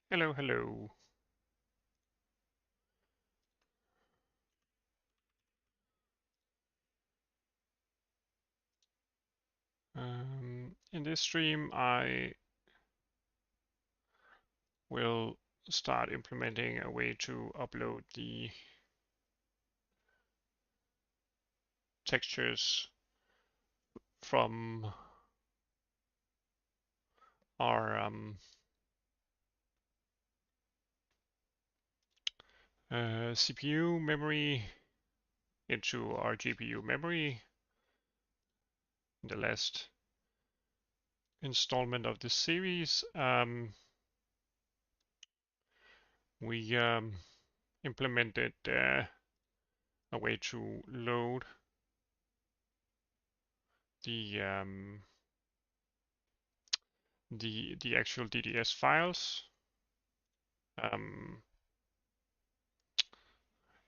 Hello, hello. In this stream, I will start implementing a way to upload the textures from our CPU memory into our GPU memory. In the last installment of this series, we implemented a way to load the the actual DDS files,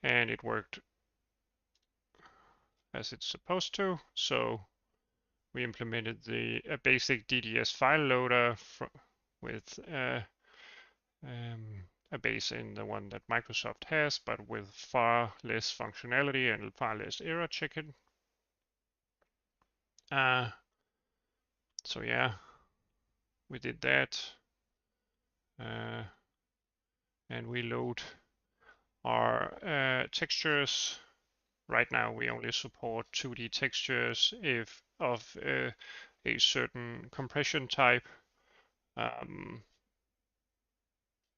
and it worked as it's supposed to. So we implemented a basic DDS file loader with a base in the one that Microsoft has, but with far less functionality and far less error checking. So yeah, we did that, and we load our textures. Right now, we only support 2D textures if of a certain compression type.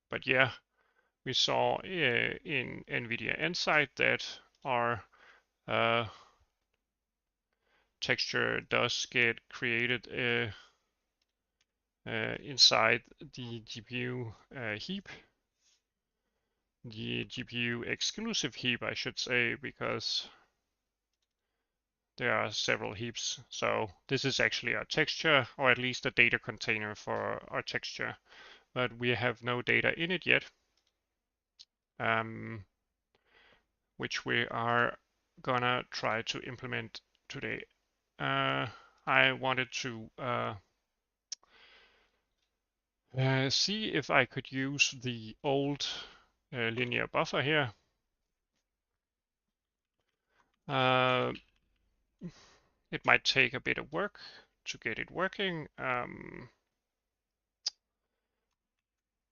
But yeah, we saw in NVIDIA Insight that our texture does get created inside the GPU heap, the GPU exclusive heap, I should say, because there are several heaps. So this is actually our texture, or at least a data container for our texture, but we have no data in it yet, which we are gonna try to implement today. I wanted to see if I could use the old linear buffer here. It might take a bit of work to get it working,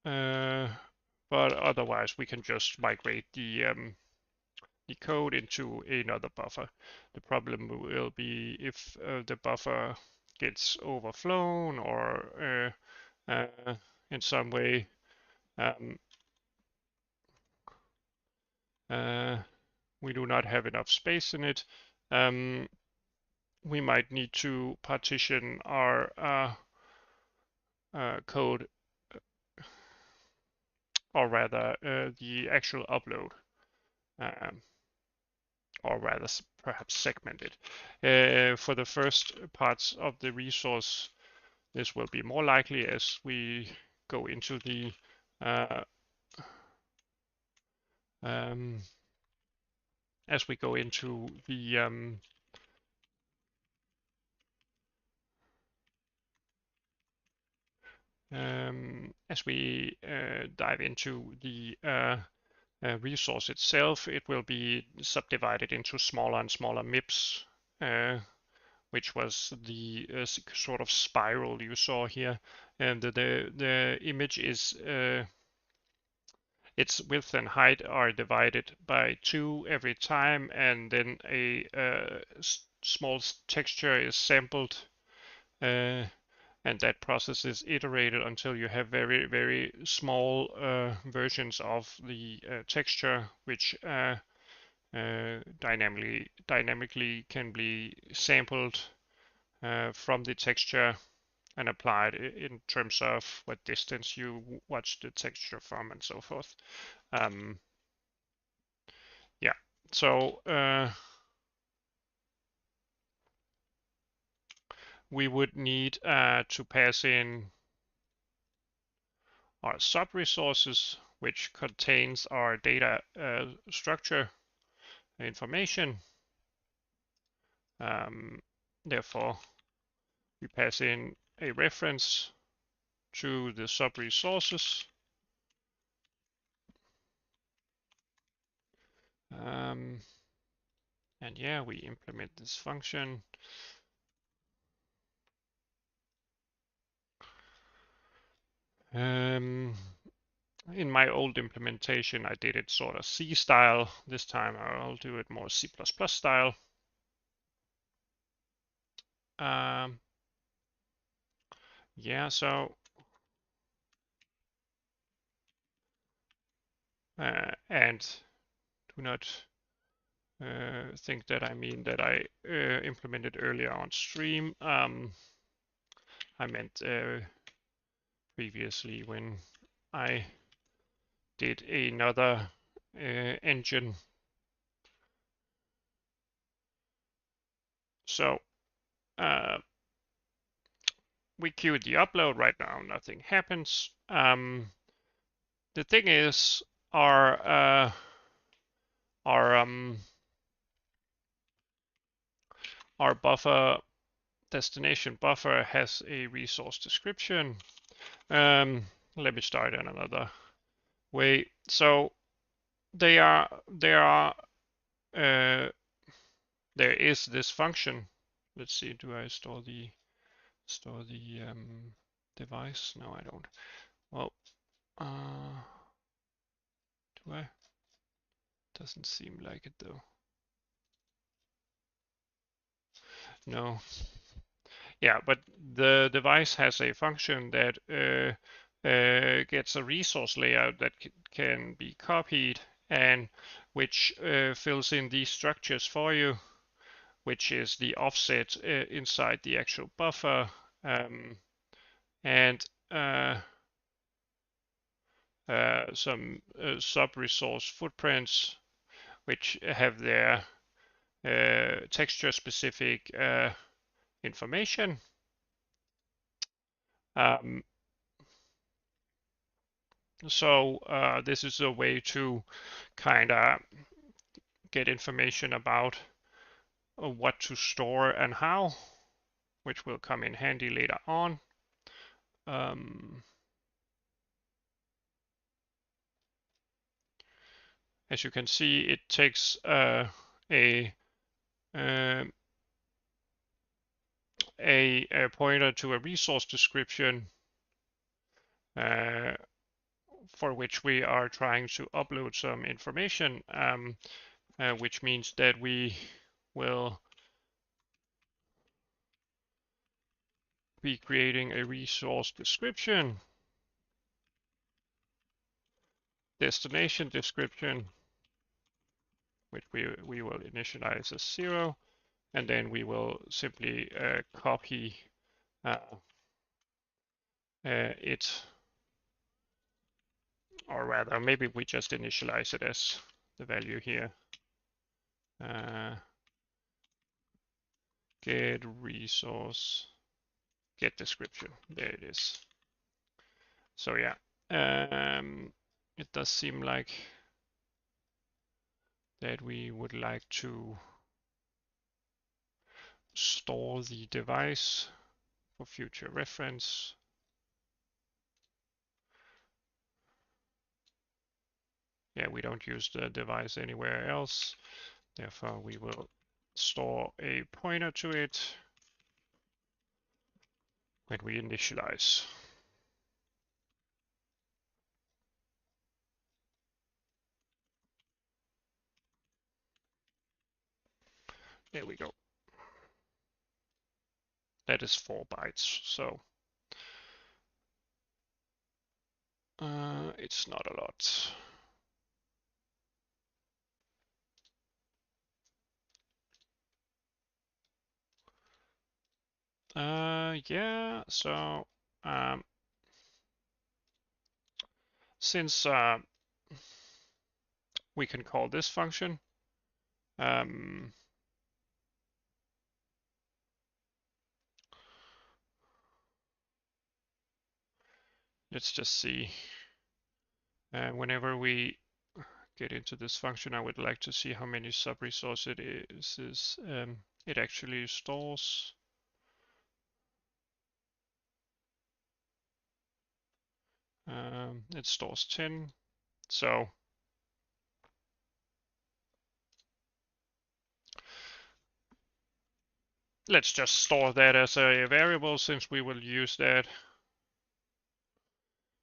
but otherwise we can just migrate the code into another buffer. The problem will be if the buffer gets overflown or in some way we do not have enough space in it. We might need to partition our code, or rather the actual upload, or rather perhaps segment it. For the first parts of the resource, this will be more likely as we go into the as we go into the as we dive into the resource itself, it will be subdivided into smaller and smaller MIPS, which was the sort of spiral you saw here. And the image is its width and height are divided by 2 every time, and then a small texture is sampled, and that process is iterated until you have very, very small versions of the texture, which dynamically can be sampled from the texture and applied in terms of what distance you watch the texture from and so forth. Yeah, so we would need to pass in our sub-resources, which contains our data structure information. Therefore, we pass in a reference to the sub-resources, And yeah, we implement this function. In my old implementation, I did it sort of C style. This time I'll do it more C++ style. Yeah, so and do not think that I mean that I implemented earlier on stream. I meant previously when I did another engine. So we queued the upload. Right now, nothing happens. The thing is, our buffer destination buffer has a resource description. Let me start in another way. So there is this function. Let's see. Do I store the device? No, I don't. Well, do I? Doesn't seem like it though. No. Yeah, but the device has a function that gets a resource layout that can be copied and which fills in these structures for you, which is the offset inside the actual buffer, and some sub-resource footprints, which have their texture-specific information. So this is a way to kind of get information about what to store and how, which will come in handy later on. As you can see, it takes a pointer to a resource description for which we are trying to upload some information, which means that we will be creating a resource description, destination description, which we will initialize as 0, and then we will simply copy it, or rather, maybe we just initialize it as the value here. Get resource, get description. There it is. So yeah, it does seem like that we would like to store the device for future reference. Yeah, we don't use the device anywhere else. Therefore, we will store a pointer to it when we initialize. There we go. That is 4 bytes, so it's not a lot. Yeah, so since we can call this function, let's just see. Whenever we get into this function, I would like to see how many sub-resource it is. It actually stores. It stores 10. So let's just store that as a variable since we will use that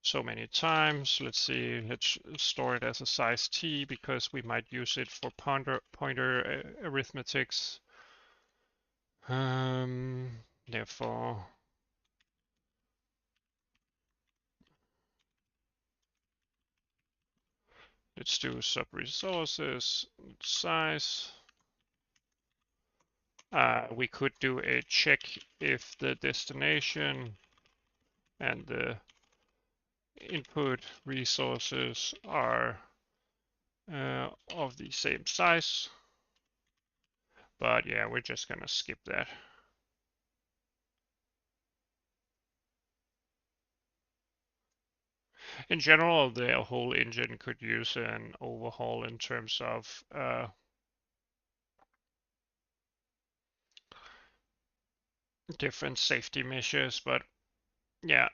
so many times. Let's see, let's store it as a size t because we might use it for pointer arithmetics. Therefore, let's do sub resources size. We could do a check if the destination and the input resources are of the same size. But yeah, we're just gonna skip that. In general, the whole engine could use an overhaul in terms of different safety measures, but yeah,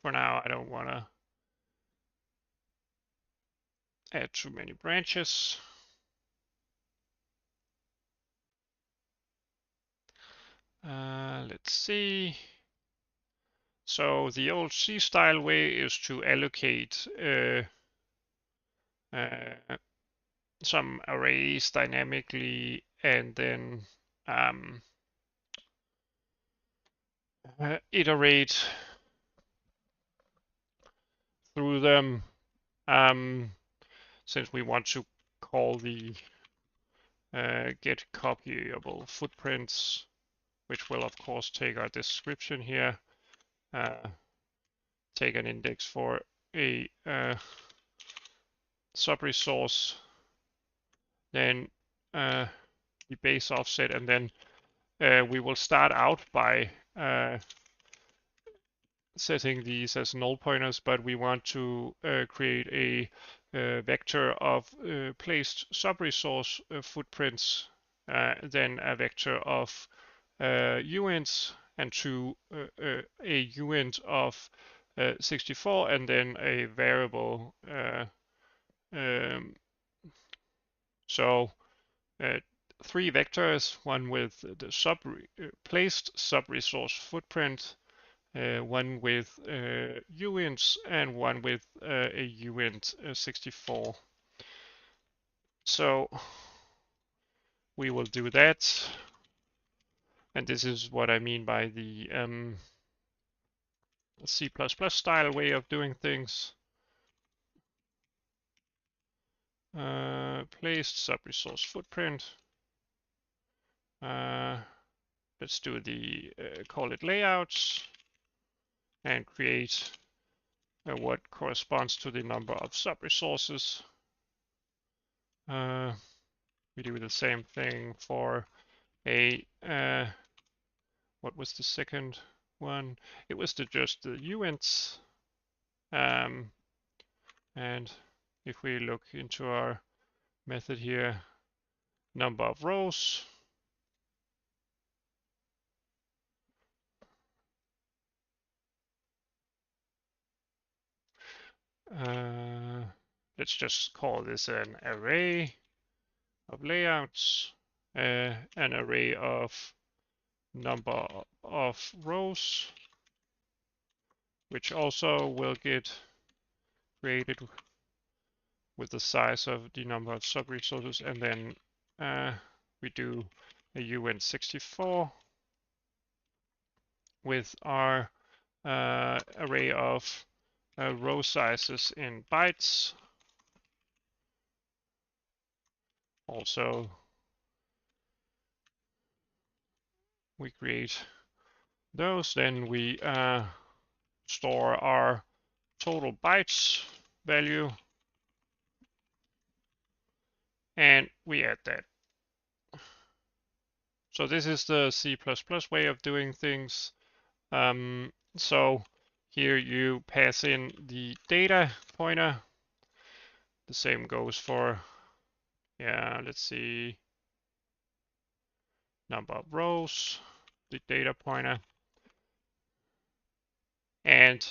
for now I don't want to add too many branches. Let's see. So the old C-style way is to allocate some arrays dynamically and then iterate through them since we want to call the get copyable footprints, which will of course take our description here, take an index for a sub-resource, then the base offset, and then we will start out by setting these as null pointers, but we want to create a vector of placed sub-resource footprints, then a vector of uint and a uint of 64, and then a variable. So 3 vectors, one with the placed sub-resource footprint, one with uints, and one with a uint 64. So we will do that. And this is what I mean by the C++ style way of doing things. Placed sub-resource footprint. Let's do the call it layouts and create what corresponds to the number of sub-resources. We do the same thing for a what was the second one? It was just the uints. And if we look into our method here, number of rows. Let's just call this an array of layouts, an array of number of rows, which also will get created with the size of the number of sub-resources, and then we do a uint64 with our array of row sizes in bytes. Also, we create those, then we store our total bytes value, and we add that. So this is the C++ way of doing things. So here you pass in the data pointer. The same goes for, yeah, let's see, number of rows, the data pointer, and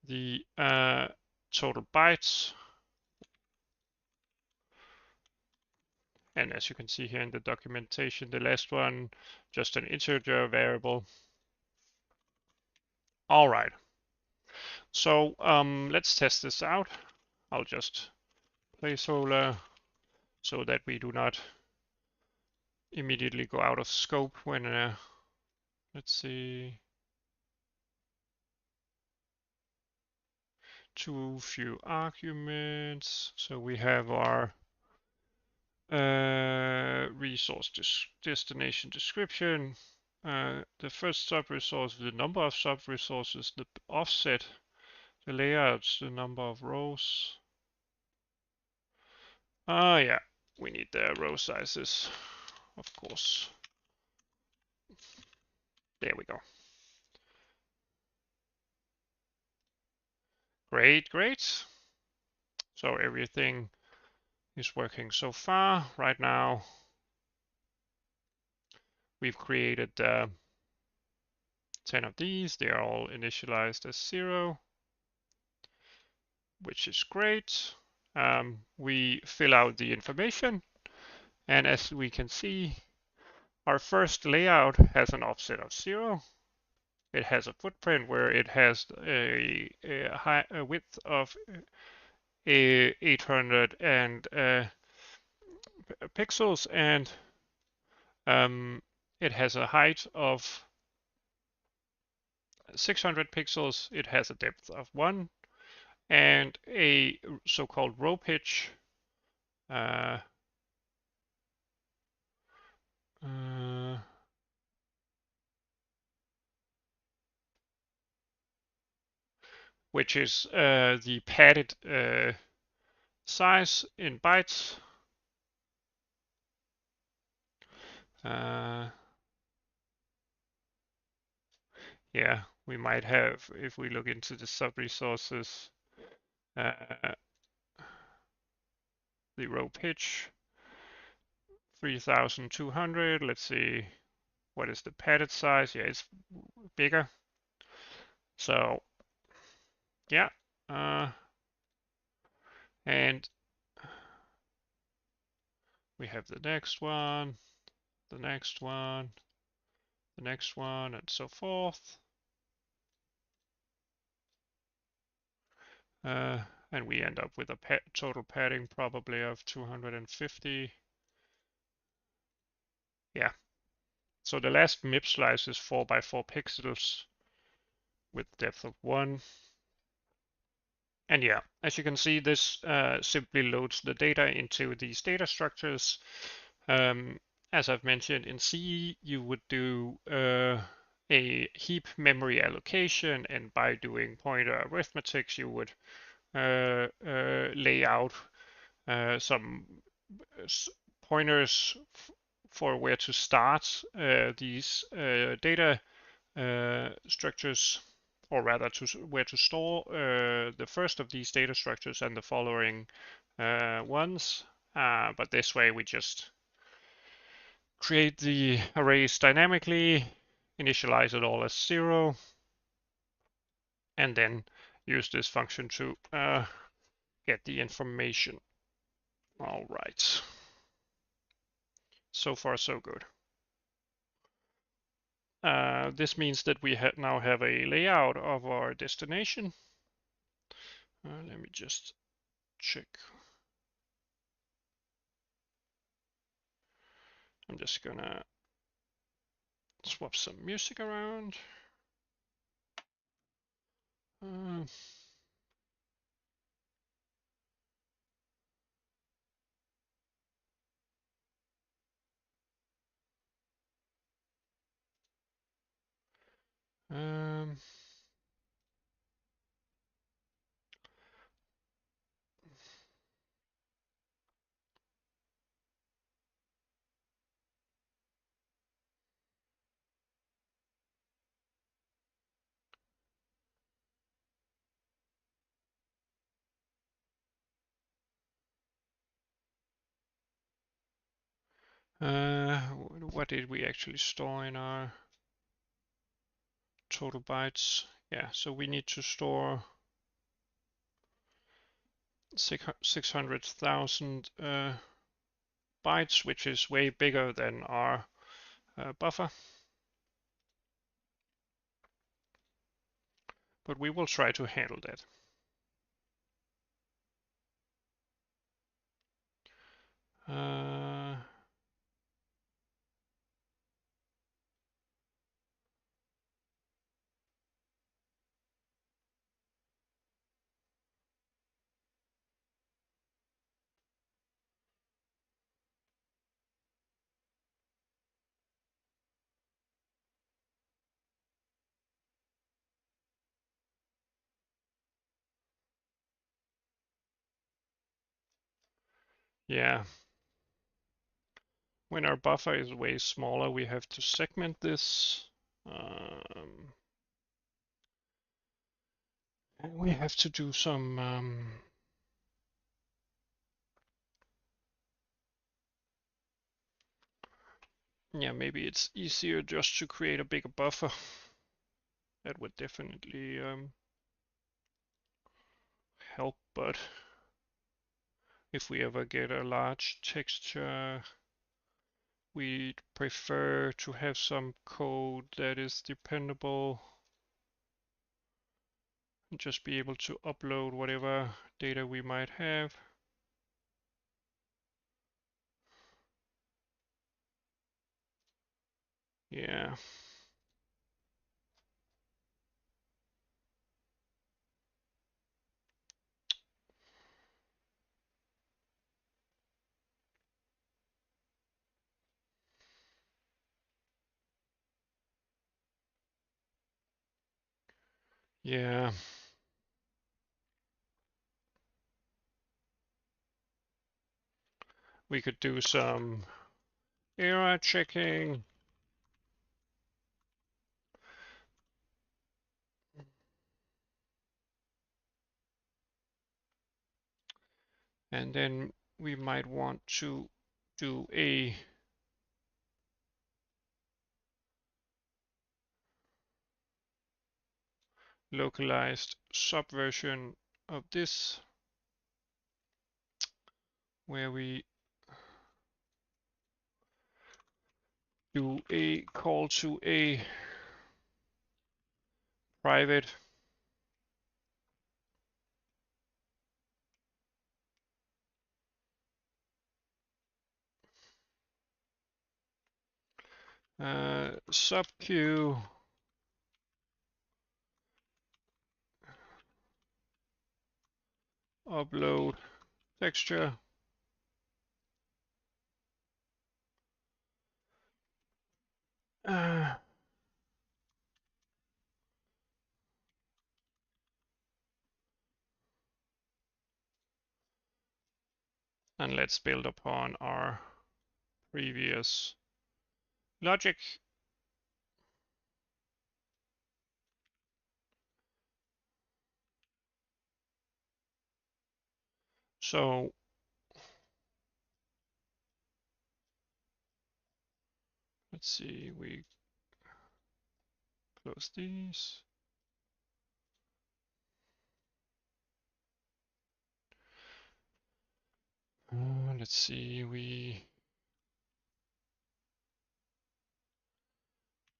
the total bytes. And as you can see here in the documentation, the last one, just an integer variable. All right. So let's test this out. I'll just placeholder so that we do not immediately go out of scope when, let's see, too few arguments. So we have our resource destination description, the first sub-resource, the number of sub-resources, the offset, the layouts, the number of rows. Yeah, we need the row sizes, of course. There we go. Great, great. So everything is working so far. Right now, we've created 10 of these. They are all initialized as 0, which is great. We fill out the information, and as we can see, our first layout has an offset of 0. It has a footprint where it has a width of 800 pixels, and it has a height of 600 pixels. It has a depth of 1 and a so-called row pitch. Which is the padded size in bytes. Yeah, we might have, if we look into the sub-resources, the row pitch, 3200. Let's see, what is the padded size? Yeah, it's bigger. So, yeah. And we have the next one, the next one, the next one, and so forth. And we end up with a total padding probably of 250. Yeah. So the last MIP slice is 4 by 4 pixels with depth of 1. And yeah, as you can see, this simply loads the data into these data structures. As I've mentioned, in C, you would do a heap memory allocation, and by doing pointer arithmetics, you would lay out some pointers for where to start these data structures, or rather where to store the first of these data structures and the following ones. But this way we just create the arrays dynamically, initialize it all as 0, and then use this function to get the information. All right. So far, so good. This means that we now have a layout of our destination. Let me just check. I'm just gonna swap some music around. Um, what did we actually store in our total bytes? Yeah, so we need to store 600,000 bytes, which is way bigger than our buffer. But we will try to handle that. Yeah. When our buffer is way smaller, we have to segment this. And we have to do some yeah, maybe it's easier just to create a bigger buffer. That would definitely help, but if we ever get a large texture, we'd prefer to have some code that is dependable and just be able to upload whatever data we might have. Yeah. Yeah. We could do some error checking. And then we might want to do a localized subversion of this, where we do a call to a private subqueue upload texture. And let's build upon our previous logic. So let's see, we close these. Let's see, we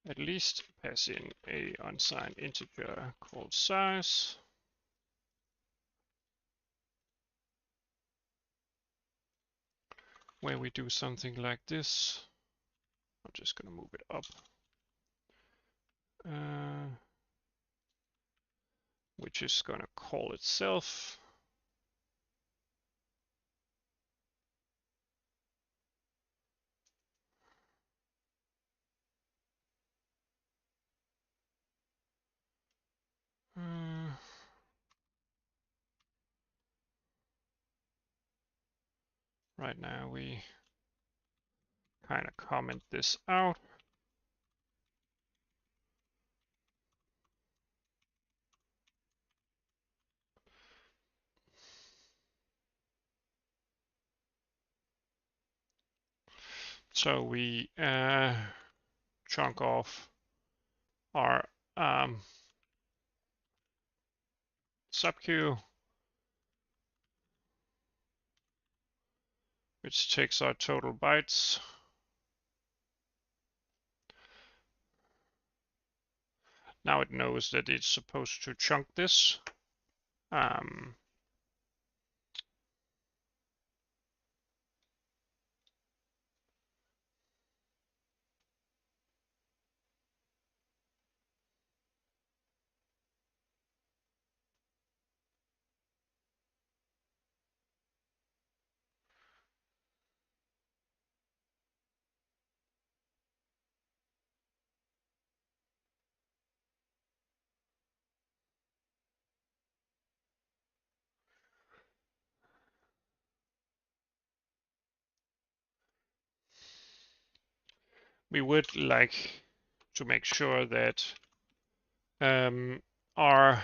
at least pass in a unsigned integer called size. Where we do something like this. I'm just going to move it up. Which is going to call itself. Right now we kind of comment this out. So we chunk off our subqueue. which takes our total bytes. Now it knows that it's supposed to chunk this. We would like to make sure that our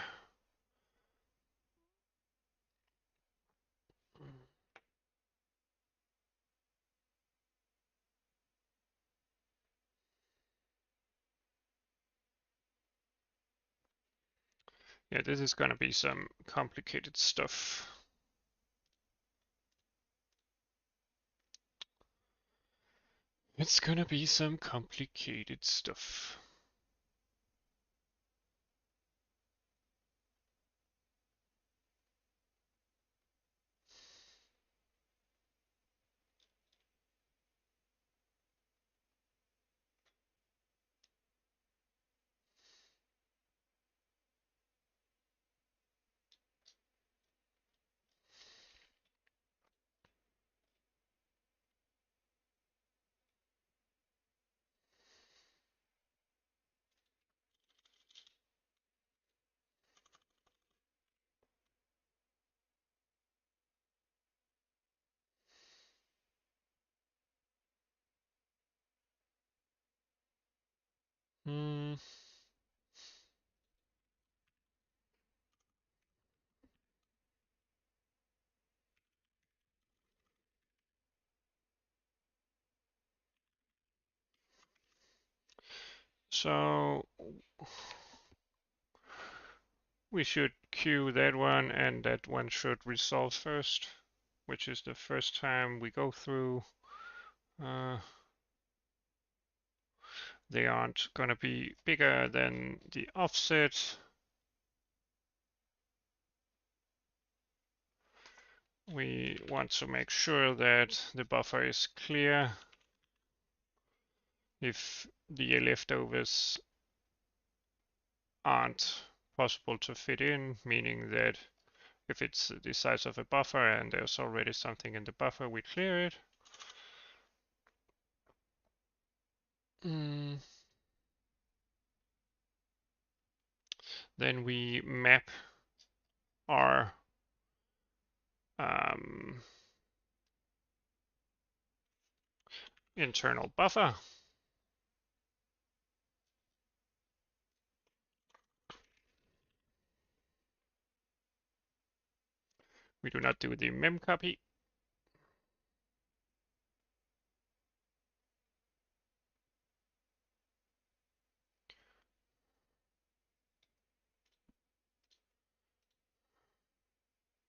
yeah, this is going to be some complicated stuff. It's going to be some complicated stuff. Hmm. So we should queue that one, and that one should resolve first, which is the first time we go through. They aren't going to be bigger than the offset. We want to make sure that the buffer is clear. If the leftovers aren't possible to fit in, meaning that if it's the size of a buffer and there's already something in the buffer, we clear it. Then we map our internal buffer. We do not do the mem copy.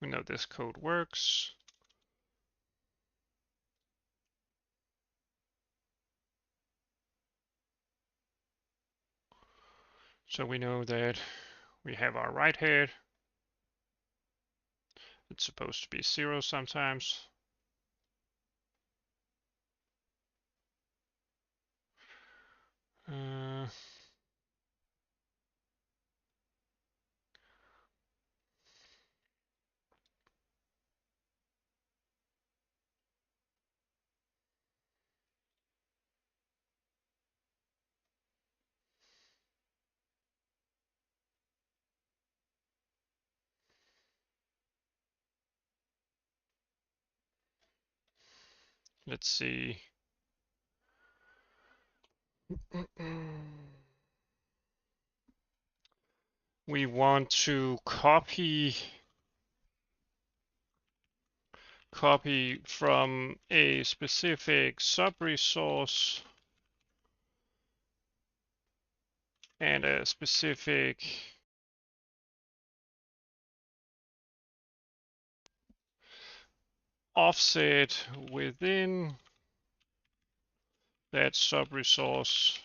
We know this code works. So we know that we have our write head. It's supposed to be 0 sometimes. Let's see. We want to copy from a specific sub-resource and a specific offset within that sub-resource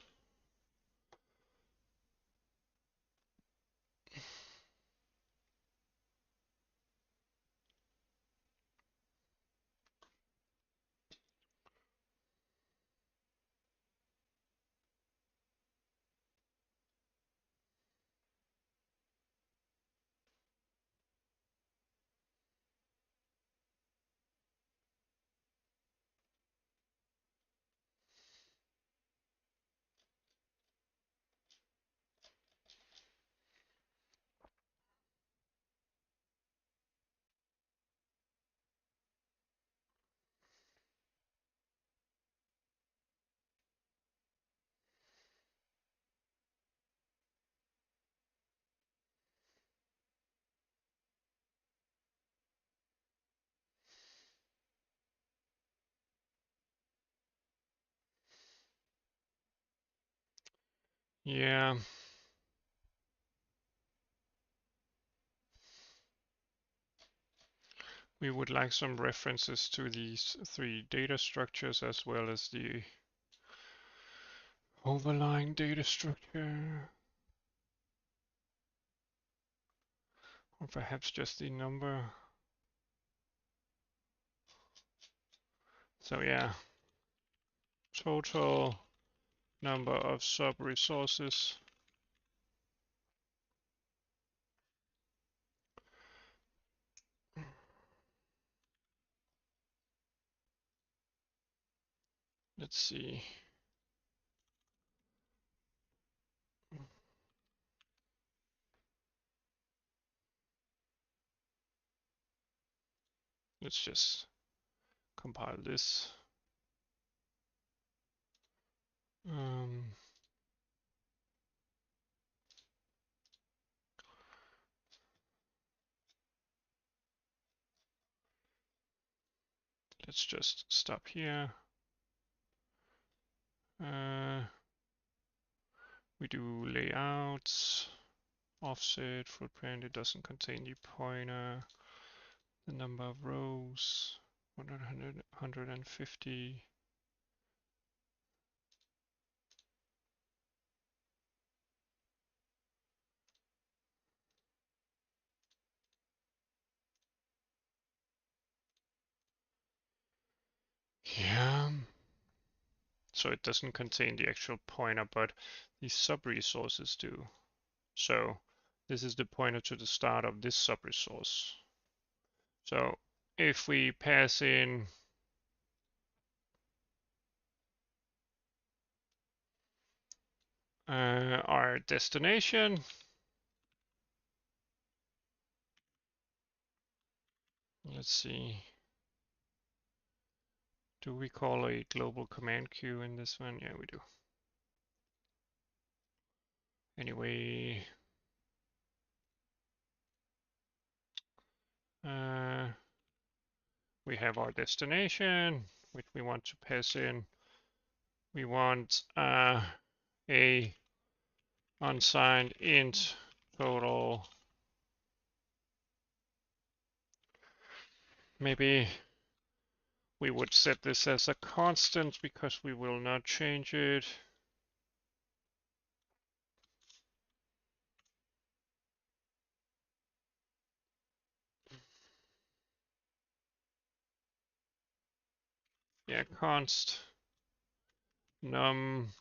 Yeah. We would like some references to these 3 data structures as well as the overlying data structure. Or perhaps just the number. So yeah, total number of sub-resources. Let's see. Let's just compile this. Let's just stop here. We do layouts, offset, footprint. It doesn't contain the pointer. The number of rows, 100, 150. Yeah. So it doesn't contain the actual pointer, but the sub-resources do. So this is the pointer to the start of this sub-resource. So if we pass in our destination, let's see, do we call a global command queue in this one? Yeah, we do. Anyway, we have our destination, which we want to pass in. We want a unsigned int total. Maybe we would set this as a constant because we will not change it. Yeah, const num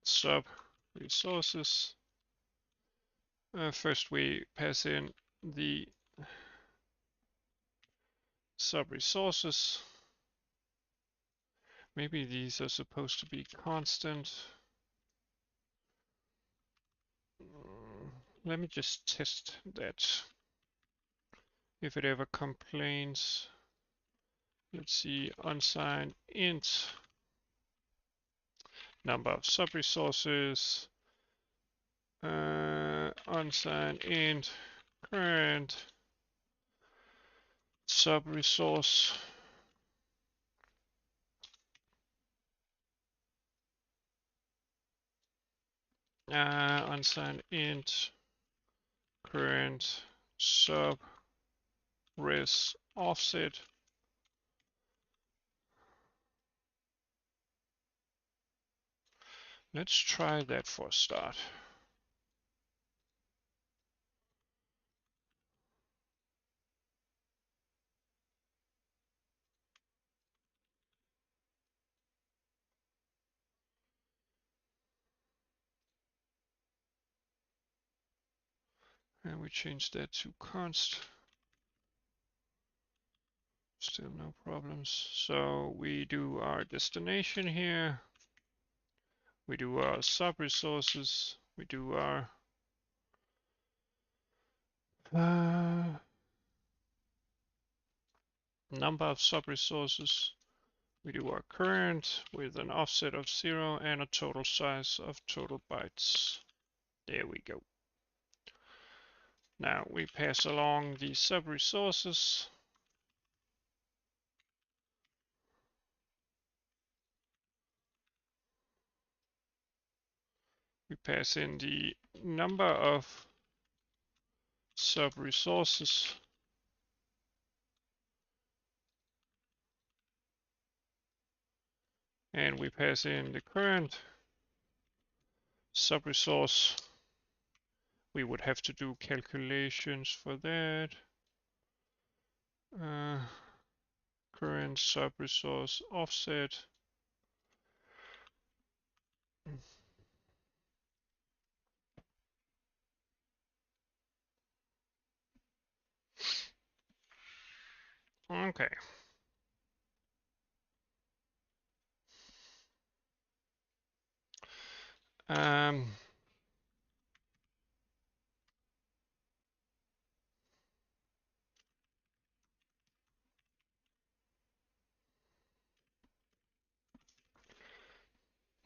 sub resources. First we pass in the sub resources. Maybe these are supposed to be constant. Let me just test that. If it ever complains, let's see, unsigned int number of sub resources, unsigned int current sub resource. Unsigned int current sub res offset. Let's try that for a start. And we change that to const. Still no problems. So we do our destination here. We do our sub-resources. We do our number of sub-resources. We do our current with an offset of 0 and a total size of total bytes. There we go. Now we pass along the sub-resources. We pass in the number of sub-resources. And we pass in the current sub-resource. We would have to do calculations for that. Current sub-resource offset. Okay.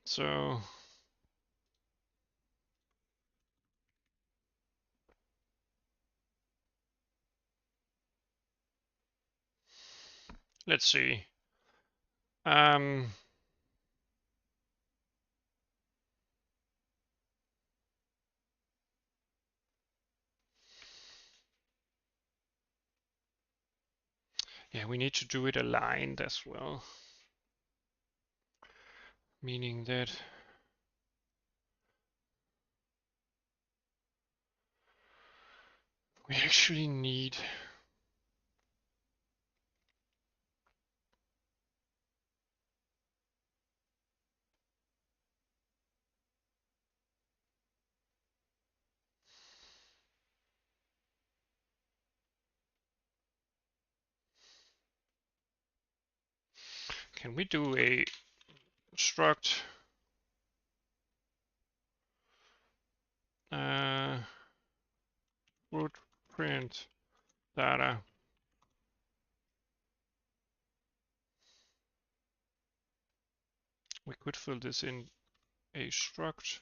So let's see. Yeah, we need to do it aligned as well. Meaning that we actually need can we do a struct root print data? We could fill this in a struct.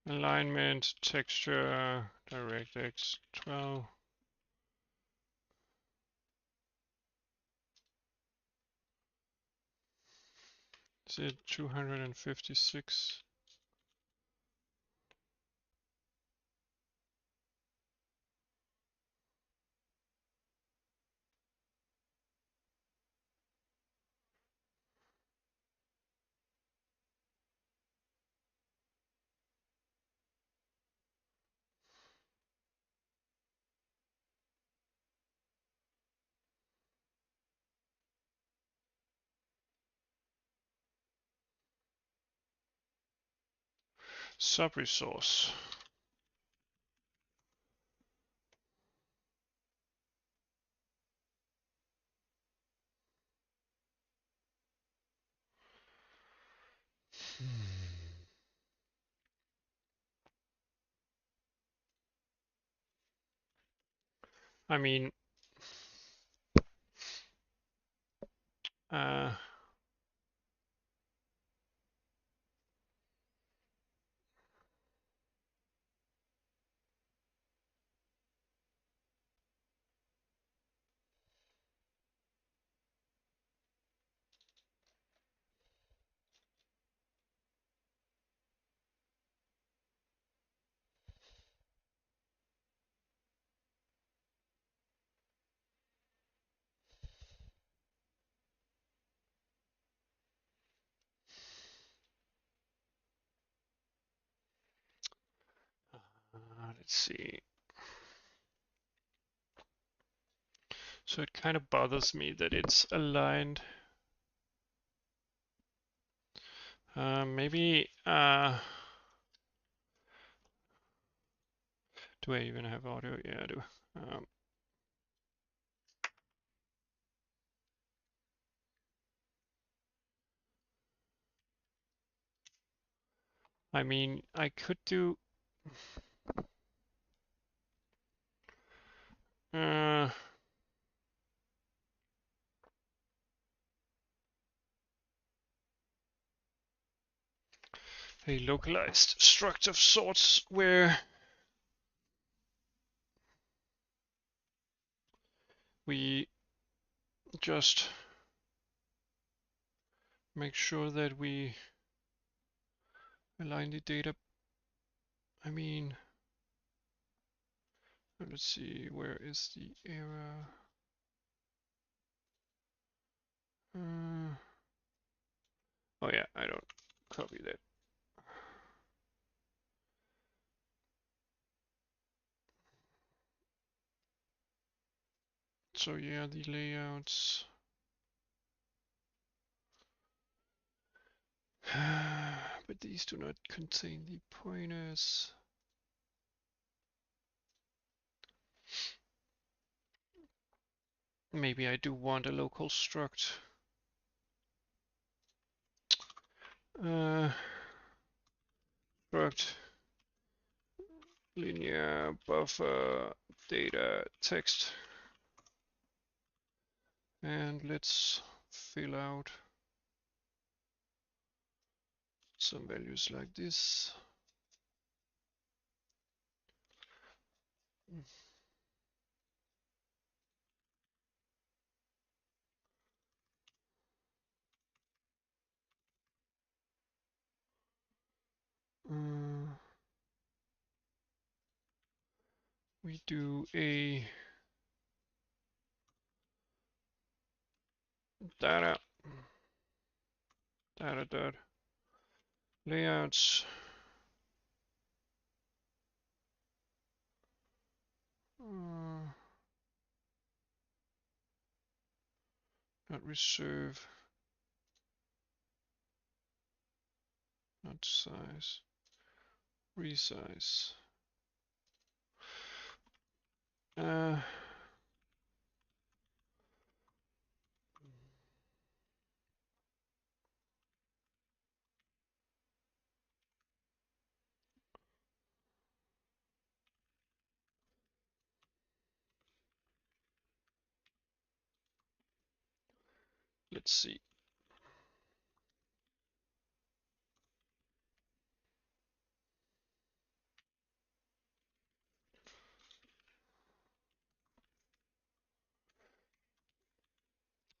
Alignment, texture, DirectX12. Is it 256? Sub-resource. I mean, Let's see. So it kind of bothers me that it's aligned. Maybe, do I even have audio? Yeah, I do. I mean, I could do a localized struct of sorts where we just make sure that we align the data. I mean, let's see, where is the error? Oh yeah, I don't copy that. So yeah, the layouts. But these do not contain the pointers. Maybe I do want a local struct. Struct linear buffer data text, and let's fill out some values like this. We do a data dot layouts. Not reserve, not size, resize. Let's see.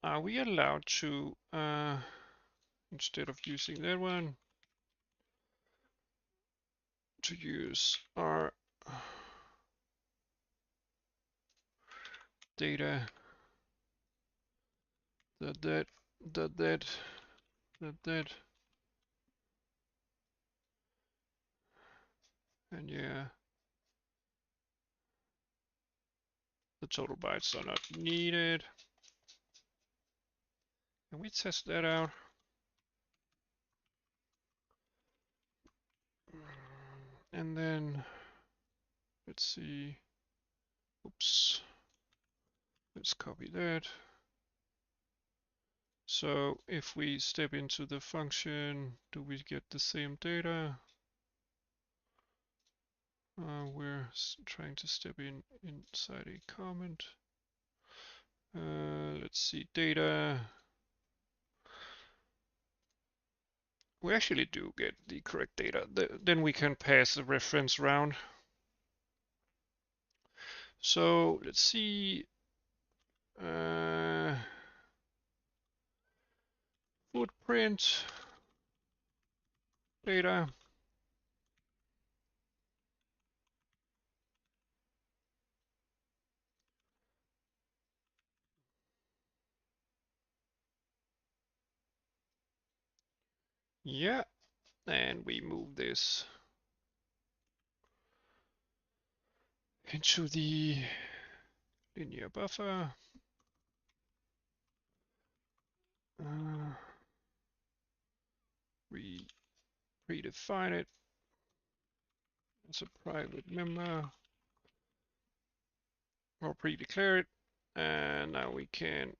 Are we allowed to, instead of using that one, to use our data that and yeah, the total bytes are not needed. Can we test that out? And then let's see. Oops. Let's copy that. So if we step into the function, do we get the same data? We're trying to step inside a comment. Let's see, data. We actually do get the correct data. Then we can pass the reference round. So let's see. Footprint data. Yeah, and we move this into the linear buffer. Predefine it as a private member, or pre-declare it, and now we can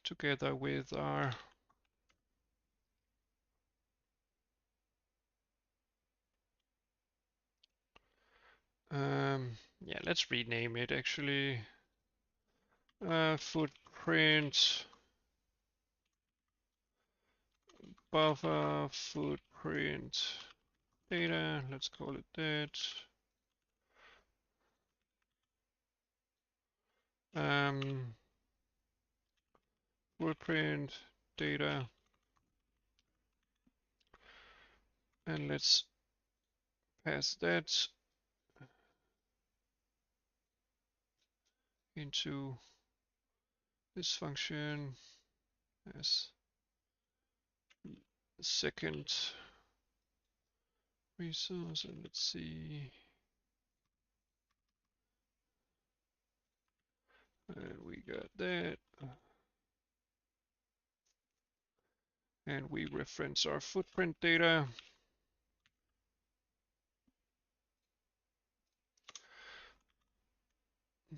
together with our yeah, let's rename it actually. Footprint buffer footprint data. Let's call it that. Footprint data, and let's pass that into this function as the second resource. And let's see, and we got that, and we reference our footprint data.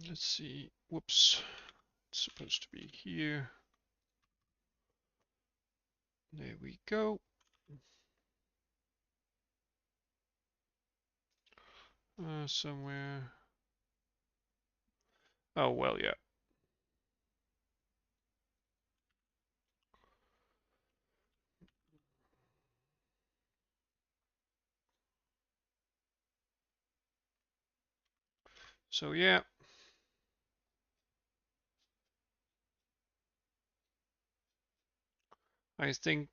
Let's see, whoops, it's supposed to be here. There we go. Somewhere. Oh, well, yeah. So, yeah. I think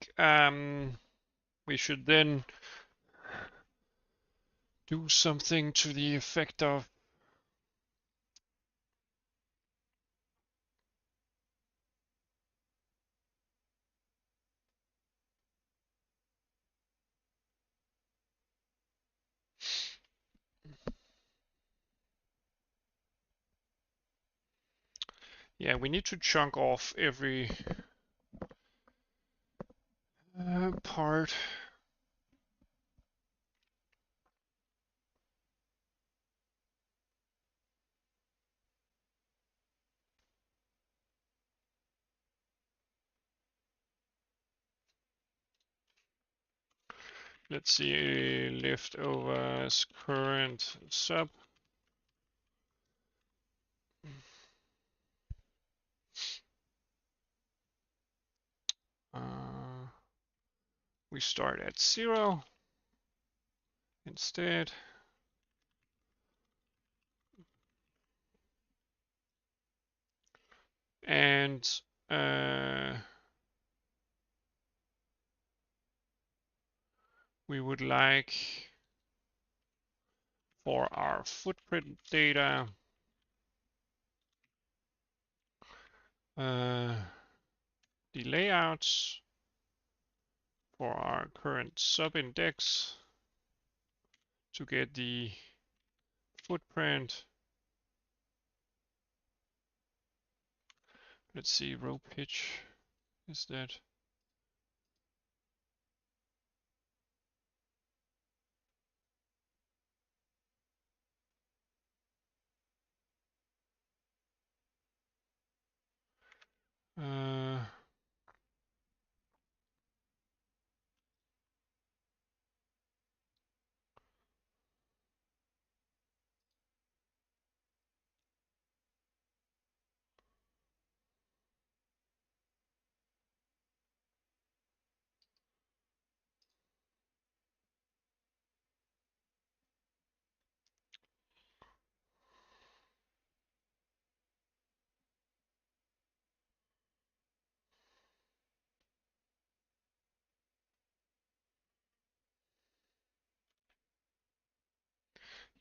we should then do something to the effect of yeah, we need to chunk off every part. Let's see, leftovers, current sub. We start at 0 instead. And we would like for our footprint data the layouts for our current subindex to get the footprint. Let's see, row pitch is that.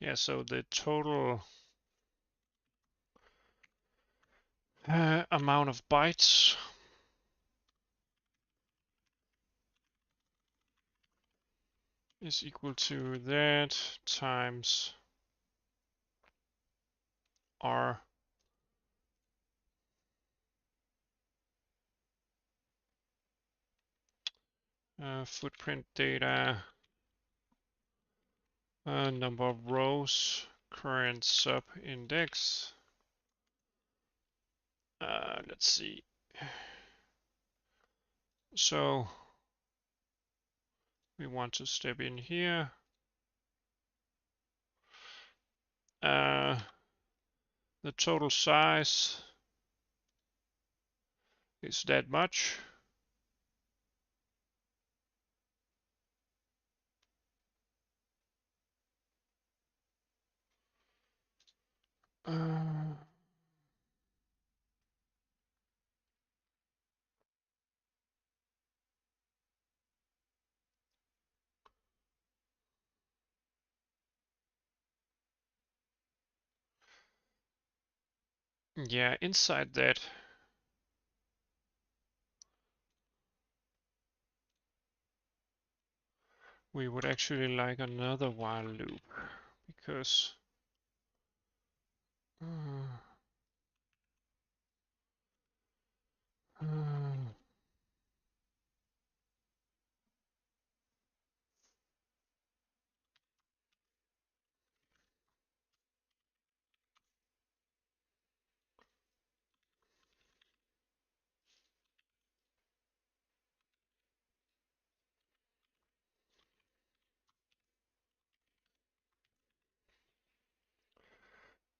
Yeah, so the total amount of bytes is equal to that times R footprint data, number of rows, current sub index. Let's see. So we want to step in here. The total size is that much. Yeah, inside that, we would actually like another while loop because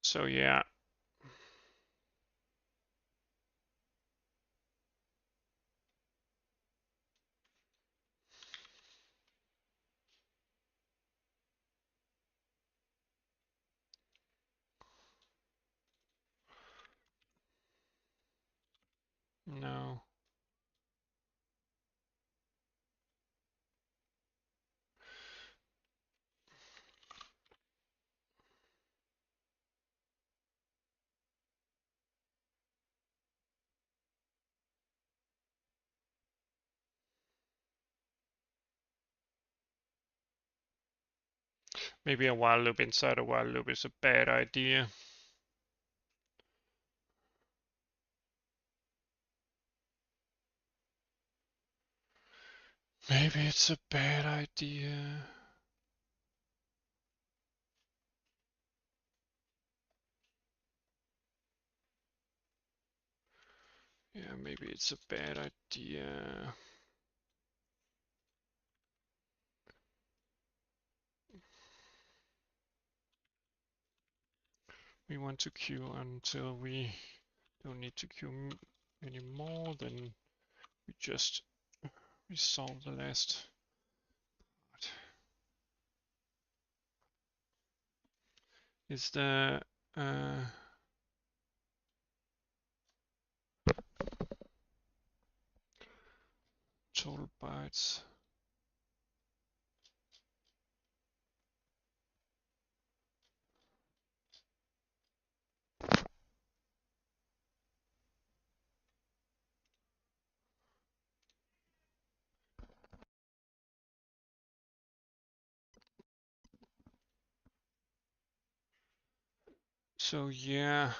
so yeah. No. Maybe a while loop inside a while loop is a bad idea. Maybe it's a bad idea. Yeah, maybe it's a bad idea. We want to queue until we don't need to queue anymore, then we just resolve the last part. Is the total bytes? So yeah.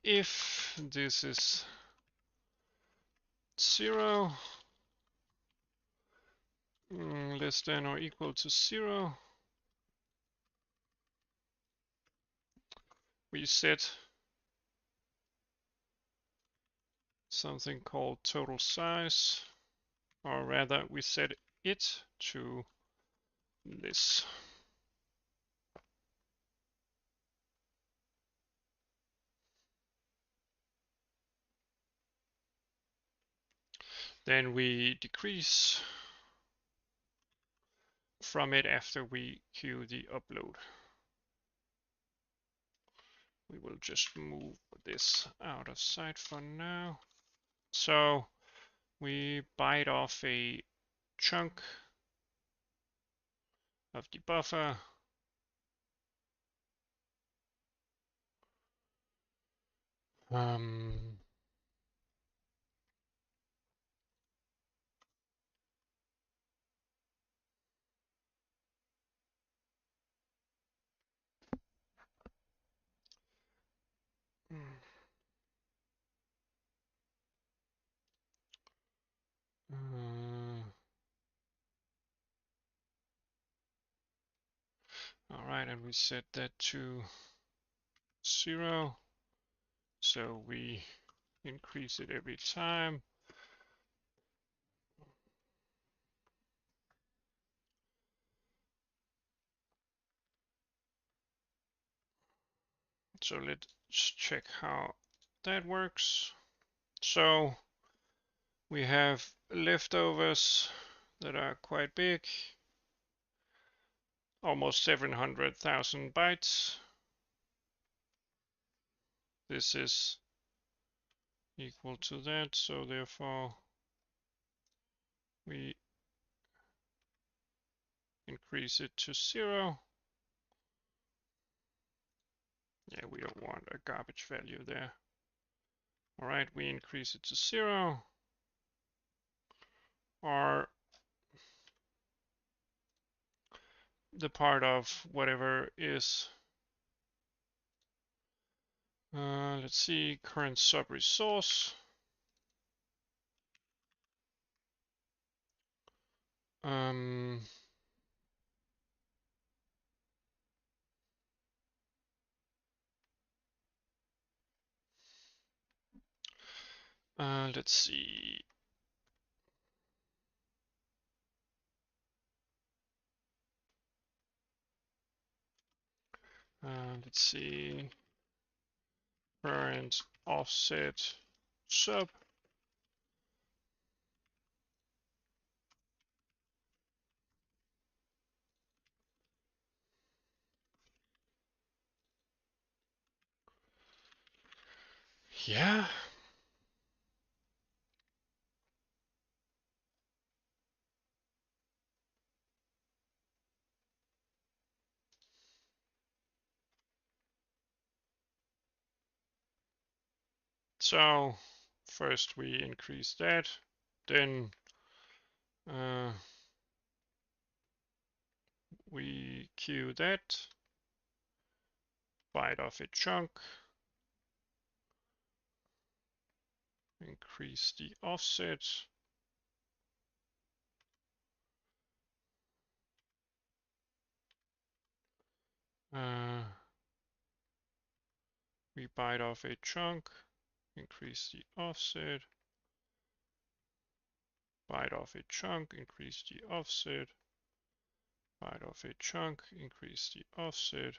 If this is 0, less than or equal to 0, we set something called total size, or rather we set it to this. Then we decrease from it after we queue the upload. We will just move this out of sight for now. So we bite off a chunk of the buffer. All right, and we set that to 0. So we increase it every time. So let's check how that works. So we have leftovers that are quite big, almost 700,000 bytes. This is equal to that, so therefore we increase it to 0. Yeah, we don't want a garbage value there. All right, we increase it to 0. Or the part of whatever is, let's see, current sub resource. Let's see. Let's see. Current offset sub. Yeah. So first we increase that, then we queue that, bite off a chunk, increase the offset, we bite off a chunk, increase the offset, bite off a chunk, increase the offset, bite off a chunk, increase the offset,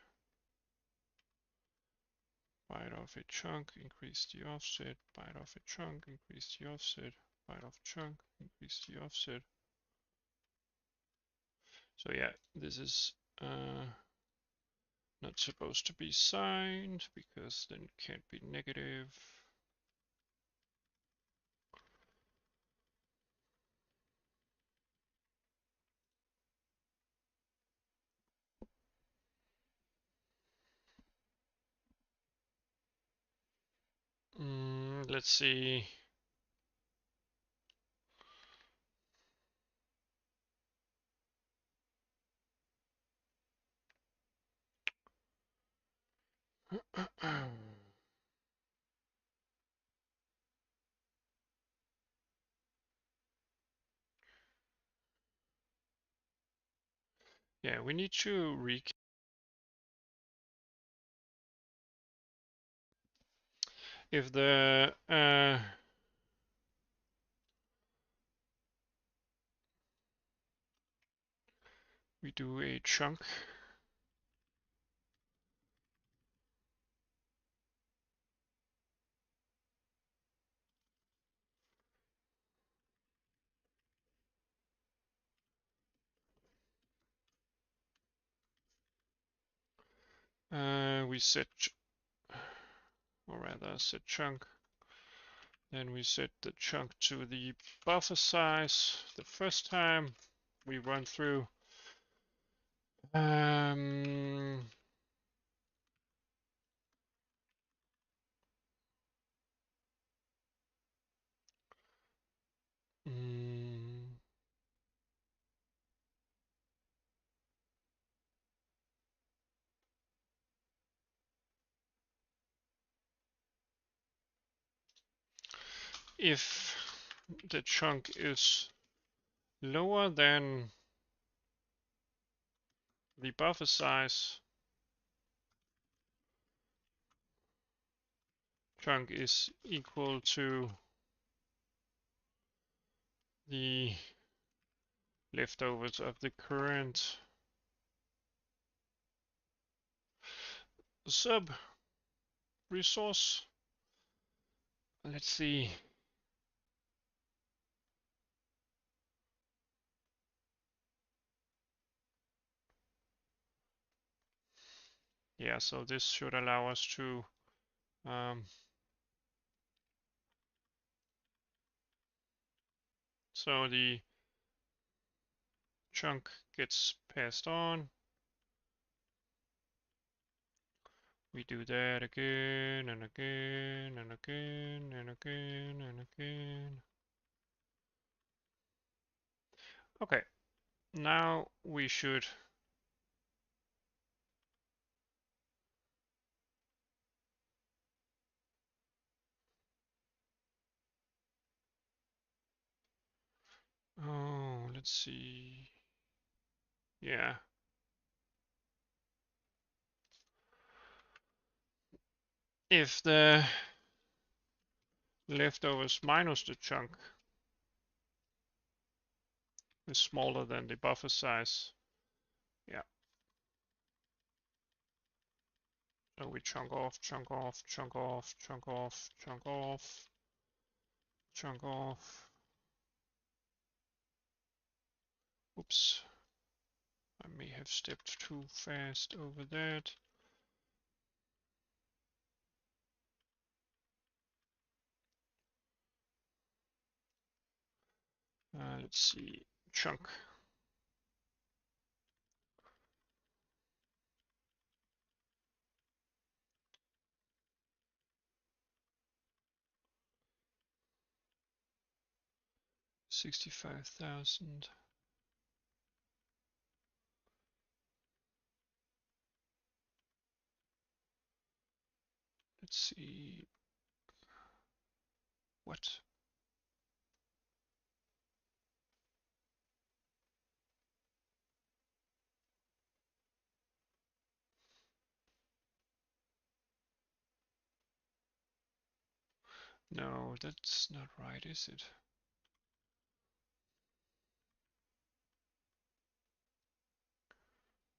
bite off a chunk, increase the offset, bite off a chunk, increase the offset, bite off chunk, increase the offset. So yeah, this is not supposed to be signed because then it can't be negative. Let's see. Yeah, we need to recap. If the we do a chunk, we set or rather set chunk. Then we set the chunk to the buffer size the first time we run through. If the chunk is lower than the buffer size, chunk is equal to the leftovers of the current sub resource. Let's see. Yeah, so this should allow us to so the chunk gets passed on. We do that again and again and again and again and again. Okay, now we should let's see. Yeah. If the leftovers minus the chunk is smaller than the buffer size, yeah. So we chunk off, chunk off, chunk off, chunk off, chunk off, chunk off. Oops. I may have stepped too fast over that. Let's see, chunk. $65,000. Let's see. What? No, that's not right, is it?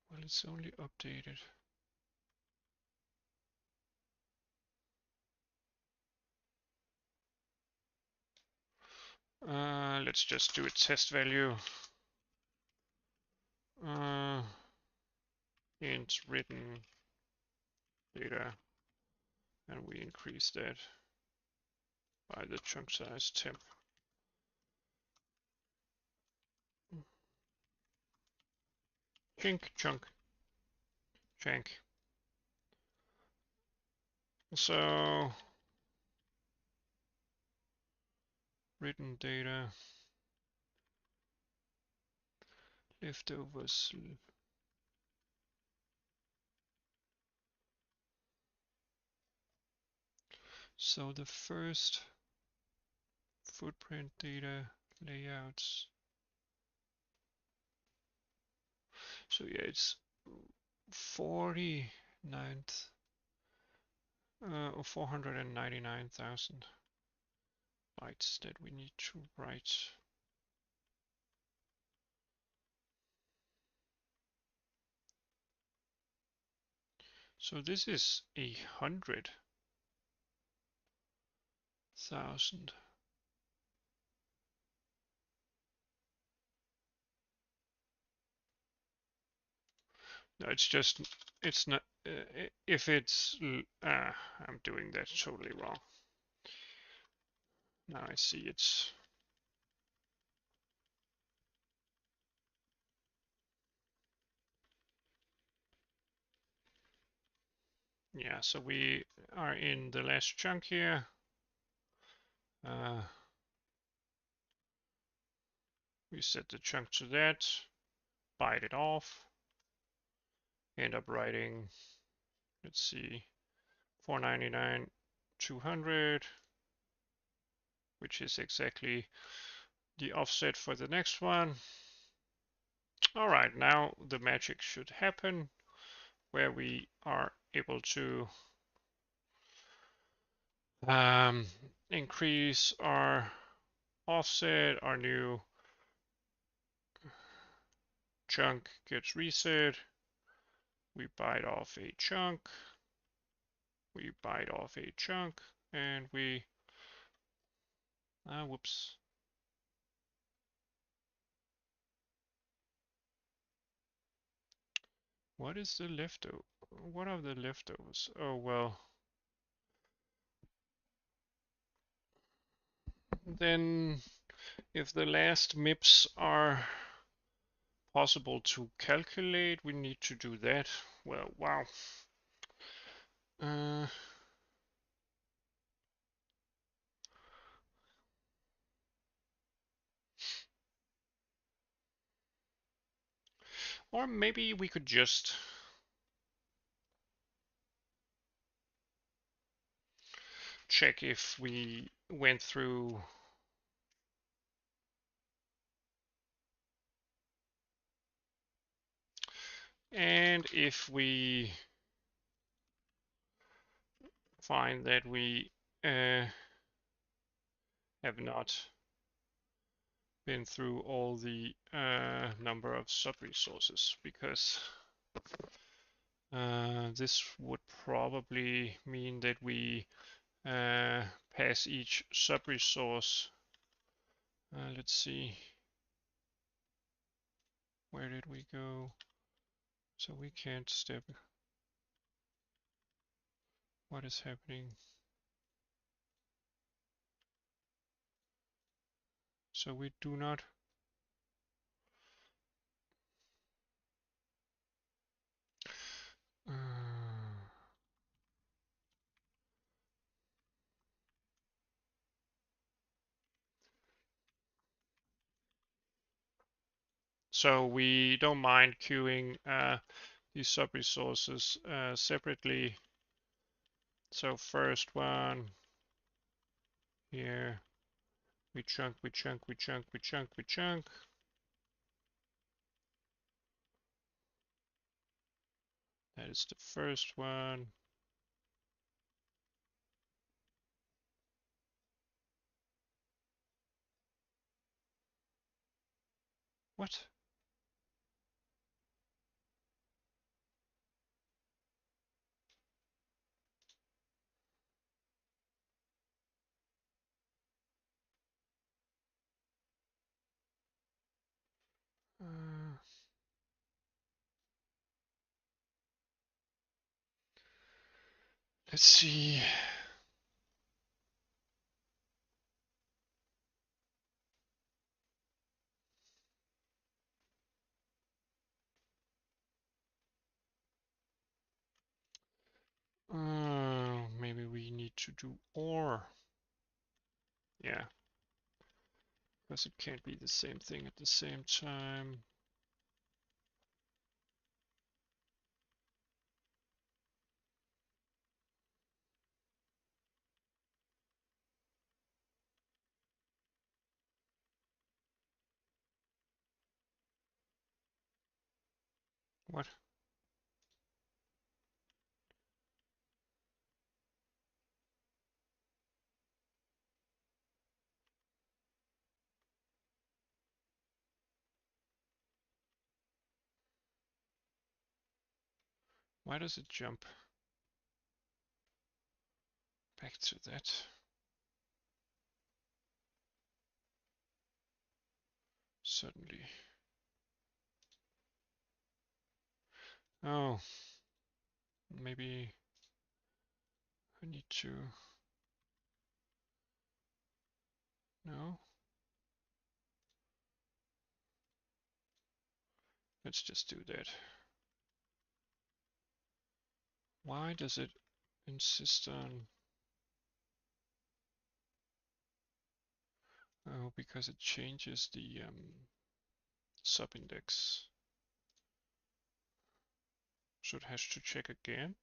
Well, it's only updated. Let's just do a test value. Int written data, and we increase that by the chunk size temp. Chunk. So written data, leftovers. So the first footprint data layouts. So yeah, it's 49th or 499,000 bytes that we need to write. So this is 100,000. No, it's just, it's not, if it's, I'm doing that totally wrong. Now I see it's, yeah, so we are in the last chunk here. We set the chunk to that, bite it off, end up writing, let's see, 499, 200, which is exactly the offset for the next one. All right, now the magic should happen where we are able to increase our offset, our new chunk gets reset, we bite off a chunk, we bite off a chunk, and we, whoops. What is the leftover? What are the leftovers? Oh, well. Then if the last MIPS are possible to calculate, we need to do that. Well, wow. Or maybe we could just check if we went through and if we find that we have not been through all the number of sub-resources, because this would probably mean that we pass each sub-resource. Let's see. Where did we go? So we can't step. What is happening? So we do not. So we don't mind queuing these sub-resources separately. So first one here, we chunk, we chunk, we chunk, we chunk, we chunk. That is the first one. What? Let's see. Maybe we need to do or. Yeah. Because it can't be the same thing at the same time. What? Why does it jump back to that? Suddenly. Oh, maybe I need to, no? Let's just do that. Why does it insist on, oh, because it changes the subindex. So it has to check again.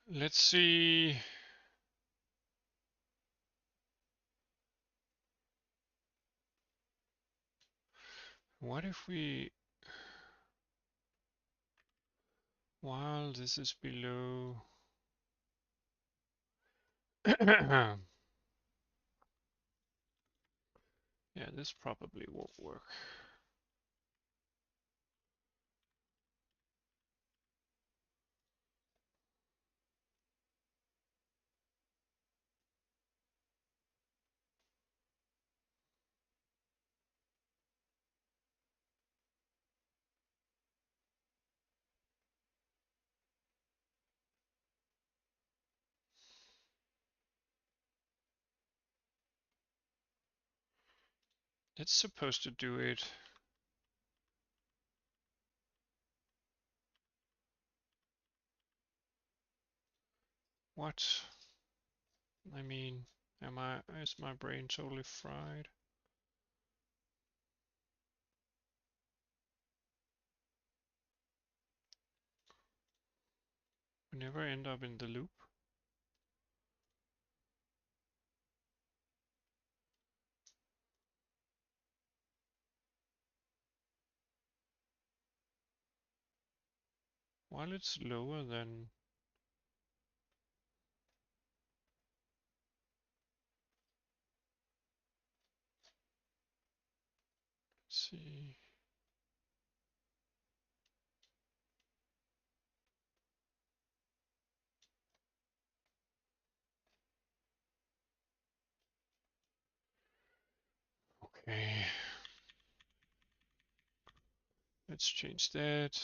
Let's see. What if we, while this is below, yeah, this probably won't work. It's supposed to do it. What? I mean, is my brain totally fried? We never end up in the loop. While it's lower than, let's see. Okay. Let's change that.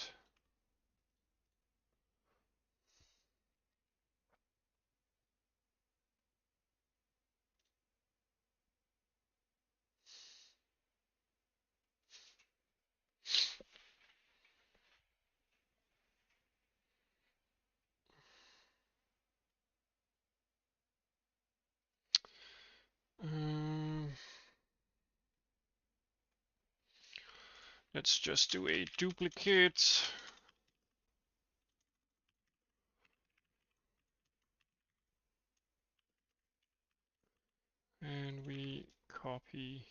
Um, let's just do a duplicate. And we copy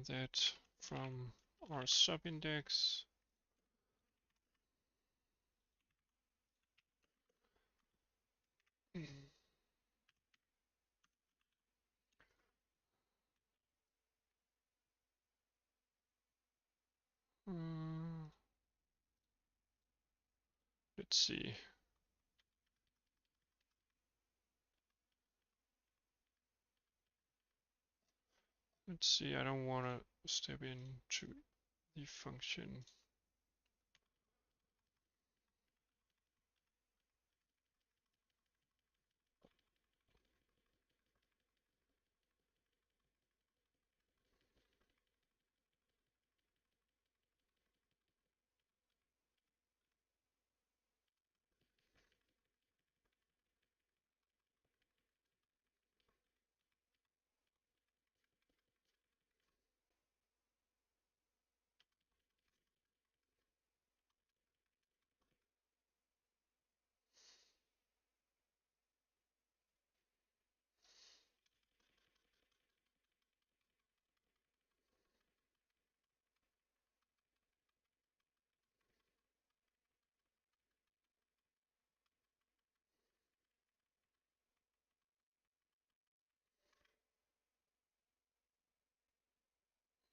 that from our subindex. Uh, let's see. Let's see, I don't want to step into the function.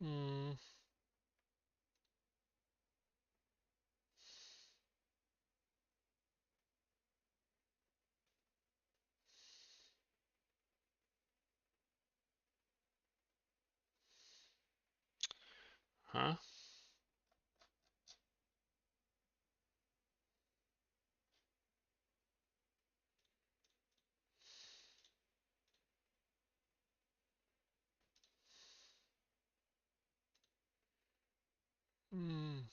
Mm. Huh? Mm.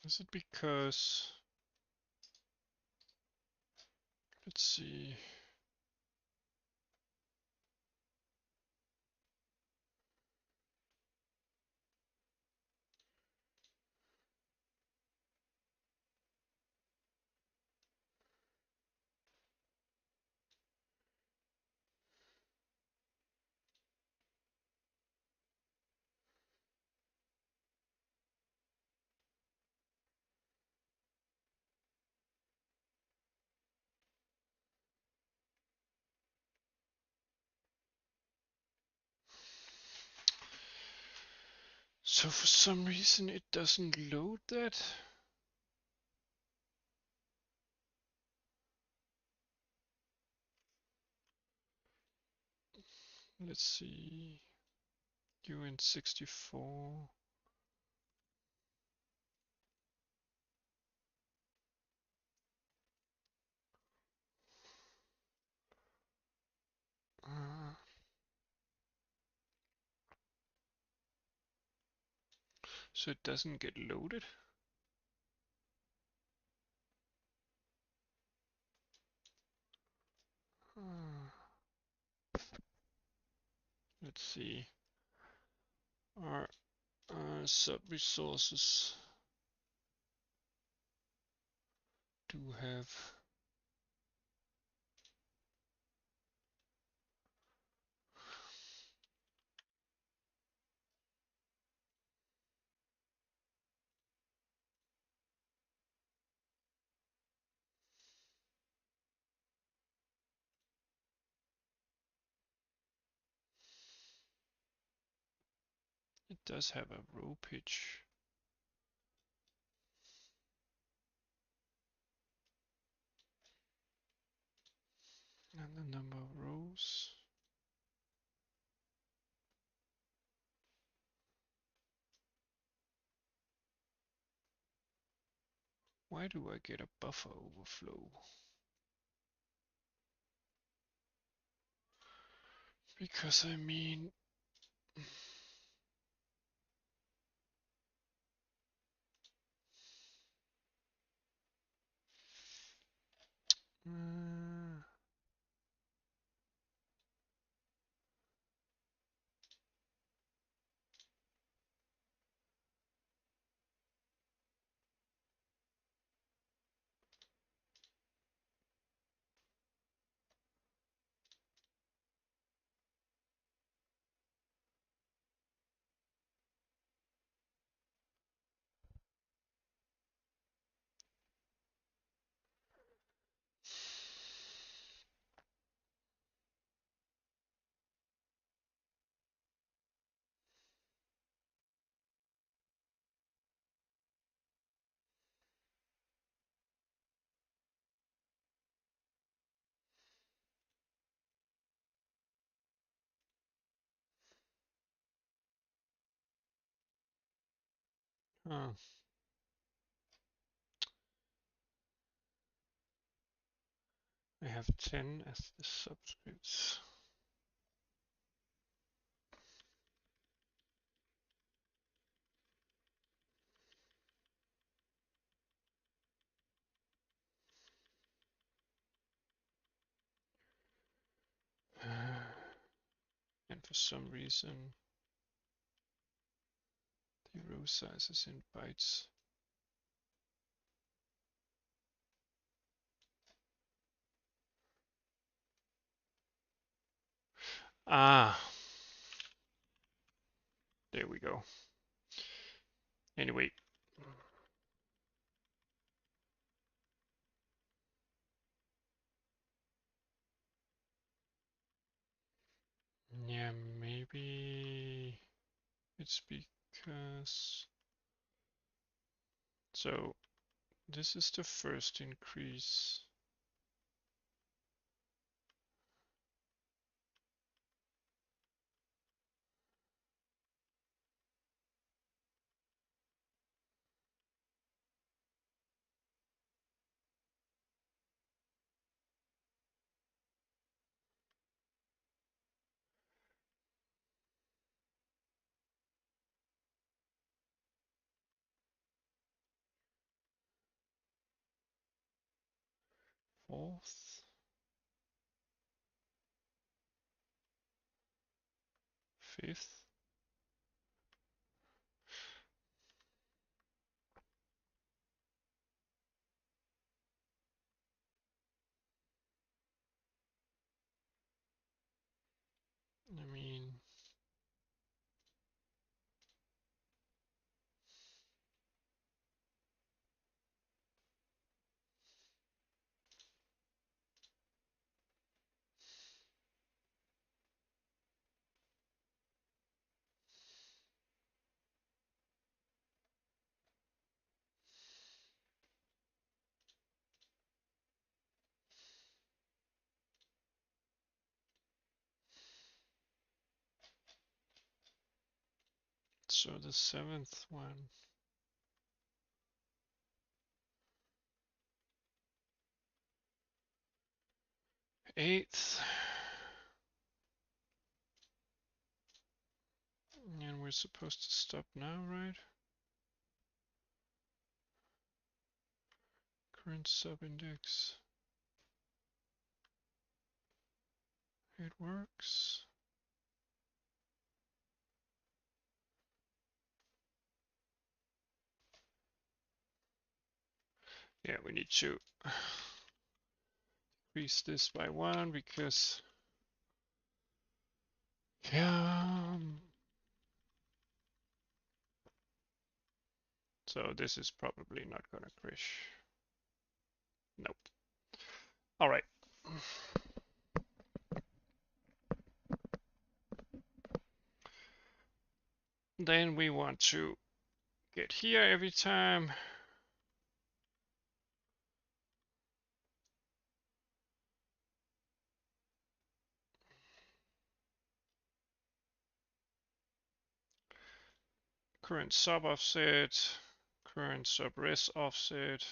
Is it because, let's see. So for some reason it doesn't load that. Let's see. UN64. So it doesn't get loaded. Let's see. Our sub resources do have it does have a row pitch and the number of rows. Why do I get a buffer overflow? Because I mean, uh, oh, I have 10 as the subscripts. And for some reason, the row size is in bytes. Ah, there we go. Anyway. Yeah, maybe it's because... So this is the first increase. Fourth, fifth. I mean, so the seventh one. Eighth. And we're supposed to stop now, right? Current subindex. It works. Yeah, we need to increase this by 1 because, yeah. So this is probably not gonna crash. Nope. All right. Then we want to get here every time. Current sub offset, current sub res offset.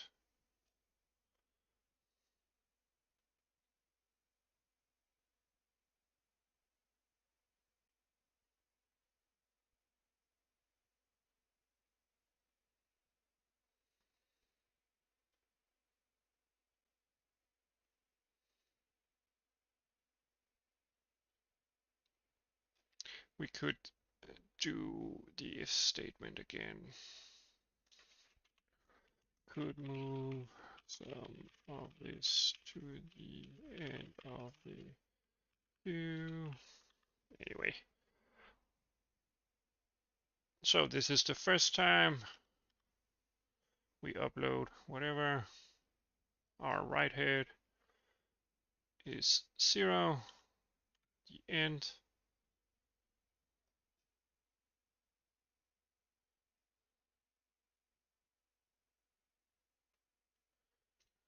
We could do the if statement again. Could move some of this to the end of the queue. Anyway, so this is the first time we upload whatever. Our right head is 0, the end.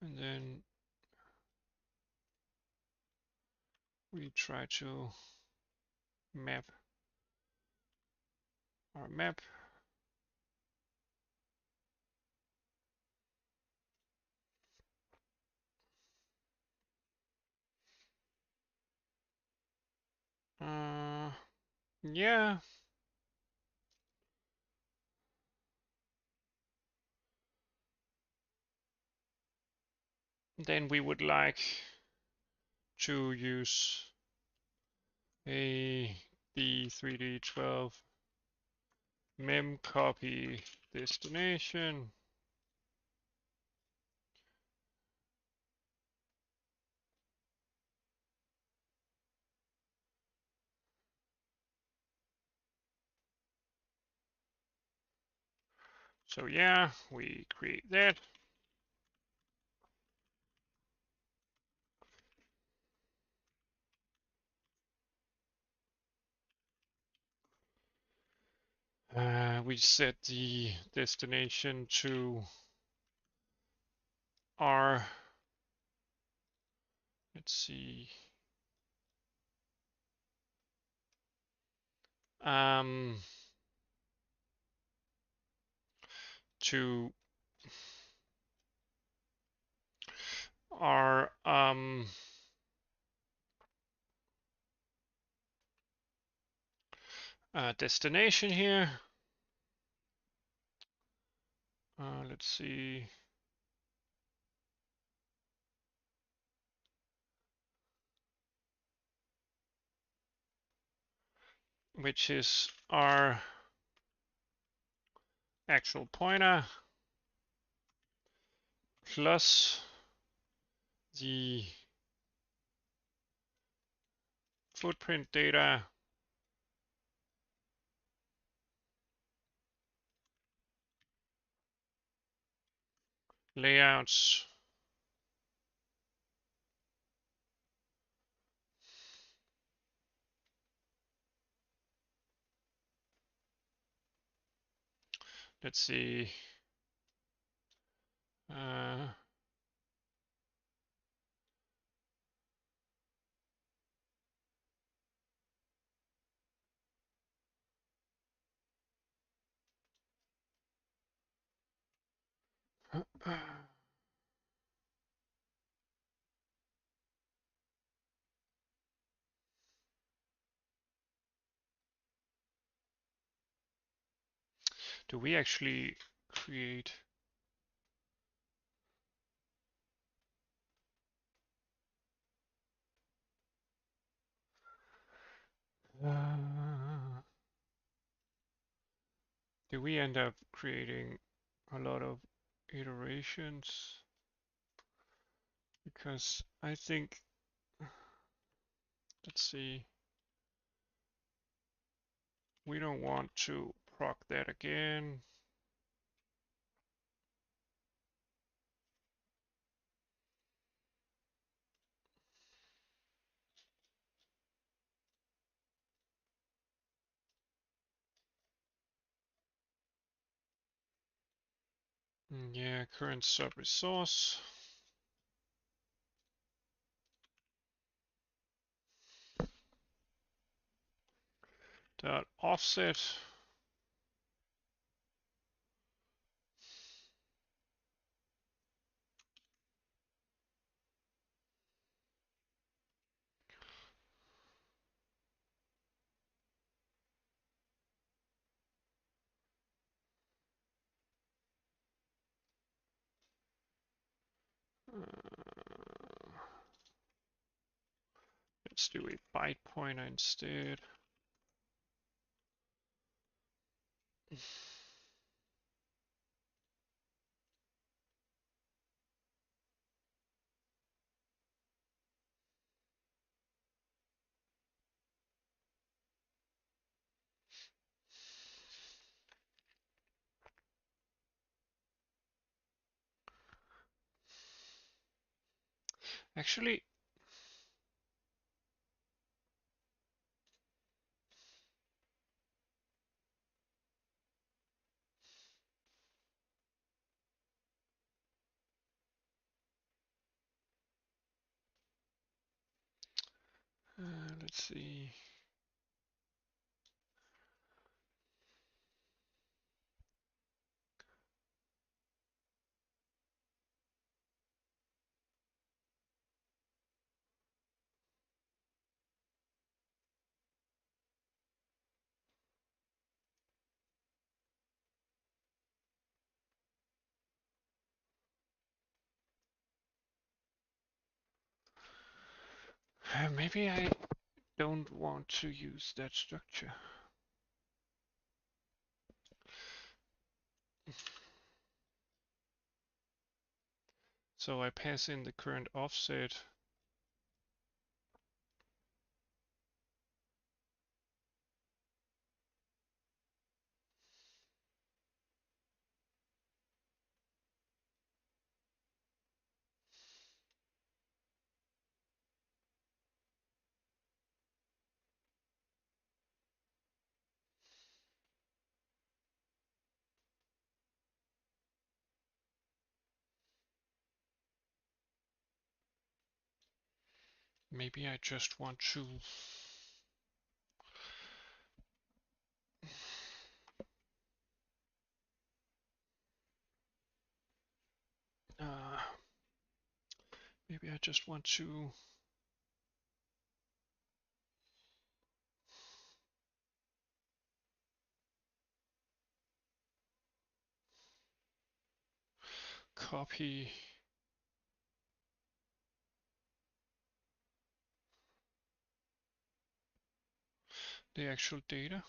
And then we try to map our map. Yeah. Then we would like to use a D3D12 mem copy destination. So yeah, we create that. We set the destination to our, let's see, to our destination here. Let's see. Which is our actual pointer plus the footprint data layouts let's see do we actually create do we end up creating a lot of iterations? Because I think, let's see, we don't want to proc that again. Yeah, current sub resource. Dot offset. Let's do a byte pointer instead. Actually, let's see. Maybe I don't want to use that structure. So I pass in the current offset. maybe I just want to maybe I just want to copy the actual data.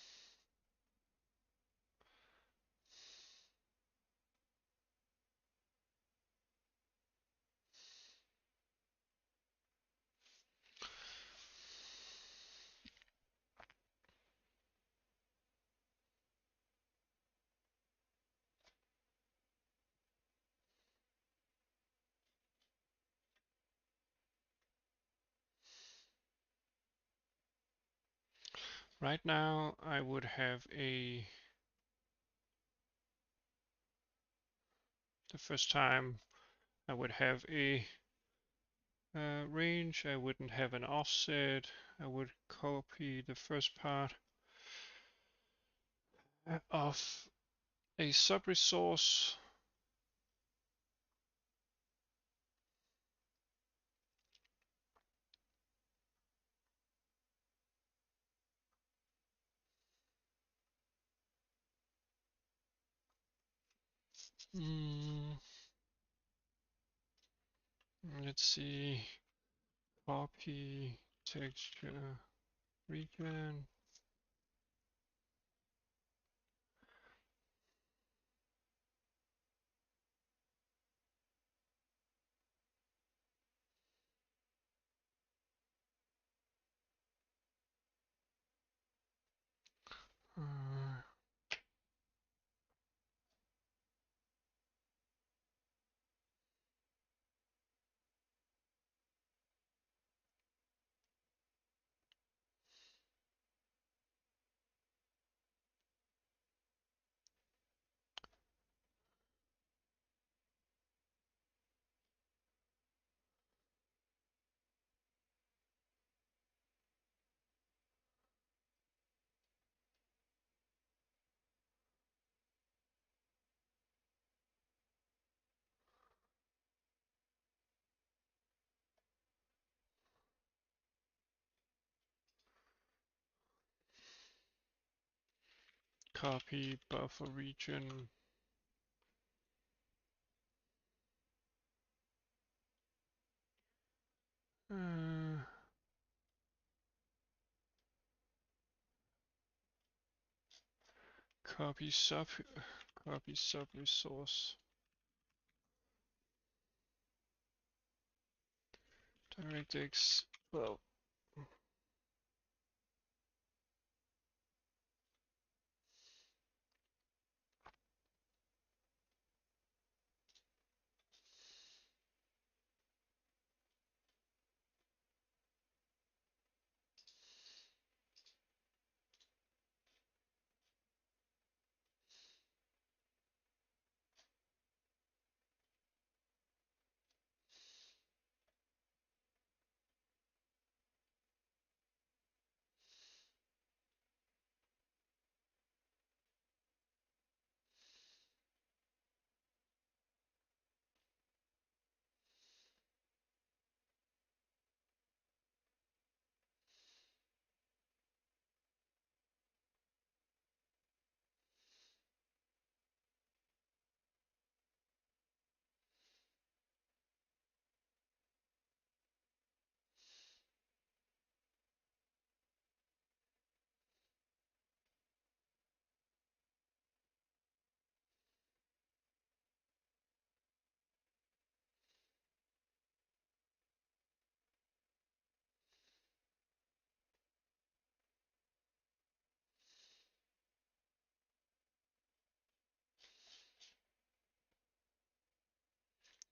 Right now, I would have the first time I would have a range, I wouldn't have an offset, I would copy the first part of a sub-resource. Let's see, copy texture region. Copy buffer region. Copy sub resource. DirectX 12.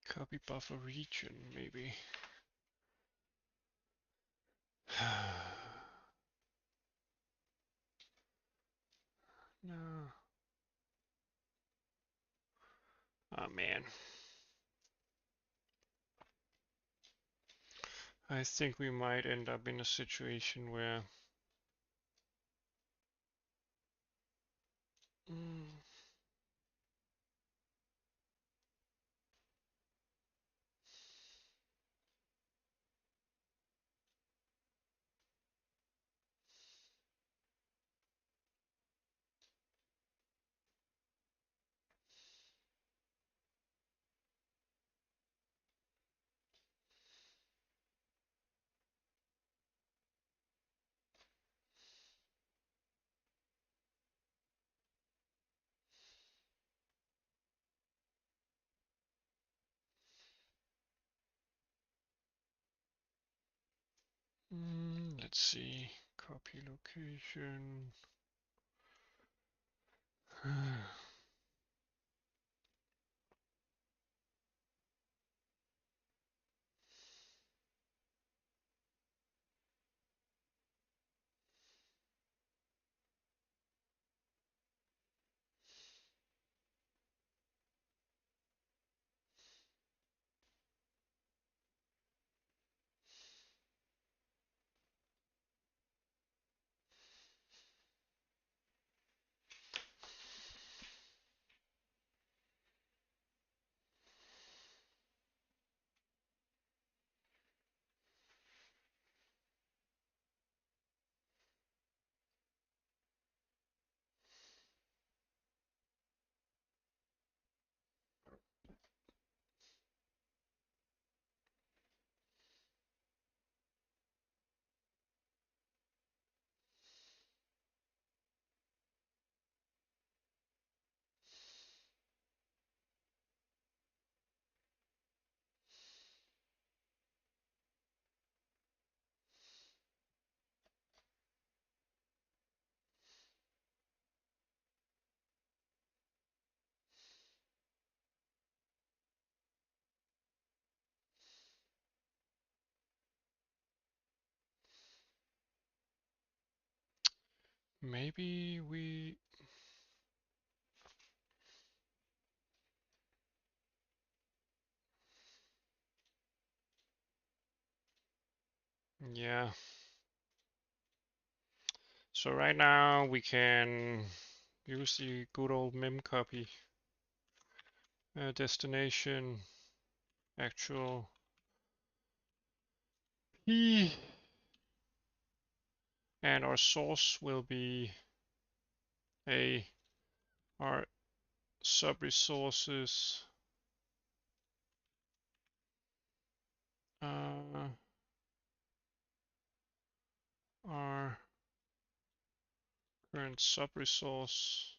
Copy buffer region, maybe. No. Oh man. I think we might end up in a situation where let's see, copy location. Maybe we, yeah. So right now we can use the good old mem copy destination actual p, and our source will be a our sub resources our current sub resource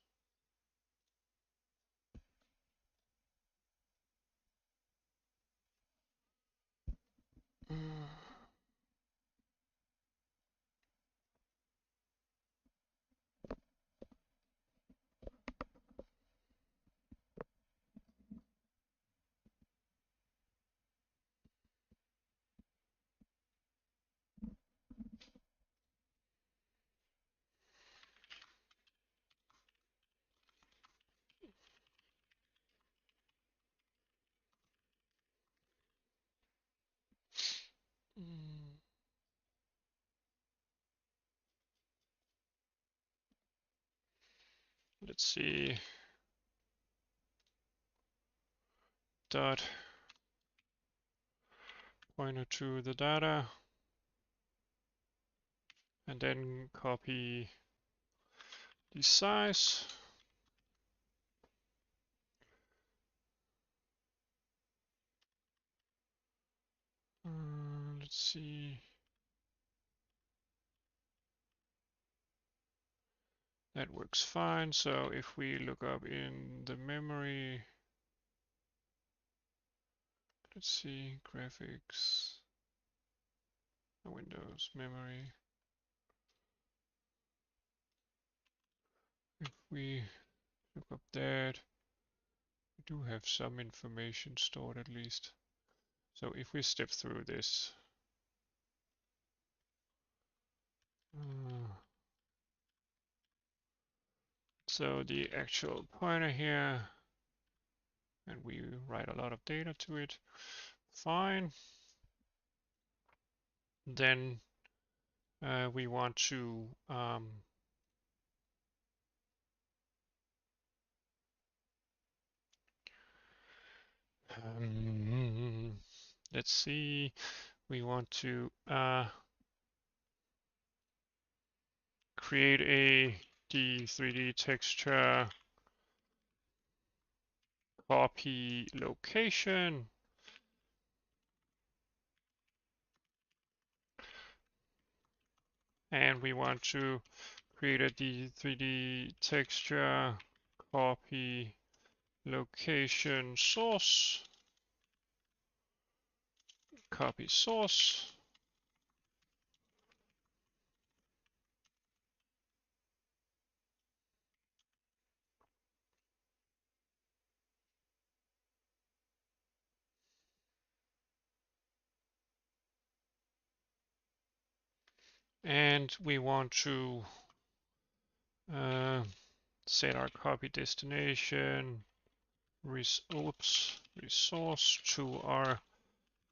let's see, dot pointer to the data, and then copy the size. Let's see. That works fine. So if we look up in the memory, let's see, graphics, Windows memory. If we look up that, we do have some information stored at least. So if we step through this, so the actual pointer here, and we write a lot of data to it, fine. Then we want to let's see, we want to create a D3D texture copy location. And we want to create a D3D texture copy location source. Copy source. And we want to set our copy destination resource to our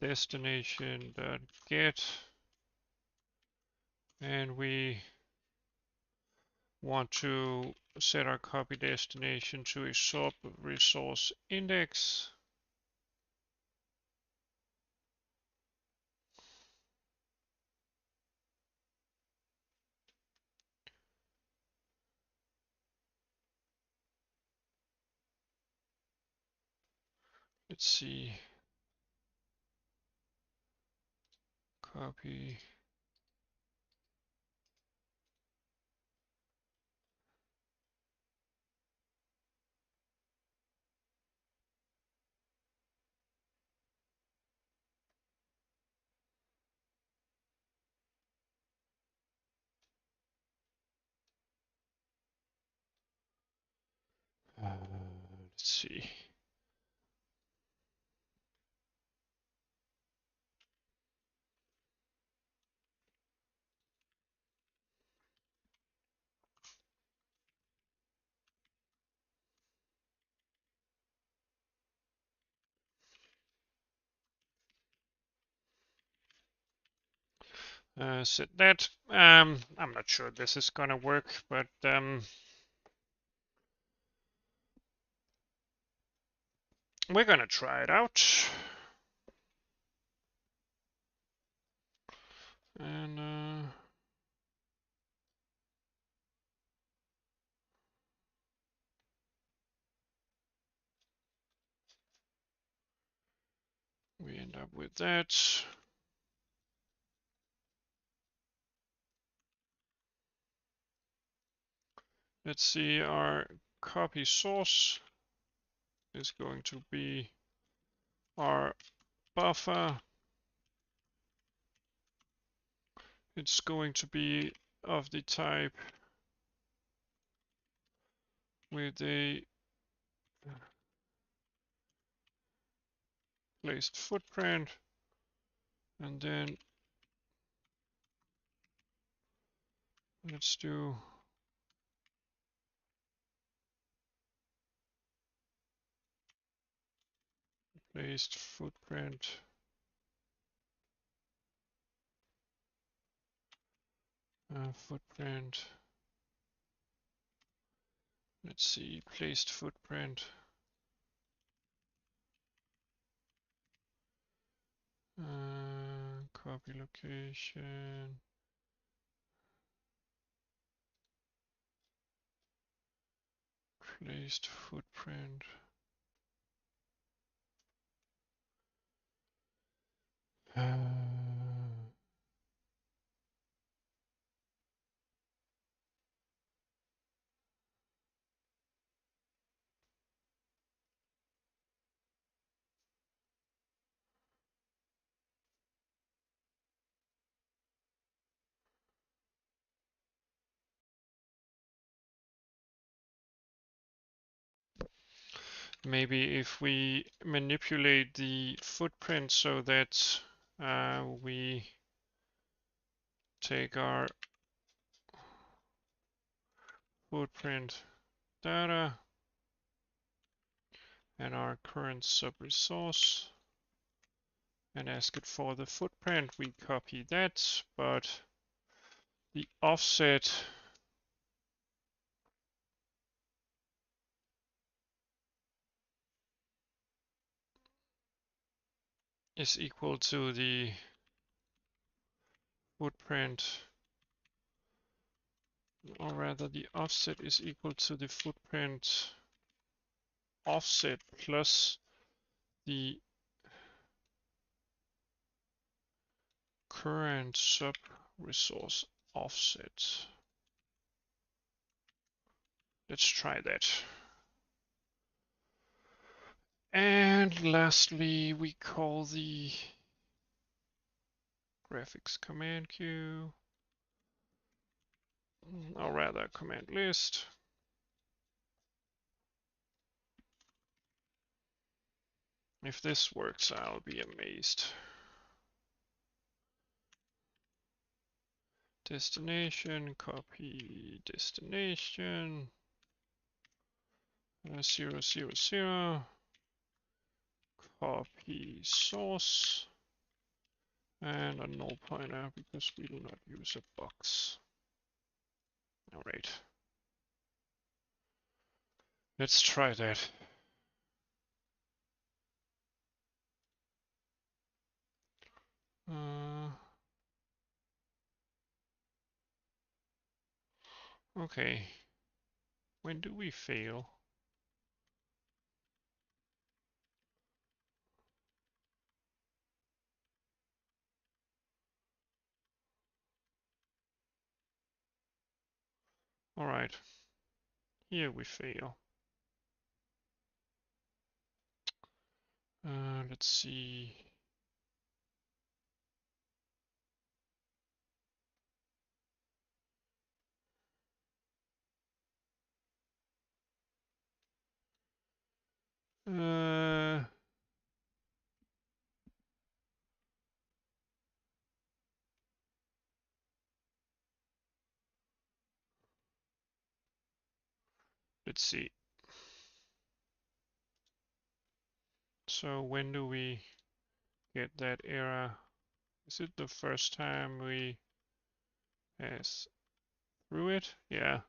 destination.get, and we want to set our copy destination to a sub resource index. Let's see, copy. Let's see. Set that. I'm not sure this is gonna work, but we're gonna try it out. And we end up with that. Let's see, our copy source is going to be our buffer. It's going to be of the type with a placed footprint, and then let's do placed footprint. Footprint. Let's see, placed footprint. Copy location. Placed footprint. Maybe if we manipulate the footprint so that we take our footprint data and our current sub resource, and ask it for the footprint. We copy that, but the offset is equal to the footprint, or rather the offset is equal to the footprint offset plus the current sub-resource offset. Let's try that. And lastly, we call the graphics command queue, or rather command list. If this works, I'll be amazed. Destination, copy destination, 000, copy source, and a null pointer because we do not use a box. All right. Let's try that. Okay. When do we fail? All right. Here we fail. Let's see. Let's see. So when do we get that error? Is it the first time we pass through it? Yeah.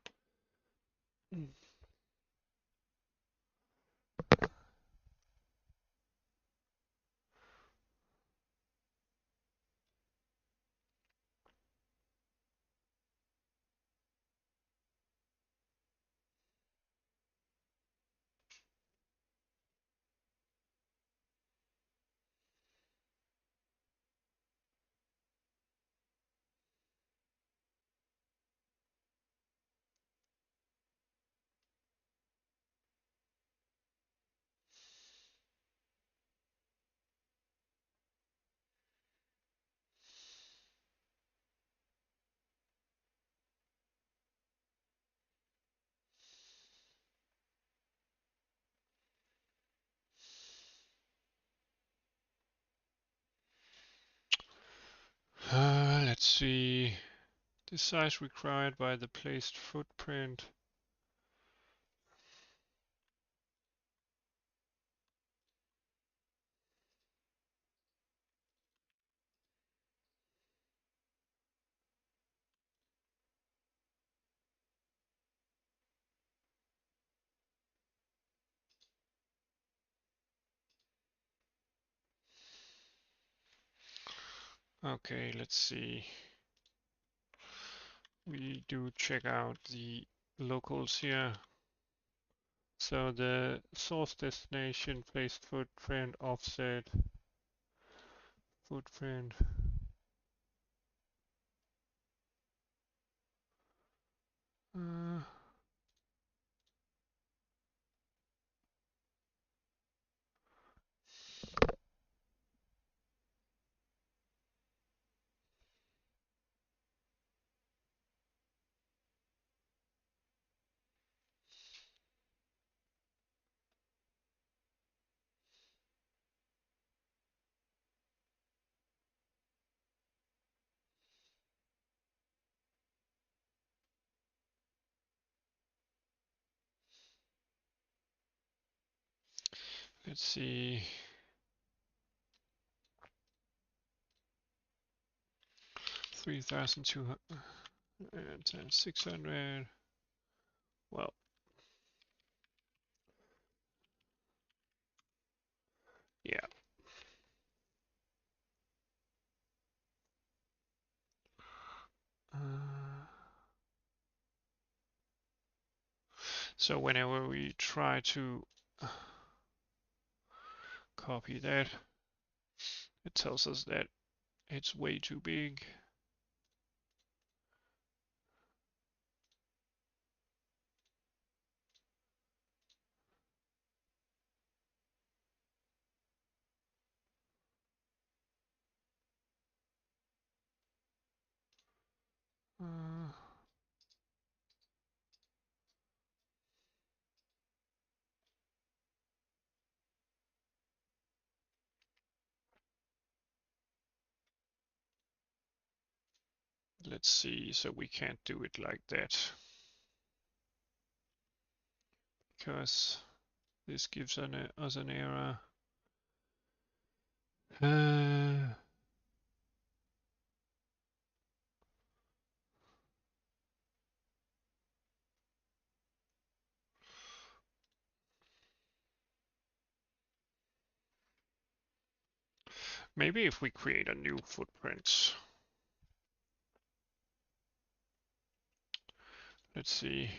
Let's see. The size required by the placed footprint. Okay, let's see. We do check out the locals here. So the source destination, placed footprint, offset, footprint. Let's see. 3,200 times 600. Well, yeah. So whenever we try to copy that, it tells us that it's way too big. Let's see, so we can't do it like that because this gives us an error. Maybe if we create a new footprint. Let's see.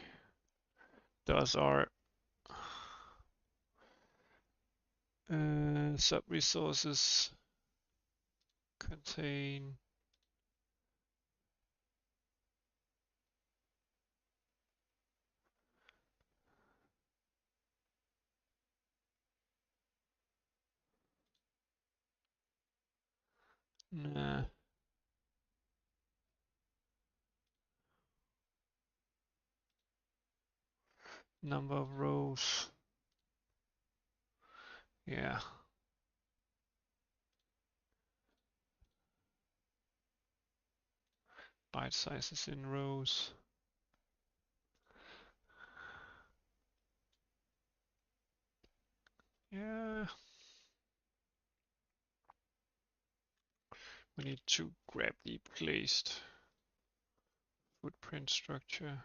Does our sub-resources contain number of rows? Yeah. Byte sizes in rows. Yeah. We need to grab the placed footprint structure.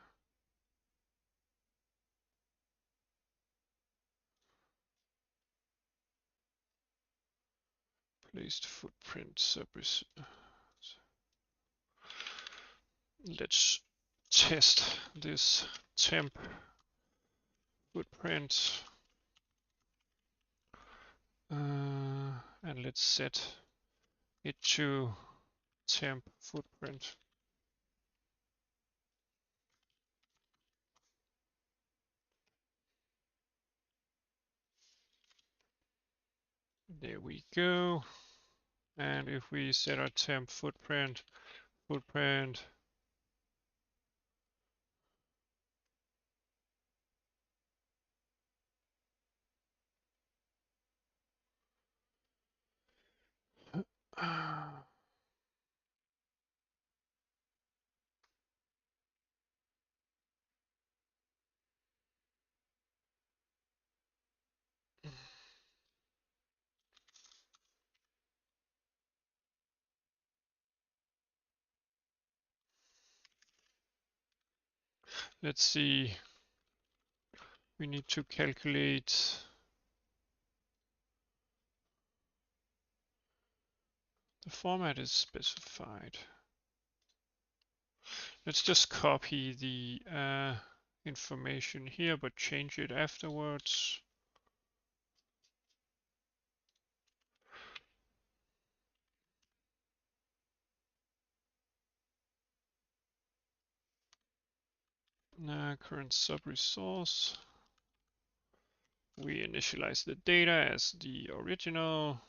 Placed footprint subs. Let's test this temp footprint. And let's set it to temp footprint. There we go. And if we set our temp footprint, let's see, we need to calculate the format is specified. Let's just copy the information here, but change it afterwards. Current sub-resource. We initialize the data as the original.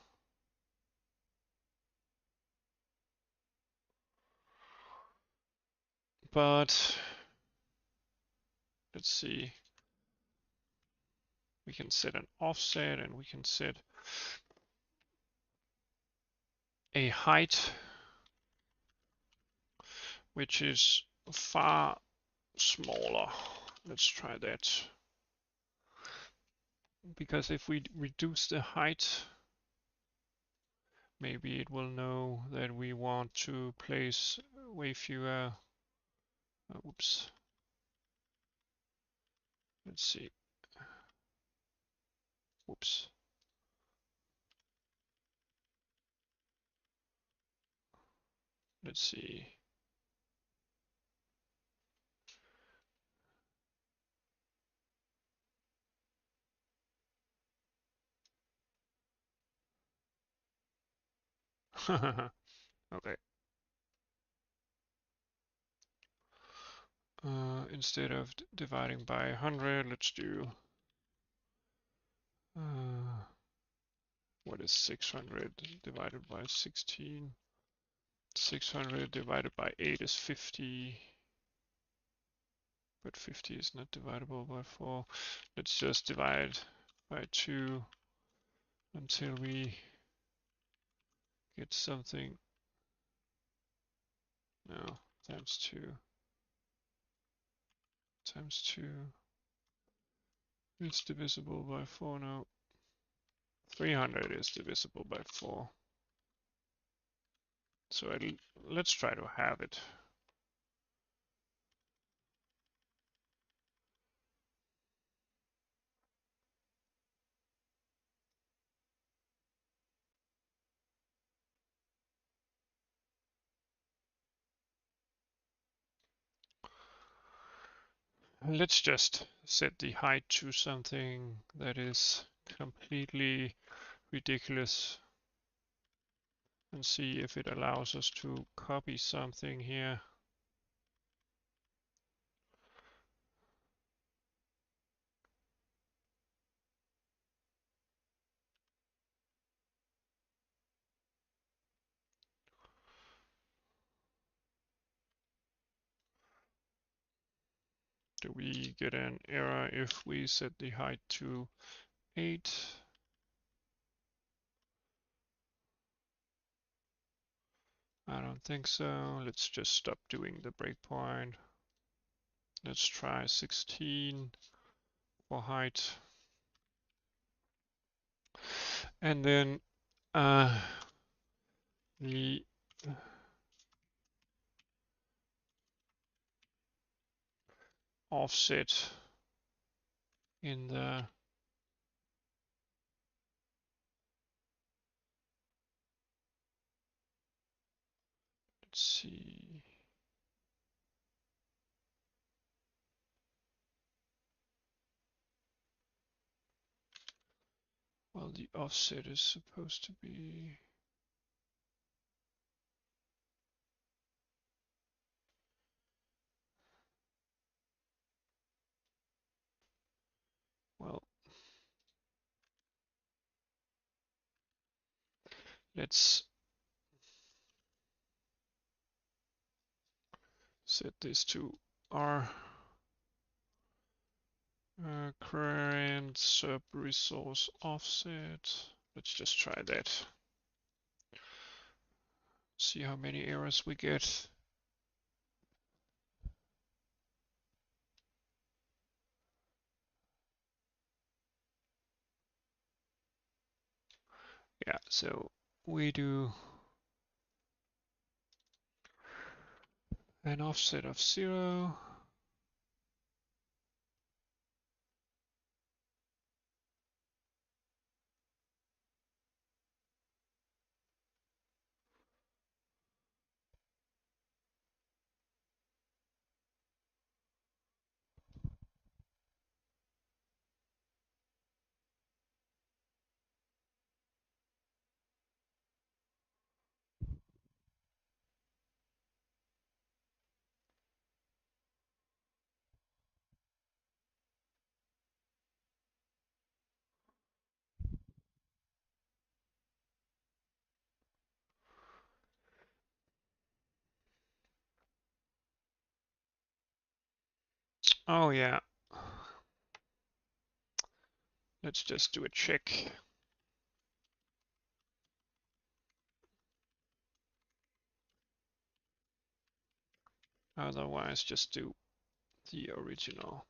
But let's see. We can set an offset and we can set a height, which is far smaller. Let's try that. Because if we reduce the height, maybe it will know that we want to place way fewer. Whoops. Let's see. Whoops. Let's see. Okay. Instead of dividing by 100, let's do what is 600 divided by 16? 600 divided by 8 is 50, but 50 is not divisible by 4. Let's just divide by 2 until we get something. No, times 2 times 2 is divisible by 4 now. 300 is divisible by 4. So let's try to have it. Let's just set the height to something that is completely ridiculous and see if it allows us to copy something here. Do we get an error if we set the height to 8? I don't think so. Let's just stop doing the breakpoint. Let's try 16 for height. And then the offset in the let's see. Well, the offset is supposed to be well. Let's set this to our current sub-resource offset. Let's just try that. See how many errors we get. Yeah, so we do an offset of 0. Oh yeah. Let's just do a check. Otherwise, just do the original.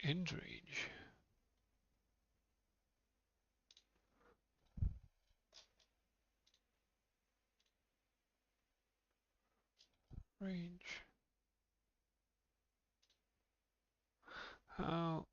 End range. Range. How?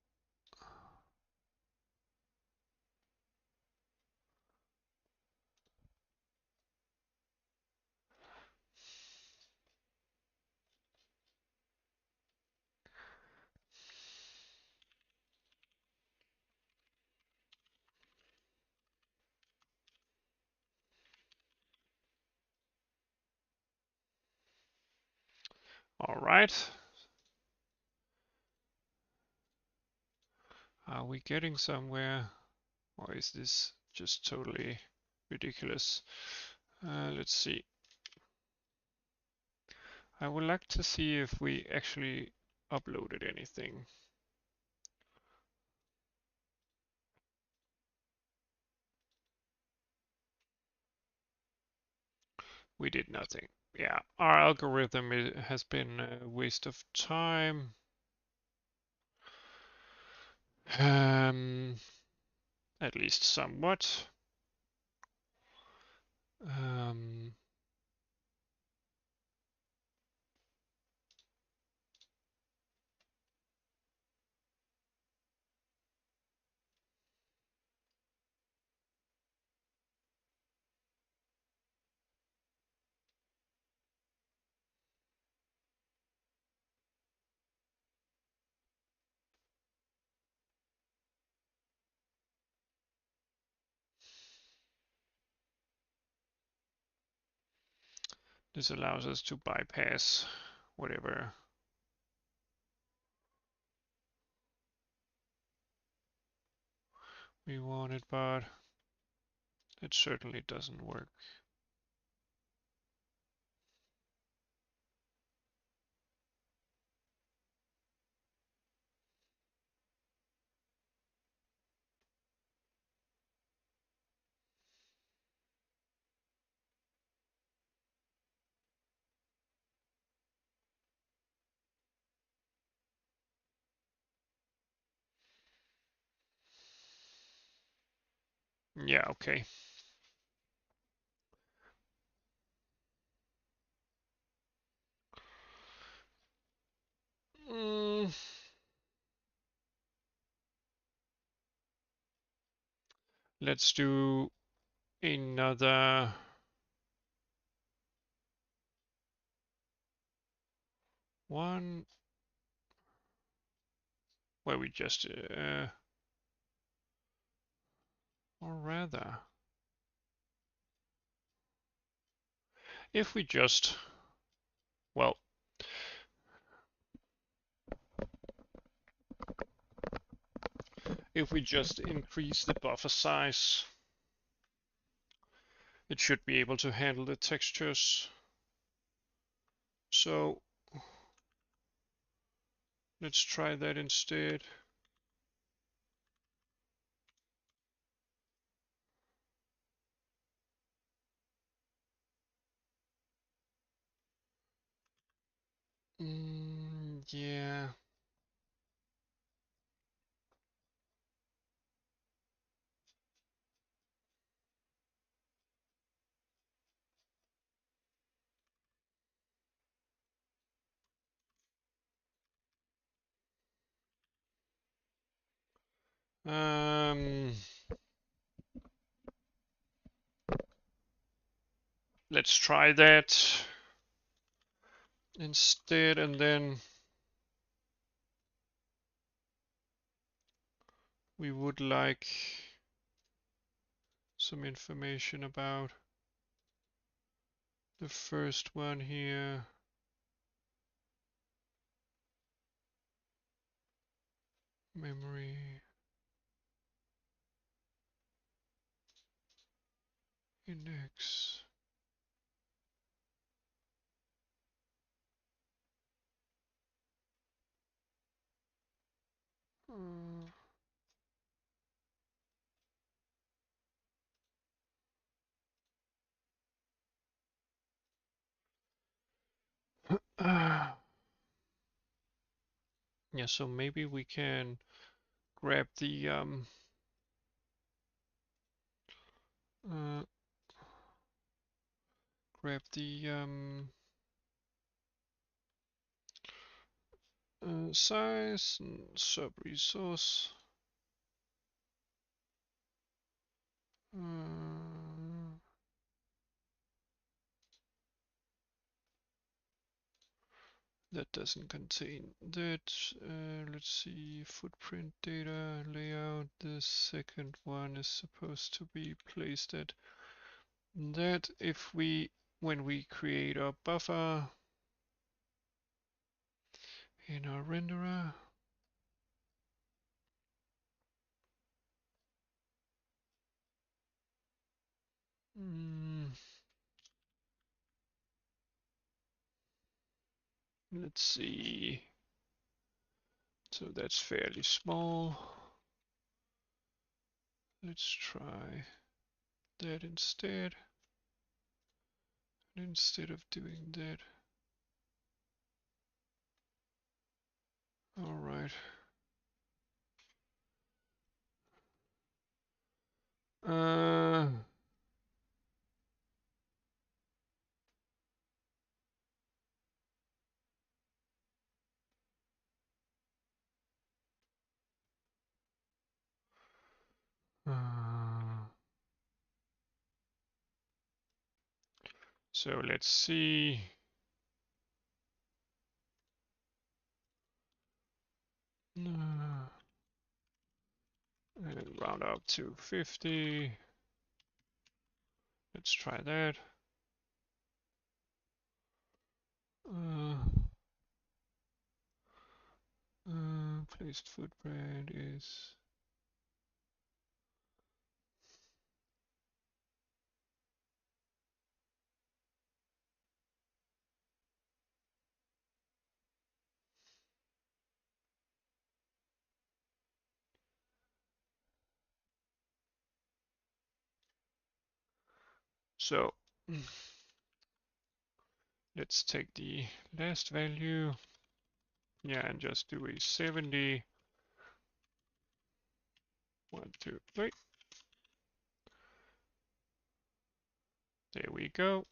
All right. Are we getting somewhere? Or is this just totally ridiculous? Let's see. I would like to see if we actually uploaded anything. We did nothing. Yeah, our algorithm has been a waste of time. Um, at least somewhat. Um, this allows us to bypass whatever we wanted, but it certainly doesn't work. Yeah, okay. Mm, let's do another one where we just, or rather, if we just, well, if we just increase the buffer size, it should be able to handle the textures. So let's try that instead. Yeah. Let's try that instead, and then we would like some information about the first one here. Memory index. Yeah, so maybe we can grab the uh, grab the size and sub resource. That doesn't contain that. Let's see, footprint data layout. The second one is supposed to be placed at that. If we, when we create our buffer in our renderer, let's see. So that's fairly small. Let's try that instead. Instead of doing that. All right. Uh, so let's see. And round up to 50. Let's try that. Placed footprint is so. Let's take the last value. Yeah, and just do a 70. 1, 2, 3. There we go.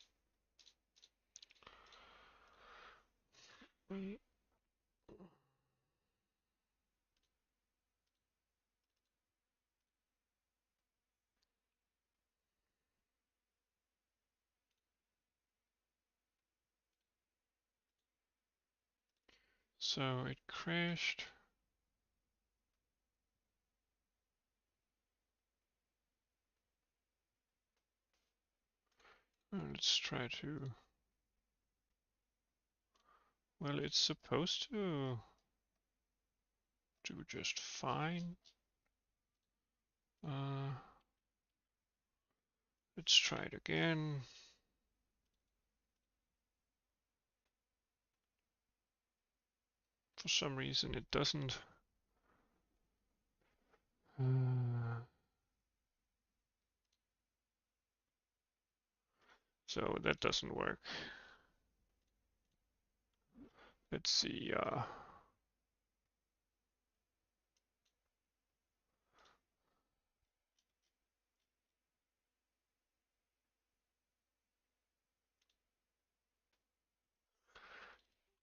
So it crashed. Let's try to. Well, it's supposed to do just fine. Let's try it again. For some reason it doesn't. So that doesn't work. Let's see.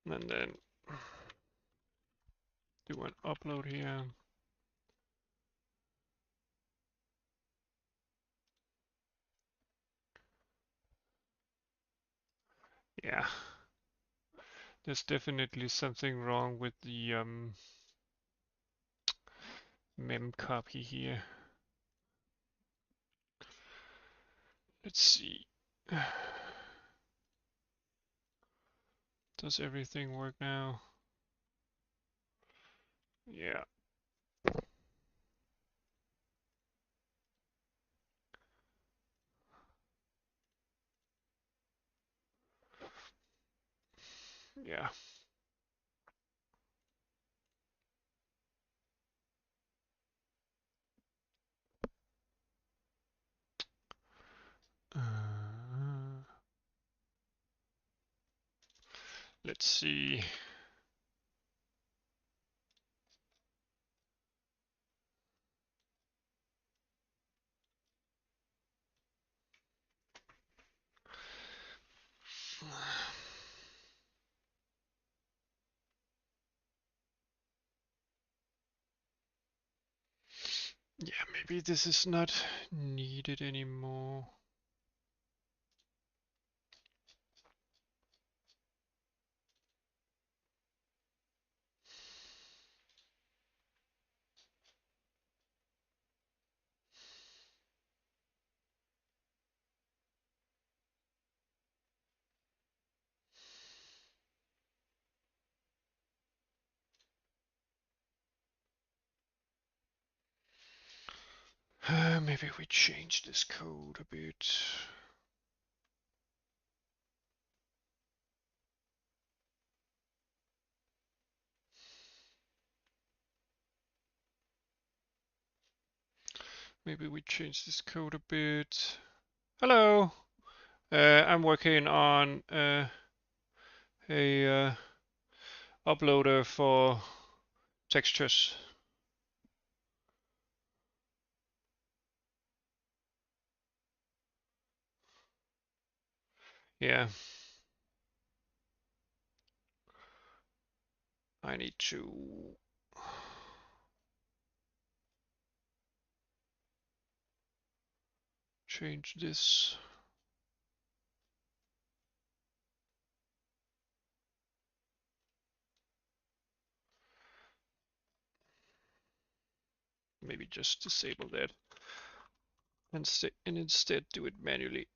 And then do an upload here. Yeah, there's definitely something wrong with the mem copy here. Let's see. Does everything work now? Yeah. Yeah. Let's see. maybe this is not needed anymore. Maybe we change this code a bit. Maybe we change this code a bit. Hello. I'm working on a uploader for textures. Yeah. I need to change this. Maybe just disable that and instead do it manually.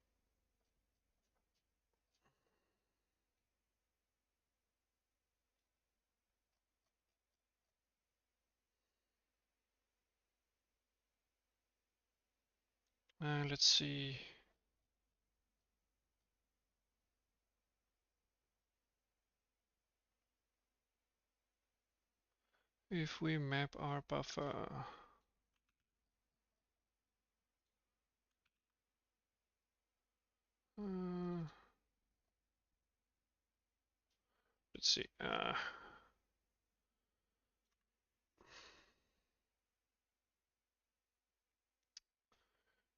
Let's see. If we map our buffer. Let's see.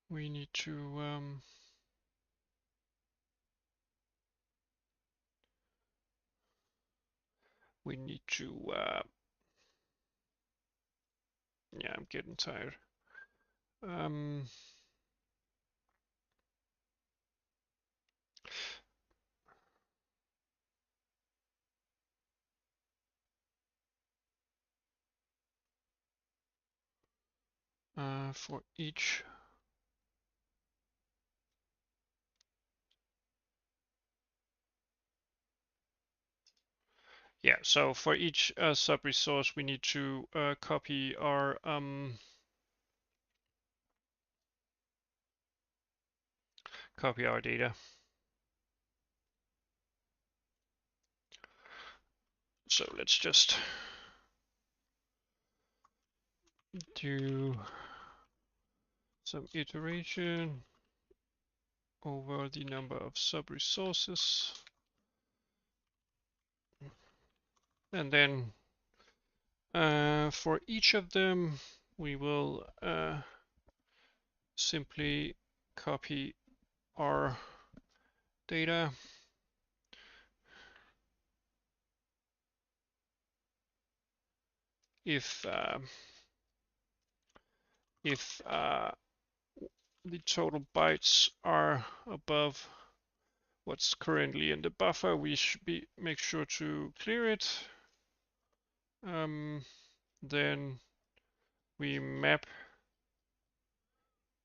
We need to yeah, I'm getting tired. For each yeah, so for each sub-resource we need to copy our data. So let's just do some iteration over the number of sub-resources. And then for each of them, we will simply copy our data. If the total bytes are above what's currently in the buffer, we should make sure to clear it. Then we map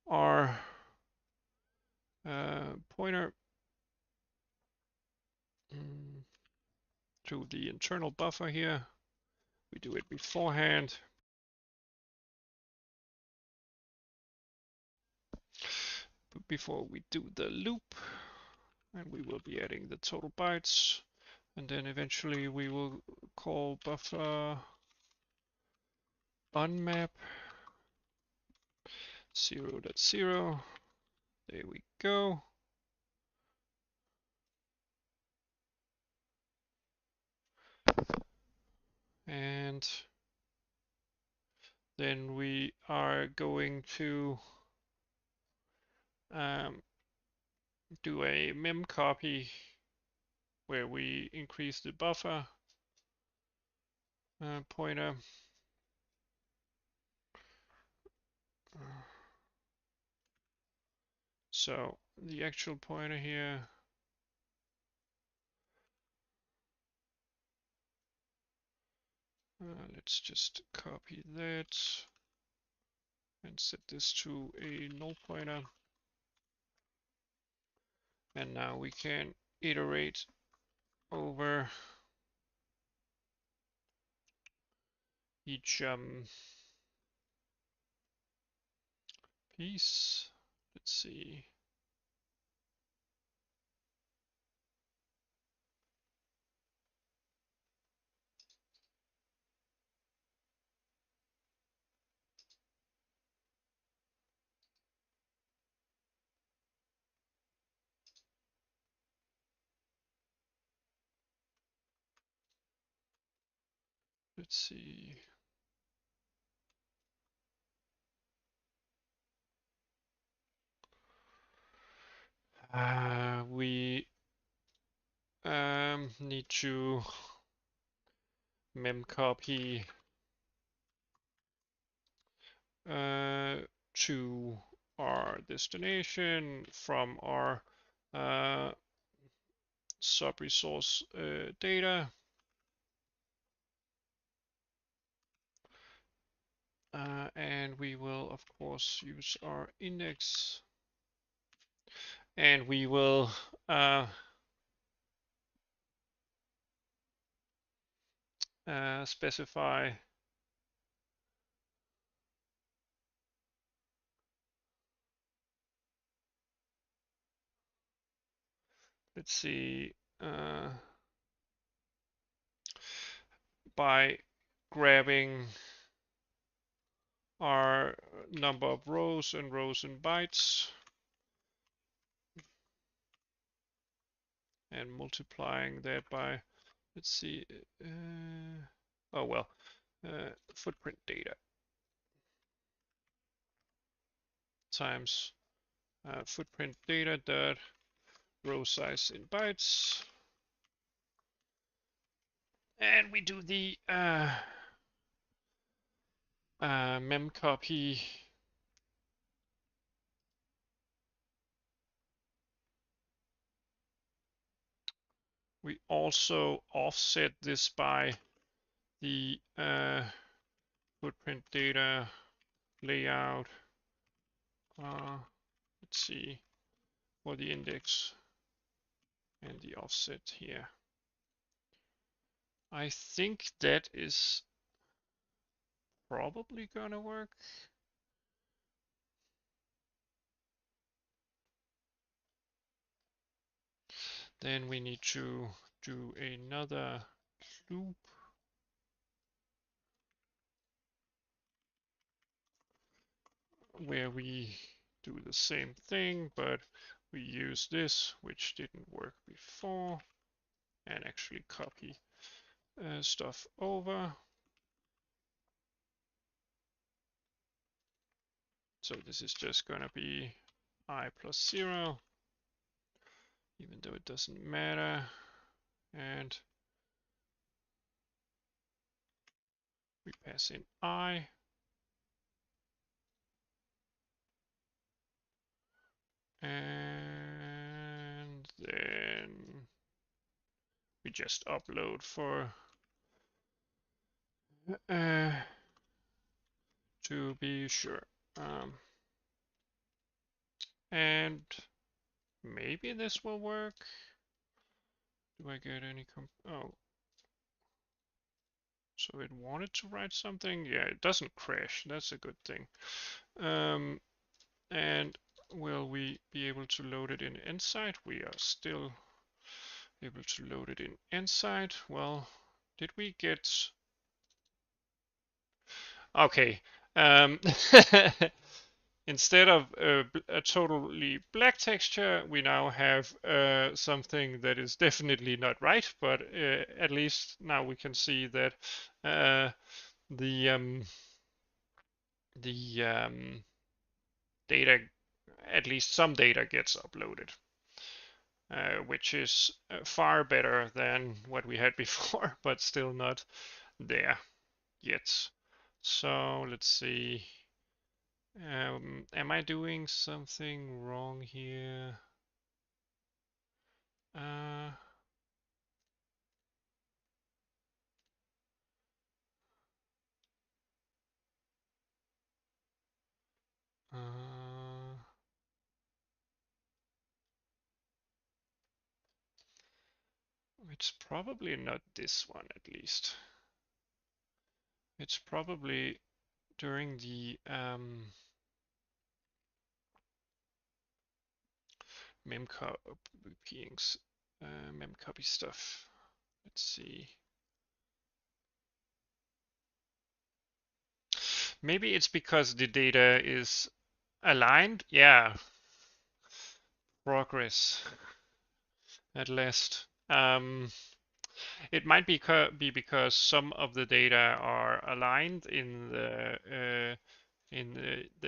our pointer to the internal buffer here. We do it beforehand. But before we do the loop, and we will be adding the total bytes, and then eventually we will call buffer unmap 0.0. There we go. And then we are going to do a mem copy where we increase the buffer pointer. So the actual pointer here, let's just copy that and set this to a null pointer. And now we can iterate over each piece. Let's see. Let's see. We need to memcopy to our destination from our sub-resource data. And we will, of course, use our index. And we will specify let's see, by grabbing our number of rows and bytes and multiplying that by, let's see, oh well, footprint data times footprint data dot row size in bytes, and we do the memcopy we also offset this by the footprint data layout. Let's see, for the index and the offset here. I think that is probably gonna work. Then we need to do another loop where we do the same thing, but we use this, which didn't work before, and actually copy stuff over. So this is just gonna be I plus 0, even though it doesn't matter. And we pass in I. And then we just upload for to be sure. And maybe this will work. Do I get any oh. So it wanted to write something. Yeah, it doesn't crash. That's a good thing. And will we be able to load it in Insight? We are still able to load it in Insight. Well, did we get... Okay. Instead of a totally black texture, we now have something that is definitely not right, but at least now we can see that the data, at least some data gets uploaded, which is far better than what we had before, but still not there yet. So let's see. Am I doing something wrong here? Uh, uh, it's probably not this one at least. It's probably during the memcopying memcopy stuff. Let's see. Maybe it's because the data is aligned. Yeah, progress at last. It might be because some of the data are aligned in the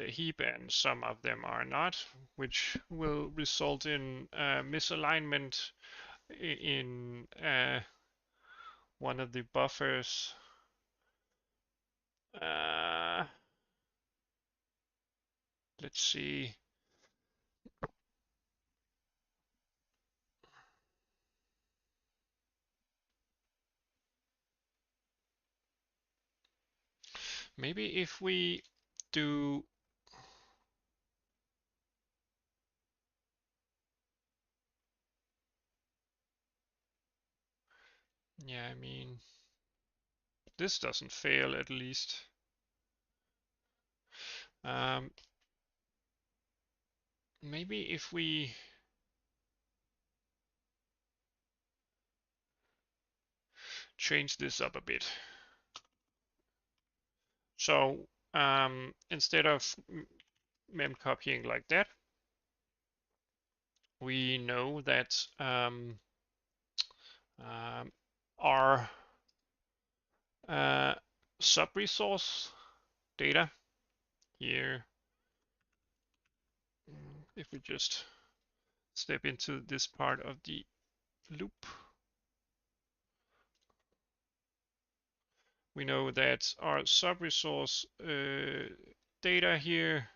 heap and some of them are not, which will result in misalignment in one of the buffers. Uh, let's see. Maybe if we do yeah, I mean, this doesn't fail at least. Um, maybe if we change this up a bit. So instead of mem copying like that, we know that our sub-resource data here, if we just step into this part of the loop, we know that our sub-resource data here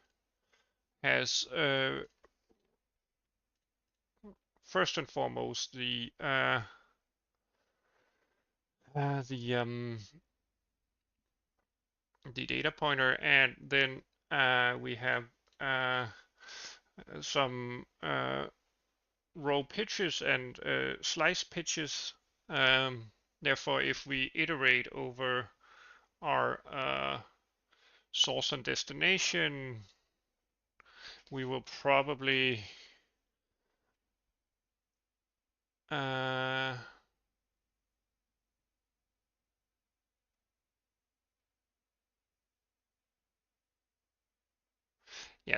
has first and foremost the data pointer, and then we have some row pitches and slice pitches. Therefore, if we iterate over our source and destination, we will probably yeah,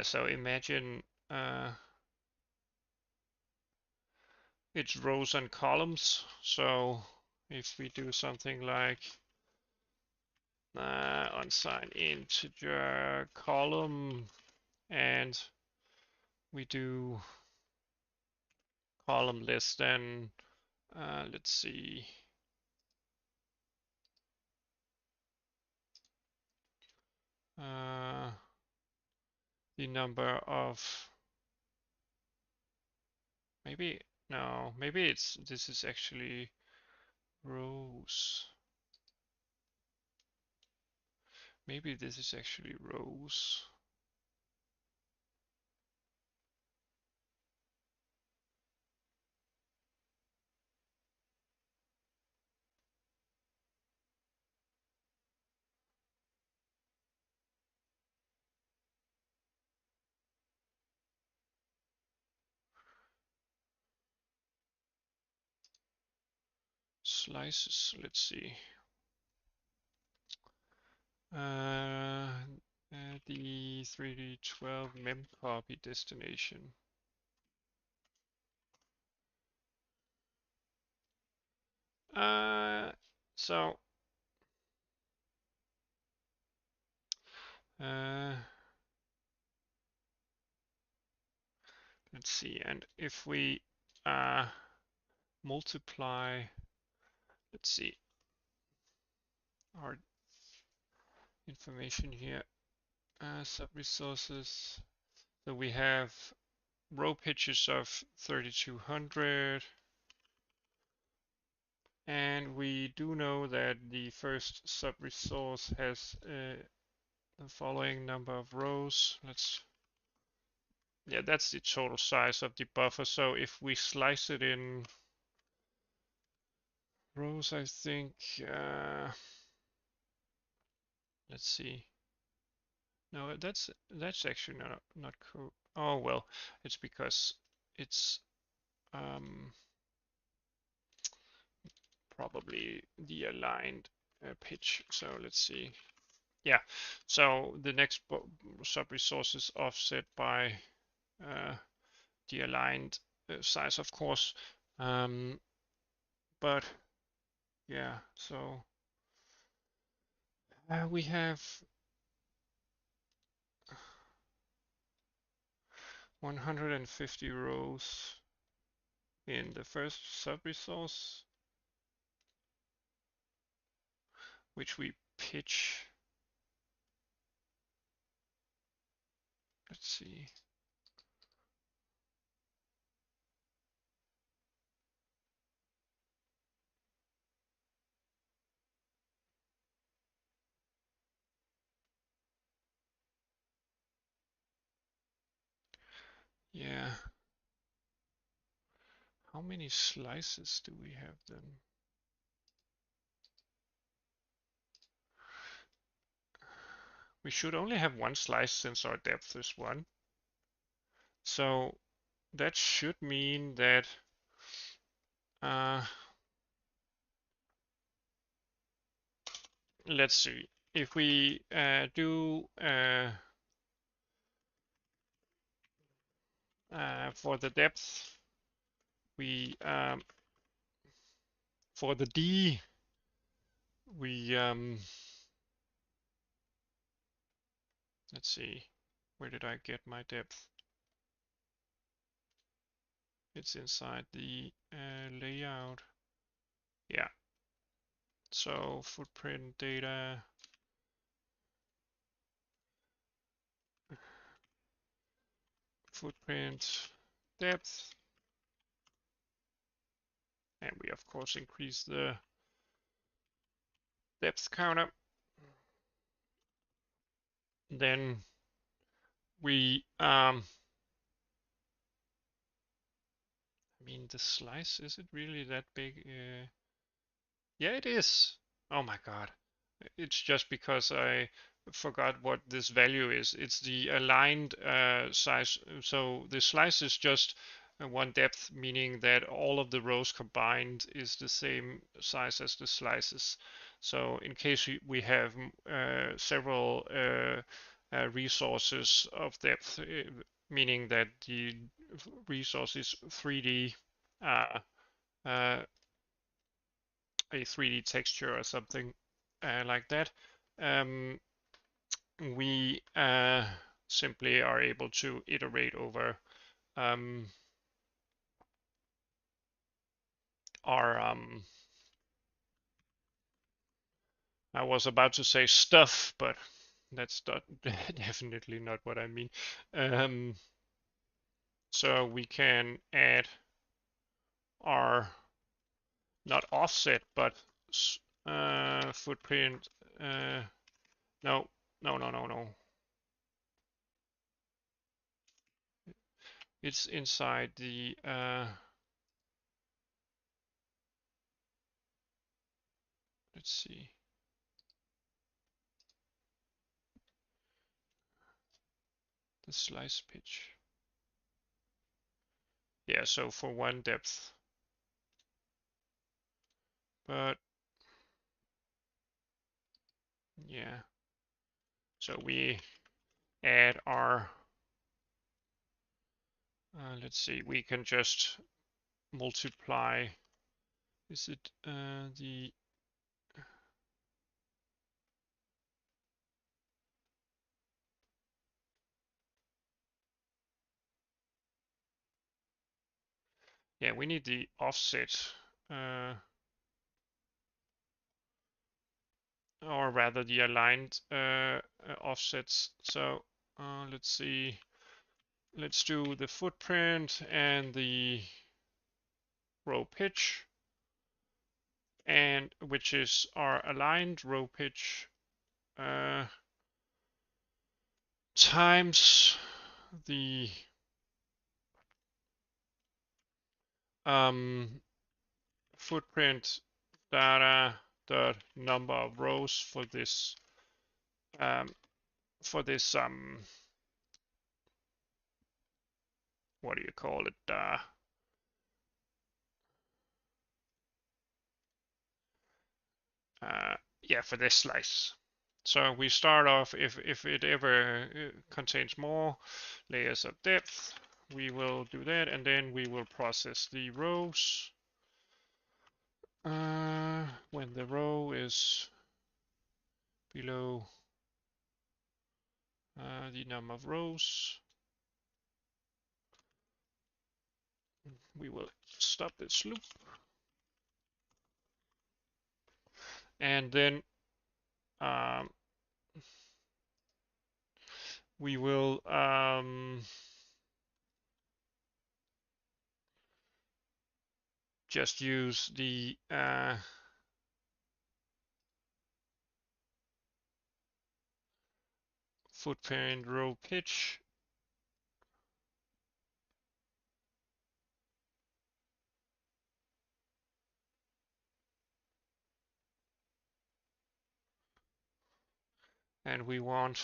so imagine it's rows and columns. So if we do something like unsigned integer column, and we do column less than let's see, the number of, maybe, no, maybe this is actually rows. Maybe this is actually rows. Slices, let's see. The 3D12 mem copy destination. So let's see, and if we multiply, let's see, our information here Sub-resources. So we have row pitches of 3200. And we do know that the first sub-resource has the following number of rows. Yeah, that's the total size of the buffer. So if we slice it in rows, I think, let's see. No, that's actually not cool. Oh well, it's because it's probably the aligned pitch. So let's see. Yeah, so the next sub-resource is offset by the aligned size, of course. But yeah, so we have 150 rows in the first sub-resource, which we pitch. Let's see. Yeah. How many slices do we have then? We should only have one slice since our depth is 1. So that should mean that let's see. If we do for the depth, we for the D, we let's see, where did I get my depth? It's inside the layout. Yeah. So footprint data. Footprint depth. And we of course increase the depth counter. Then we I mean the slice, is it really that big? Yeah, it is. Oh my god. It's just because I forgot what this value is. It's the aligned size. So the slice is just one depth, meaning that all of the rows combined is the same size as the slices. So in case we have several resources of depth, meaning that the resource is 3D, uh, uh, a 3D texture or something like that, um, we simply are able to iterate over our I was about to say stuff, but that's not definitely not what I mean. So we can add our not offset, but footprint. No, no. It's inside the let's see. The slice pitch. Yeah, so for one depth. But yeah. So we add our let's see, we can just multiply. Is it the yeah, we need the offset or rather the aligned offsets. So let's see. Let's do the footprint and the row pitch, and which is our aligned row pitch times the footprint data dot number of rows for this um, what do you call it, yeah, for this slice. So we start off, if it ever contains more layers of depth, we will do that, and then we will process the rows when the row is below the number of rows. We will stop this loop, and then we will just use the footprint row pitch and we want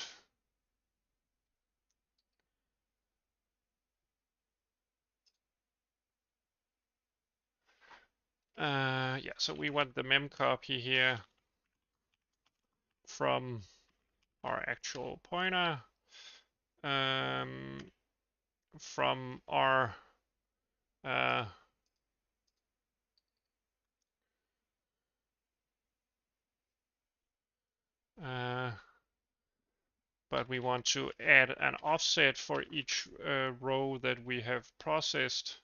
yeah, so we want the mem copy here from our actual pointer, from our but we want to add an offset for each row that we have processed.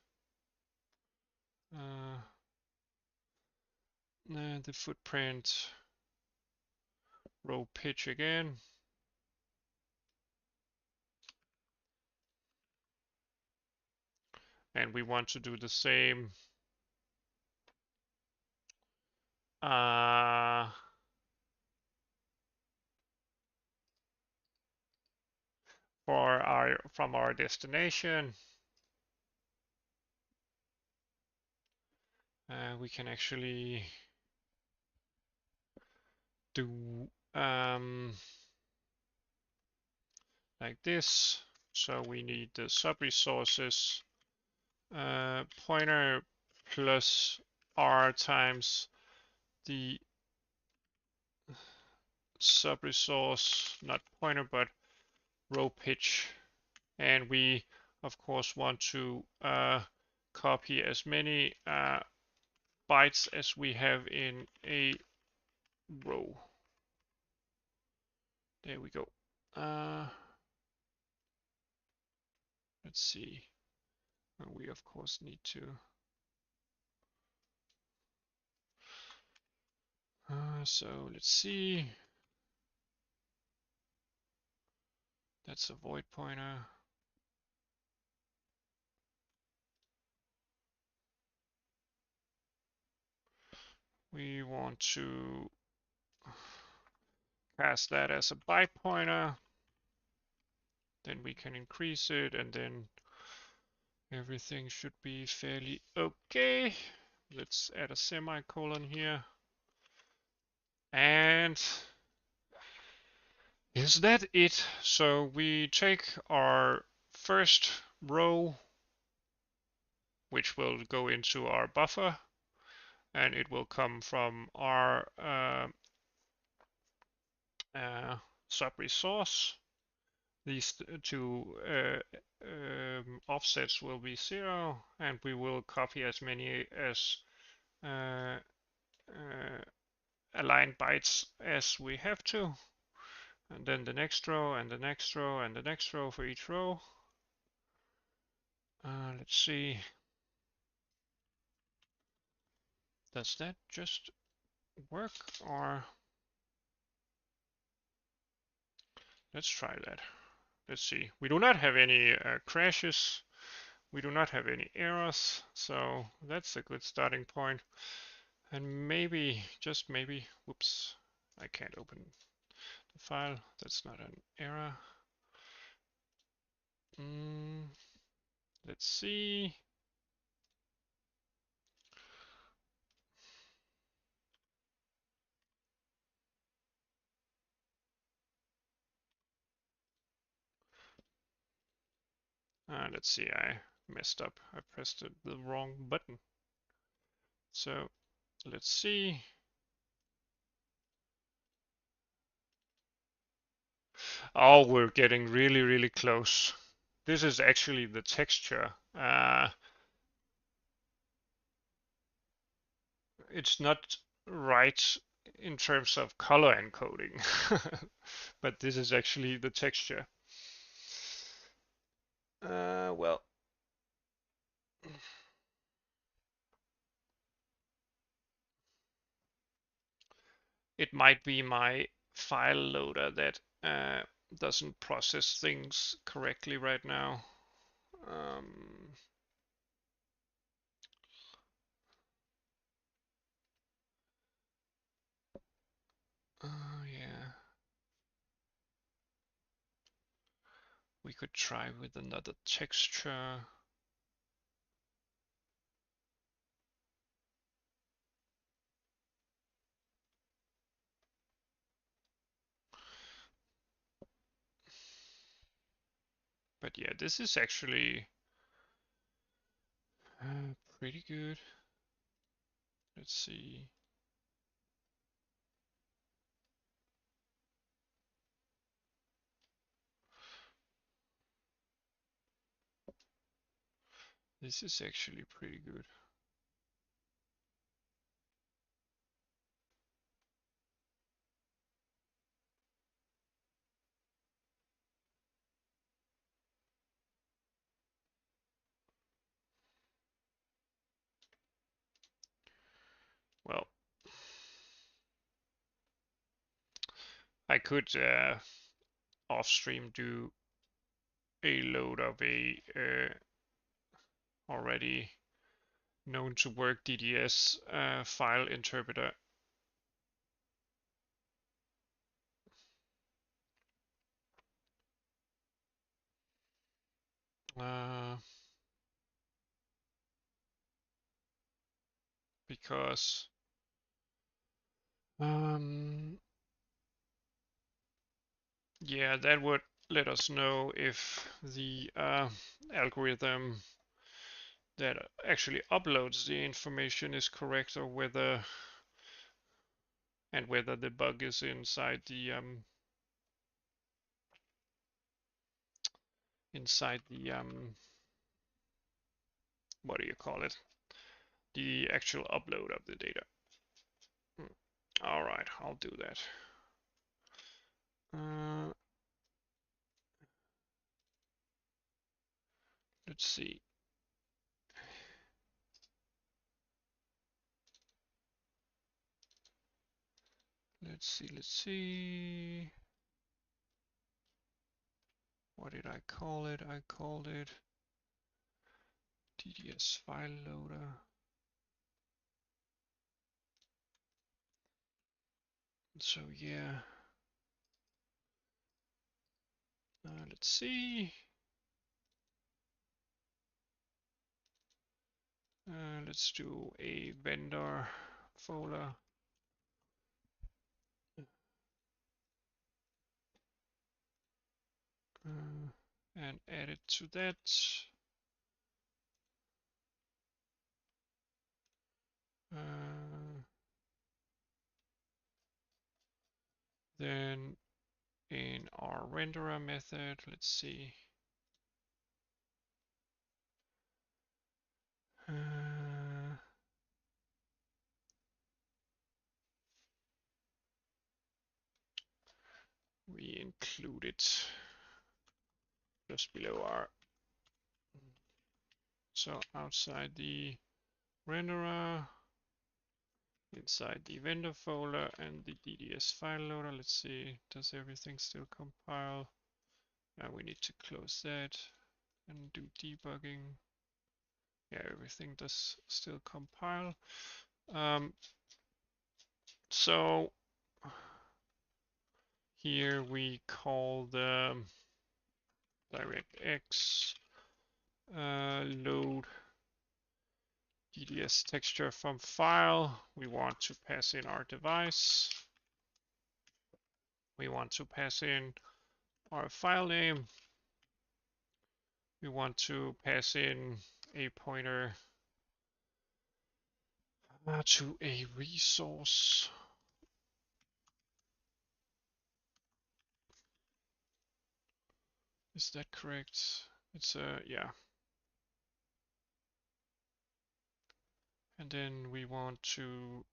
The footprint row pitch again. And we want to do the same from our destination. We can actually do like this. So we need the sub-resources pointer plus r times the sub-resource, not pointer, but row pitch. And we, of course, want to copy as many bytes as we have in a row. There we go. Let's see. We, of course, need to so let's see. That's a void pointer. We want to pass that as a byte pointer. Then we can increase it, and then everything should be fairly okay. Let's add a semicolon here. And is that it? So we take our first row, which will go into our buffer, and it will come from our sub-resource. These two offsets will be 0, and we will copy as many as aligned bytes as we have to. And then the next row, and the next row, and the next row for each row. Let's see. Does that just work, or Let's try that. Let's see. We do not have any crashes. We do not have any errors, so that's a good starting point. And maybe, just maybe, whoops, I can't open the file. That's not an error. Let's see. Let's see, I messed up. I pressed the wrong button. So let's see. Oh, we're getting really, really close. This is actually the texture. It's not right in terms of color encoding, but this is actually the texture. Well, it might be my file loader that doesn't process things correctly right now. Yeah. We could try with another texture. But yeah, this is actually pretty good. Let's see. This is actually pretty good. Well, I could off stream do a load of a already known to work DDS file interpreter. Because yeah, that would let us know if the algorithm that actually uploads the information is correct, or whether the bug is inside the what do you call it, the actual upload of the data. All right, I'll do that. Let's see. Let's see. What did I call it? I called it DDS file loader. So yeah. Let's see. Let's do a vendor folder. And add it to that. Then in our renderer method, let's see. We include it just below our, so outside the renderer inside the vendor folder and the DDS file loader. Let's see, does everything still compile? We need to close that and do debugging. Yeah, everything does still compile. So here we call the DirectX load DDS texture from file. We want to pass in our device. We want to pass in our file name. We want to pass in a pointer to a resource. Is that correct? It's yeah. And then we want to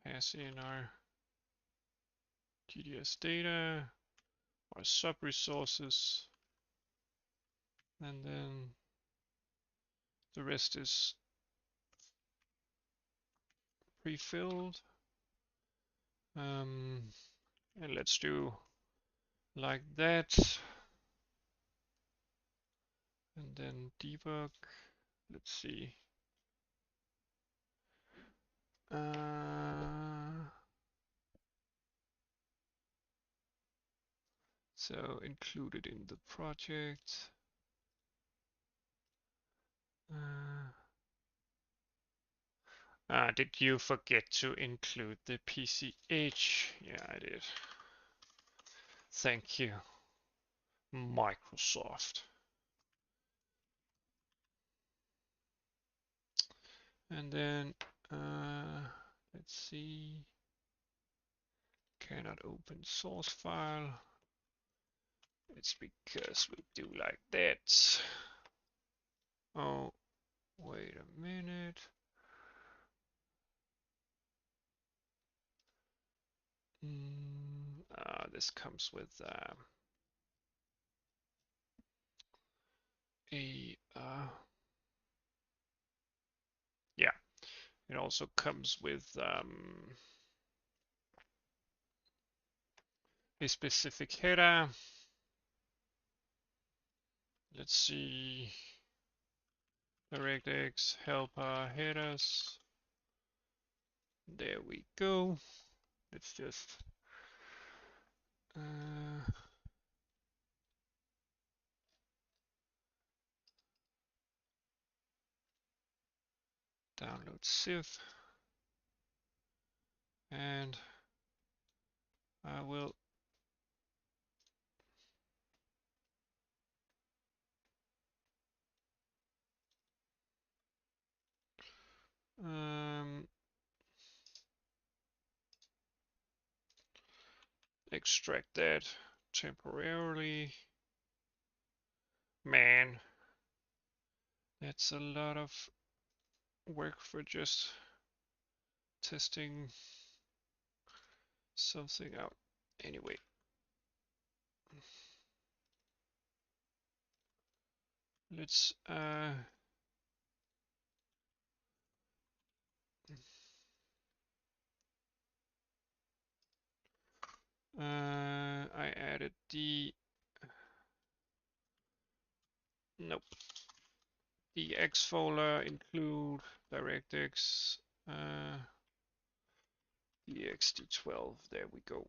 pass in our GDS data, our sub resources, and then the rest is pre-filled. And let's do like that. And then debug. Let's see. So included in the project. Did you forget to include the PCH? Yeah, I did. Thank you, Microsoft. And then, let's see. Cannot open source file. It's because we do like that. Oh, wait a minute. This comes with yeah, it also comes with a specific header. Let's see, DirectX helper headers. There we go. Let's just download CIF, and I will extract that temporarily. Man, that's a lot of work for just testing something out. Anyway, let's I added the the X folder, include DirectX DXD12. There we go.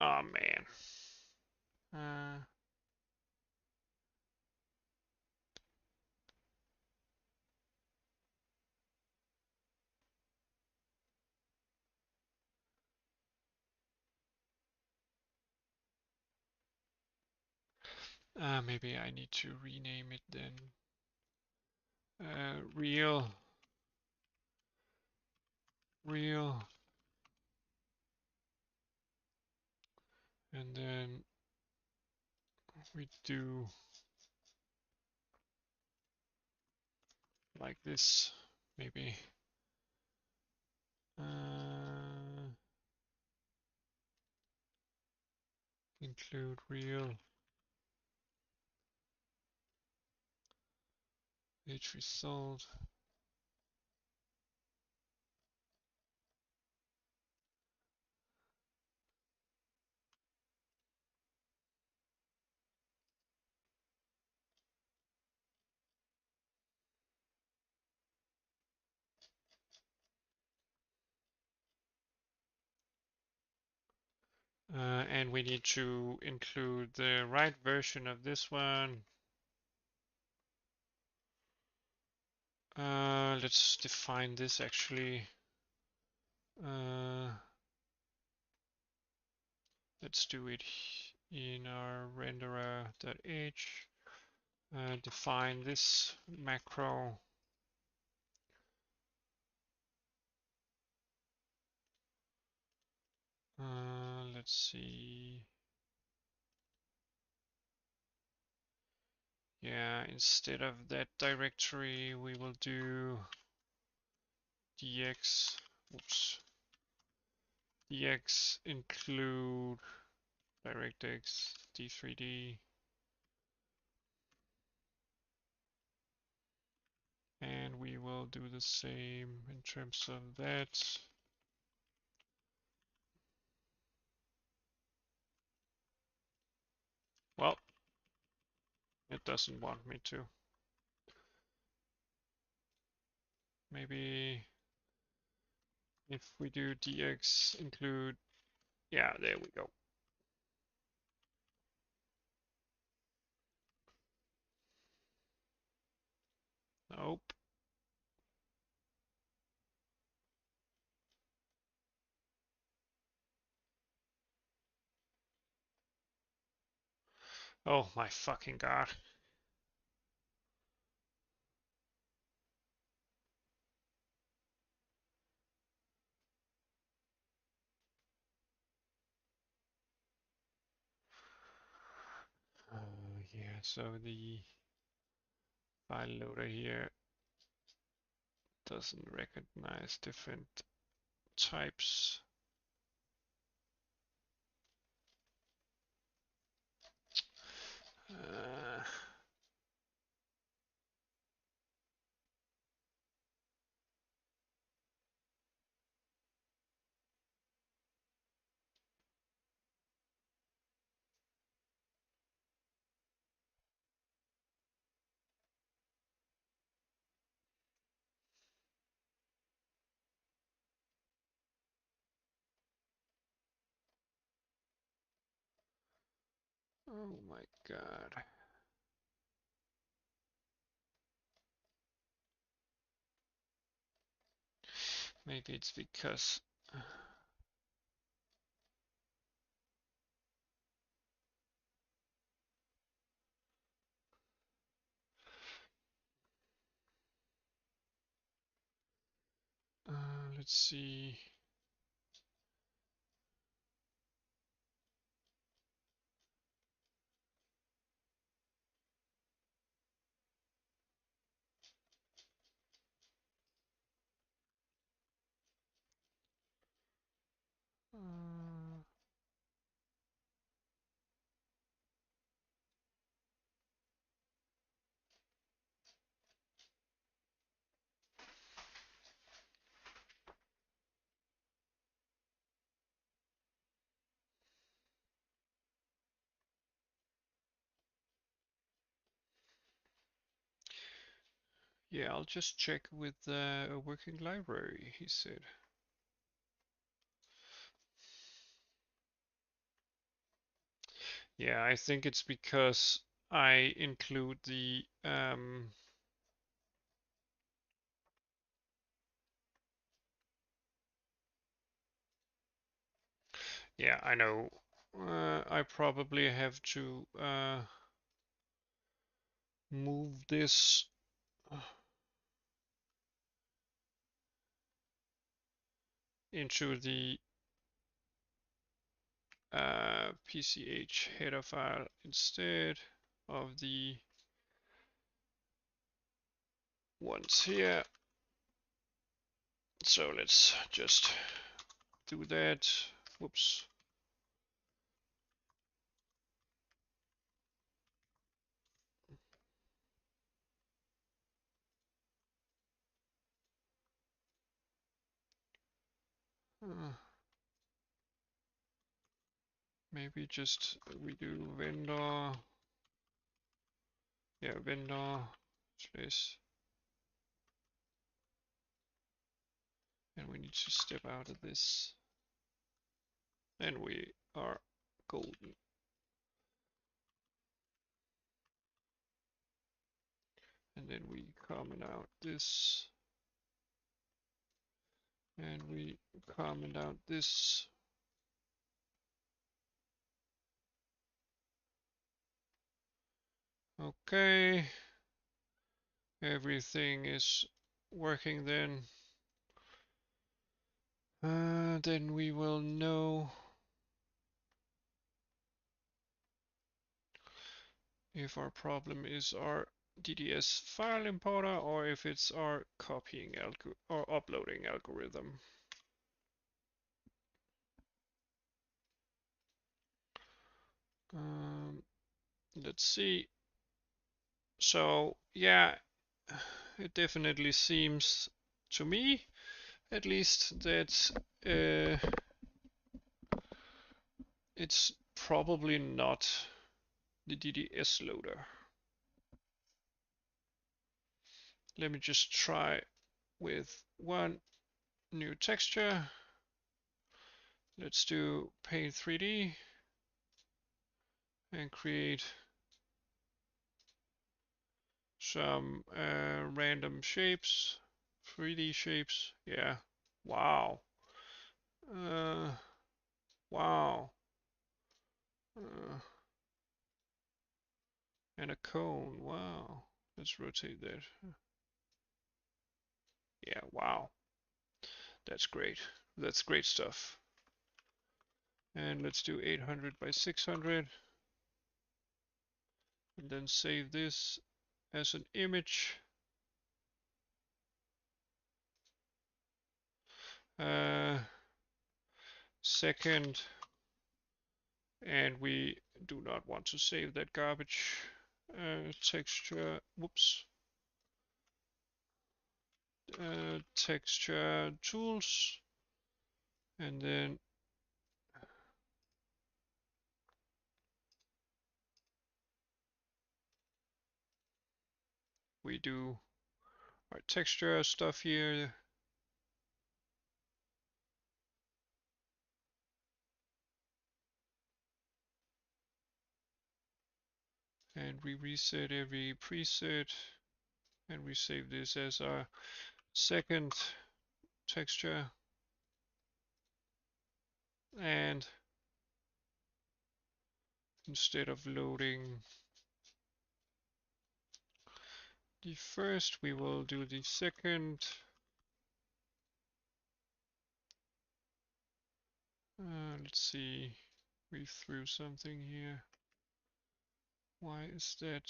Oh man. Maybe I need to rename it then. Real And then we do like this, maybe. Include real page result. And we need to include the right version of this one. Let's define this actually. Let's do it in our renderer.h. Define this macro. Let's see. Yeah, instead of that directory, we will do dx, oops, dx include DirectX D3D, and we will do the same in terms of that. Well, it doesn't want me to. Maybe if we do dx include, yeah, there we go. Nope. Oh my fucking god. Yeah, so the file loader here doesn't recognize different types. Oh my god. Maybe it's because let's see. Yeah, I'll just check with a working library, he said. Yeah, I think it's because I include the yeah, I know. I probably have to move this into the PCH header file instead of the ones here. So let's just do that. Whoops. Maybe just we do vendor. Yeah, vendor space. And we need to step out of this. And we are golden. And then we comment out this. And we comment out this. Okay. Everything is working then. Then we will know if our problem is our DDS file importer or if it's our copying or uploading algorithm. Let's see. So yeah, it definitely seems to me, at least, that it's probably not the DDS loader. Let me just try with one new texture. Let's do Paint 3D and create some random shapes, 3D shapes. Yeah. Wow. Wow. And a cone. Wow. Let's rotate that. Yeah. Wow. That's great. That's great stuff. And let's do 800 by 600. And then save this as an image. Second, and we do not want to save that garbage texture. Whoops. Texture tools, and then we do our texture stuff here. And we reset every preset, and we save this as our second texture. And instead of loading the first, we will do the second. Let's see, we threw something here. Why is that?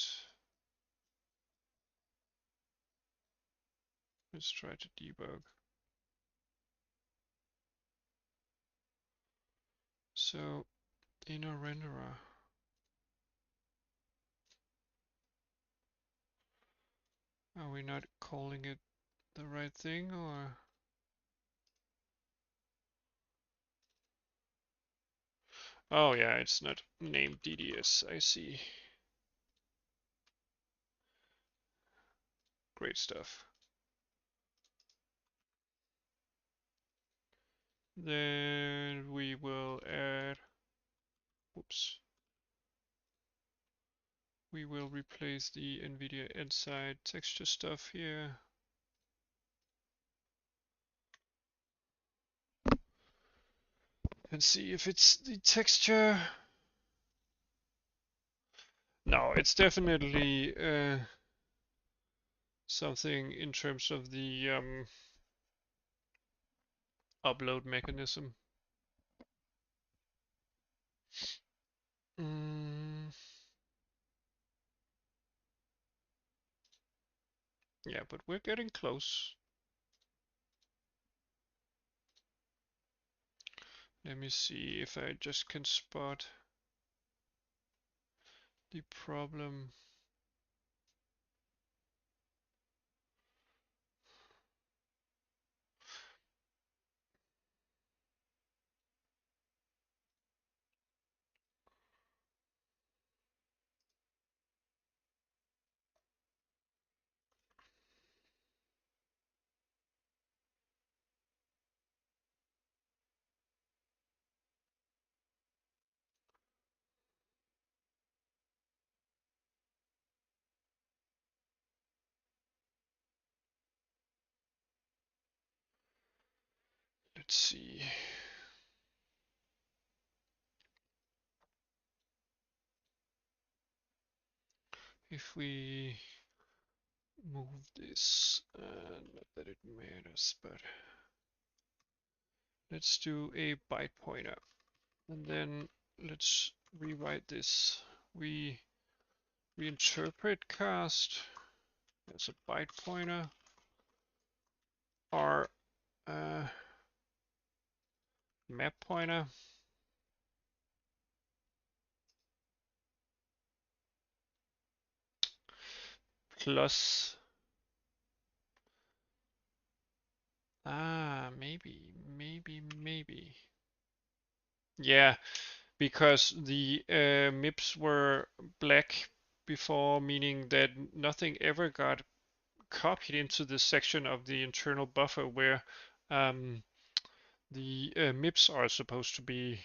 Let's try to debug. So in a renderer, are we not calling it the right thing, or? Oh yeah, it's not named DDS, I see. Great stuff. Then we will add, whoops. We will replace the NVIDIA Inside texture stuff here. And see if it's the texture. No, it's definitely something in terms of the upload mechanism. Yeah, but we're getting close. Let me see if I just can spot the problem. Let's see. If we move this, not that it matters, but let's do a byte pointer. And then let's rewrite this. We reinterpret cast as a byte pointer, or map pointer plus maybe. Yeah, because the MIPS were black before, meaning that nothing ever got copied into the section of the internal buffer where the MIPS are supposed to be.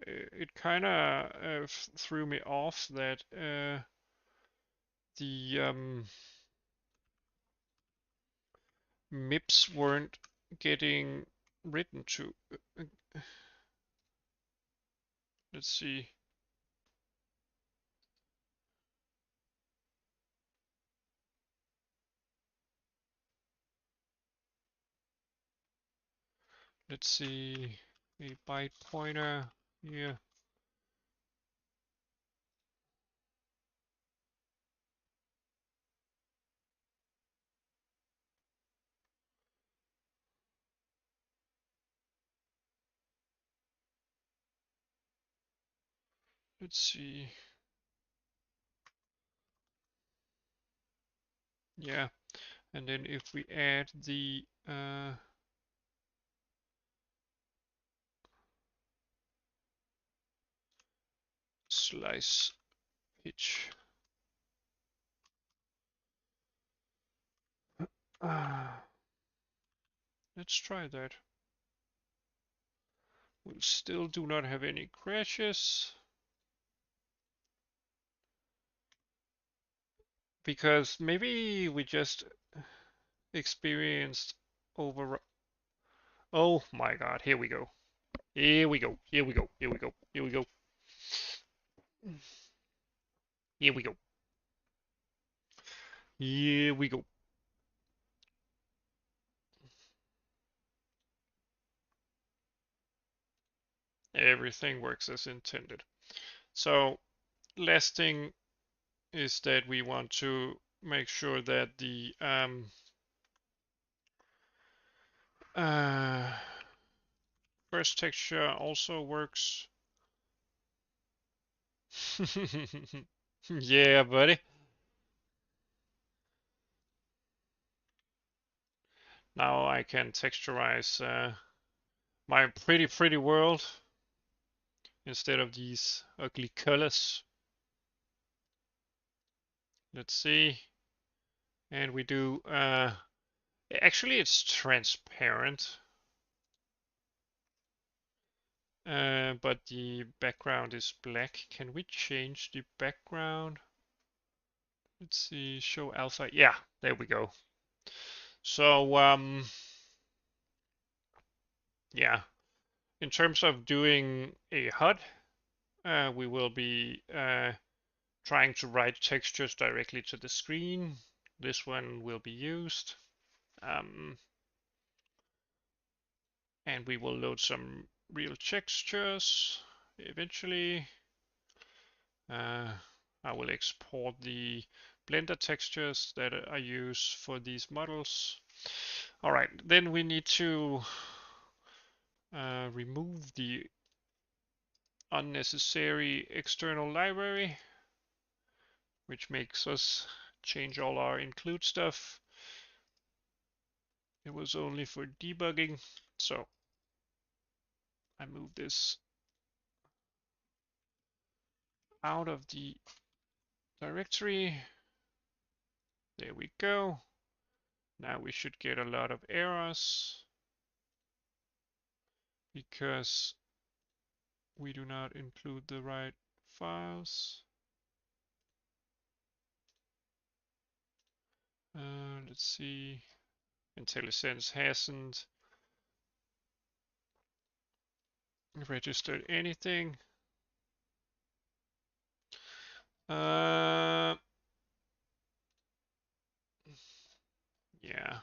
It kind of threw me off that the MIPS weren't getting written to. Let's see. Let's see. A byte pointer here. Let's see. Yeah, and then if we add the slice pitch. Let's try that. We still do not have any crashes. Because maybe we just experienced over. Oh my god, here we go. Here we go. Here we go. Here we go. Here we go. Here we go. Here we go. Everything works as intended. So last thing is that we want to make sure that the first texture also works. Yeah, buddy. Now I can texturize my pretty world instead of these ugly colors. Let's see. And we do, actually it's transparent, but the background is black. Can we change the background? Let's see, show alpha. Yeah, there we go. So, yeah, in terms of doing a HUD, we will be trying to write textures directly to the screen. This one will be used. And we will load some real textures eventually. I will export the Blender textures that I use for these models. All right, then we need to remove the unnecessary external library, which makes us change all our include stuff. It was only for debugging, so I move this out of the directory. There we go. Now we should get a lot of errors because we do not include the right files. Let's see. IntelliSense hasn't registered anything. Yeah.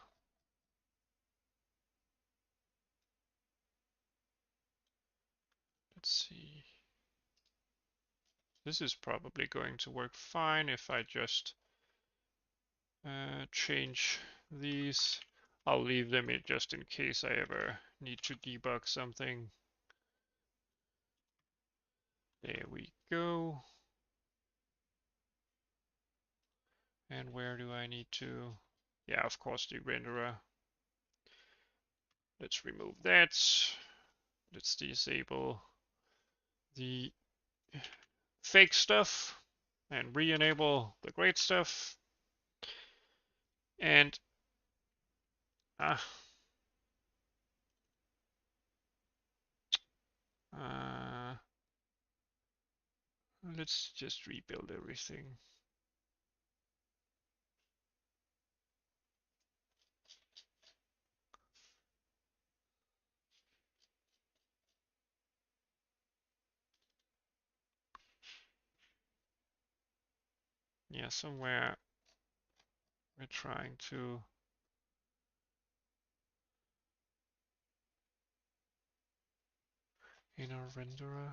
Let's see. This is probably going to work fine if I just change these. I'll leave them in just in case I ever need to debug something. There we go. And where do I need to? Yeah, of course, the renderer. Let's remove that. Let's disable the fake stuff and re-enable the great stuff. And uh, let's just rebuild everything. Yeah, somewhere we're trying to in our renderer.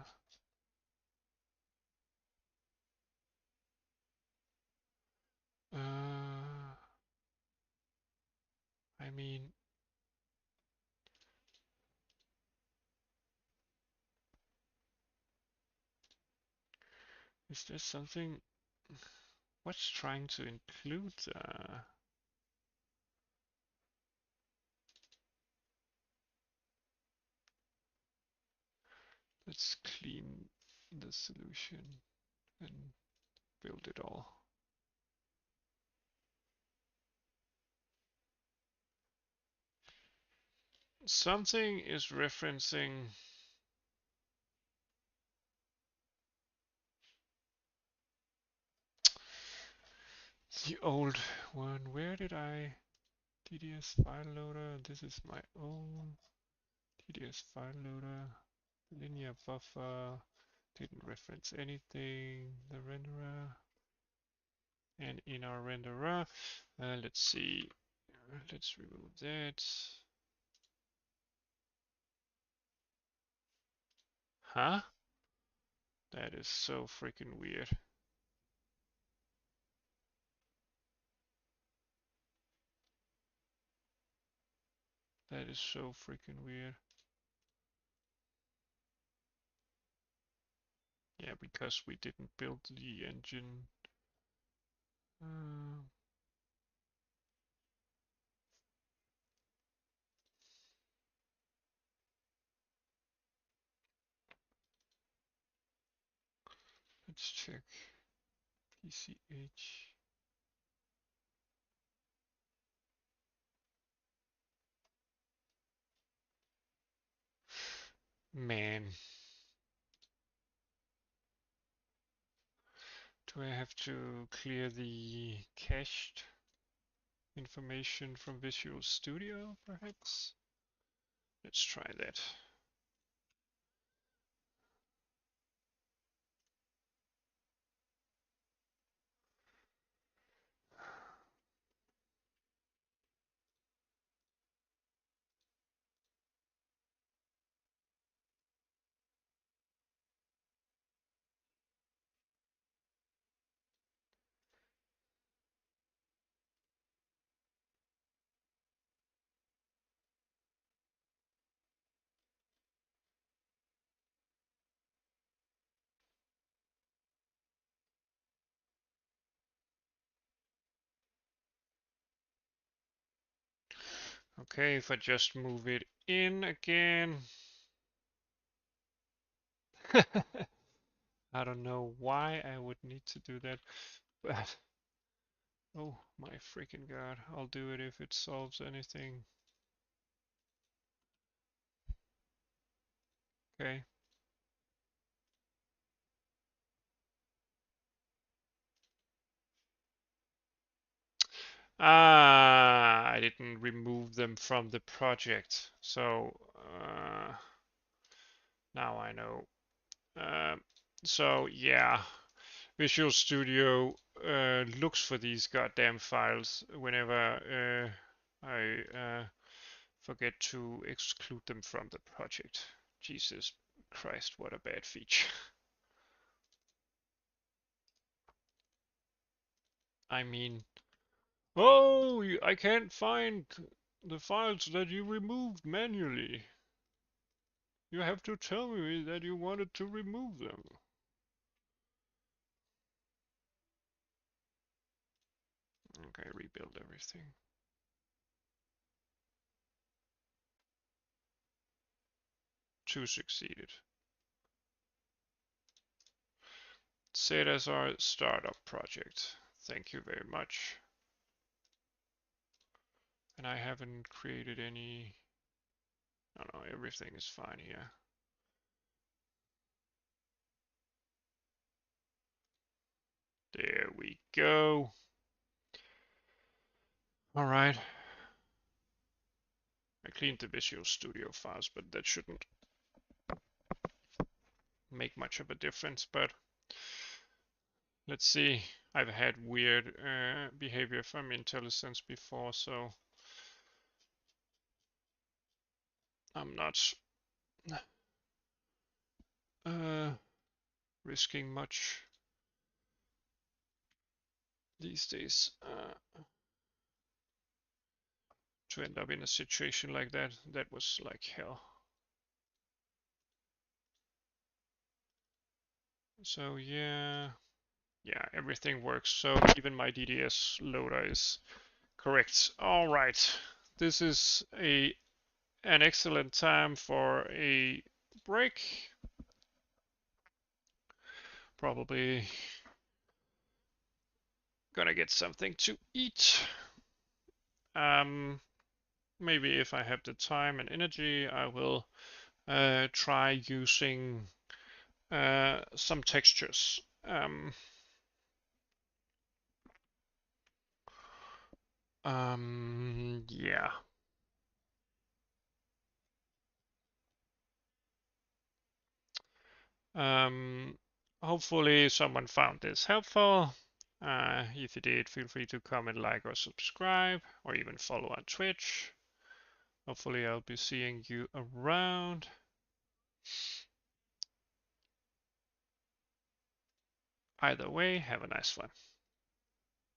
I mean, is there something? What's trying to include? Let's clean the solution and build it all. Something is referencing the old one. Where did I? TDS file loader. This is my own TDS file loader. Linear buffer. Didn't reference anything. The renderer. And in our renderer, let's see. Let's remove that. Huh? That is so freaking weird. That is so freaking weird. Yeah, because we didn't build the engine. Let's check PCH. Man. Do I have to clear the cached information from Visual Studio, perhaps? Let's try that. Okay, if I just move it in again. I don't know why I would need to do that, but oh my freaking god, I'll do it if it solves anything. Okay. Ah, I didn't remove them from the project, so now I know. Um, so yeah, Visual Studio looks for these goddamn files whenever I forget to exclude them from the project. Jesus Christ, what a bad feature. I mean, oh, I can't find the files that you removed manually. You have to tell me that you wanted to remove them. Okay, rebuild everything. Two succeeded. Set as our startup project. Thank you very much. And I haven't created any. No, no, everything is fine here. There we go. All right. I cleaned the Visual Studio files, but that shouldn't make much of a difference. But let's see. I've had weird behavior from IntelliSense before, so I'm not uh, risking much these days to end up in a situation like that. That was like hell. So yeah, everything works. So even my DDS loader is correct. All right, this is an excellent time for a break. Probably gonna get something to eat. Maybe if I have the time and energy, I will try using some textures. Yeah. Um, Hopefully someone found this helpful. If you did, feel free to comment, like, or subscribe, or even follow on Twitch. Hopefully I'll be seeing you around. Either way, have a nice one.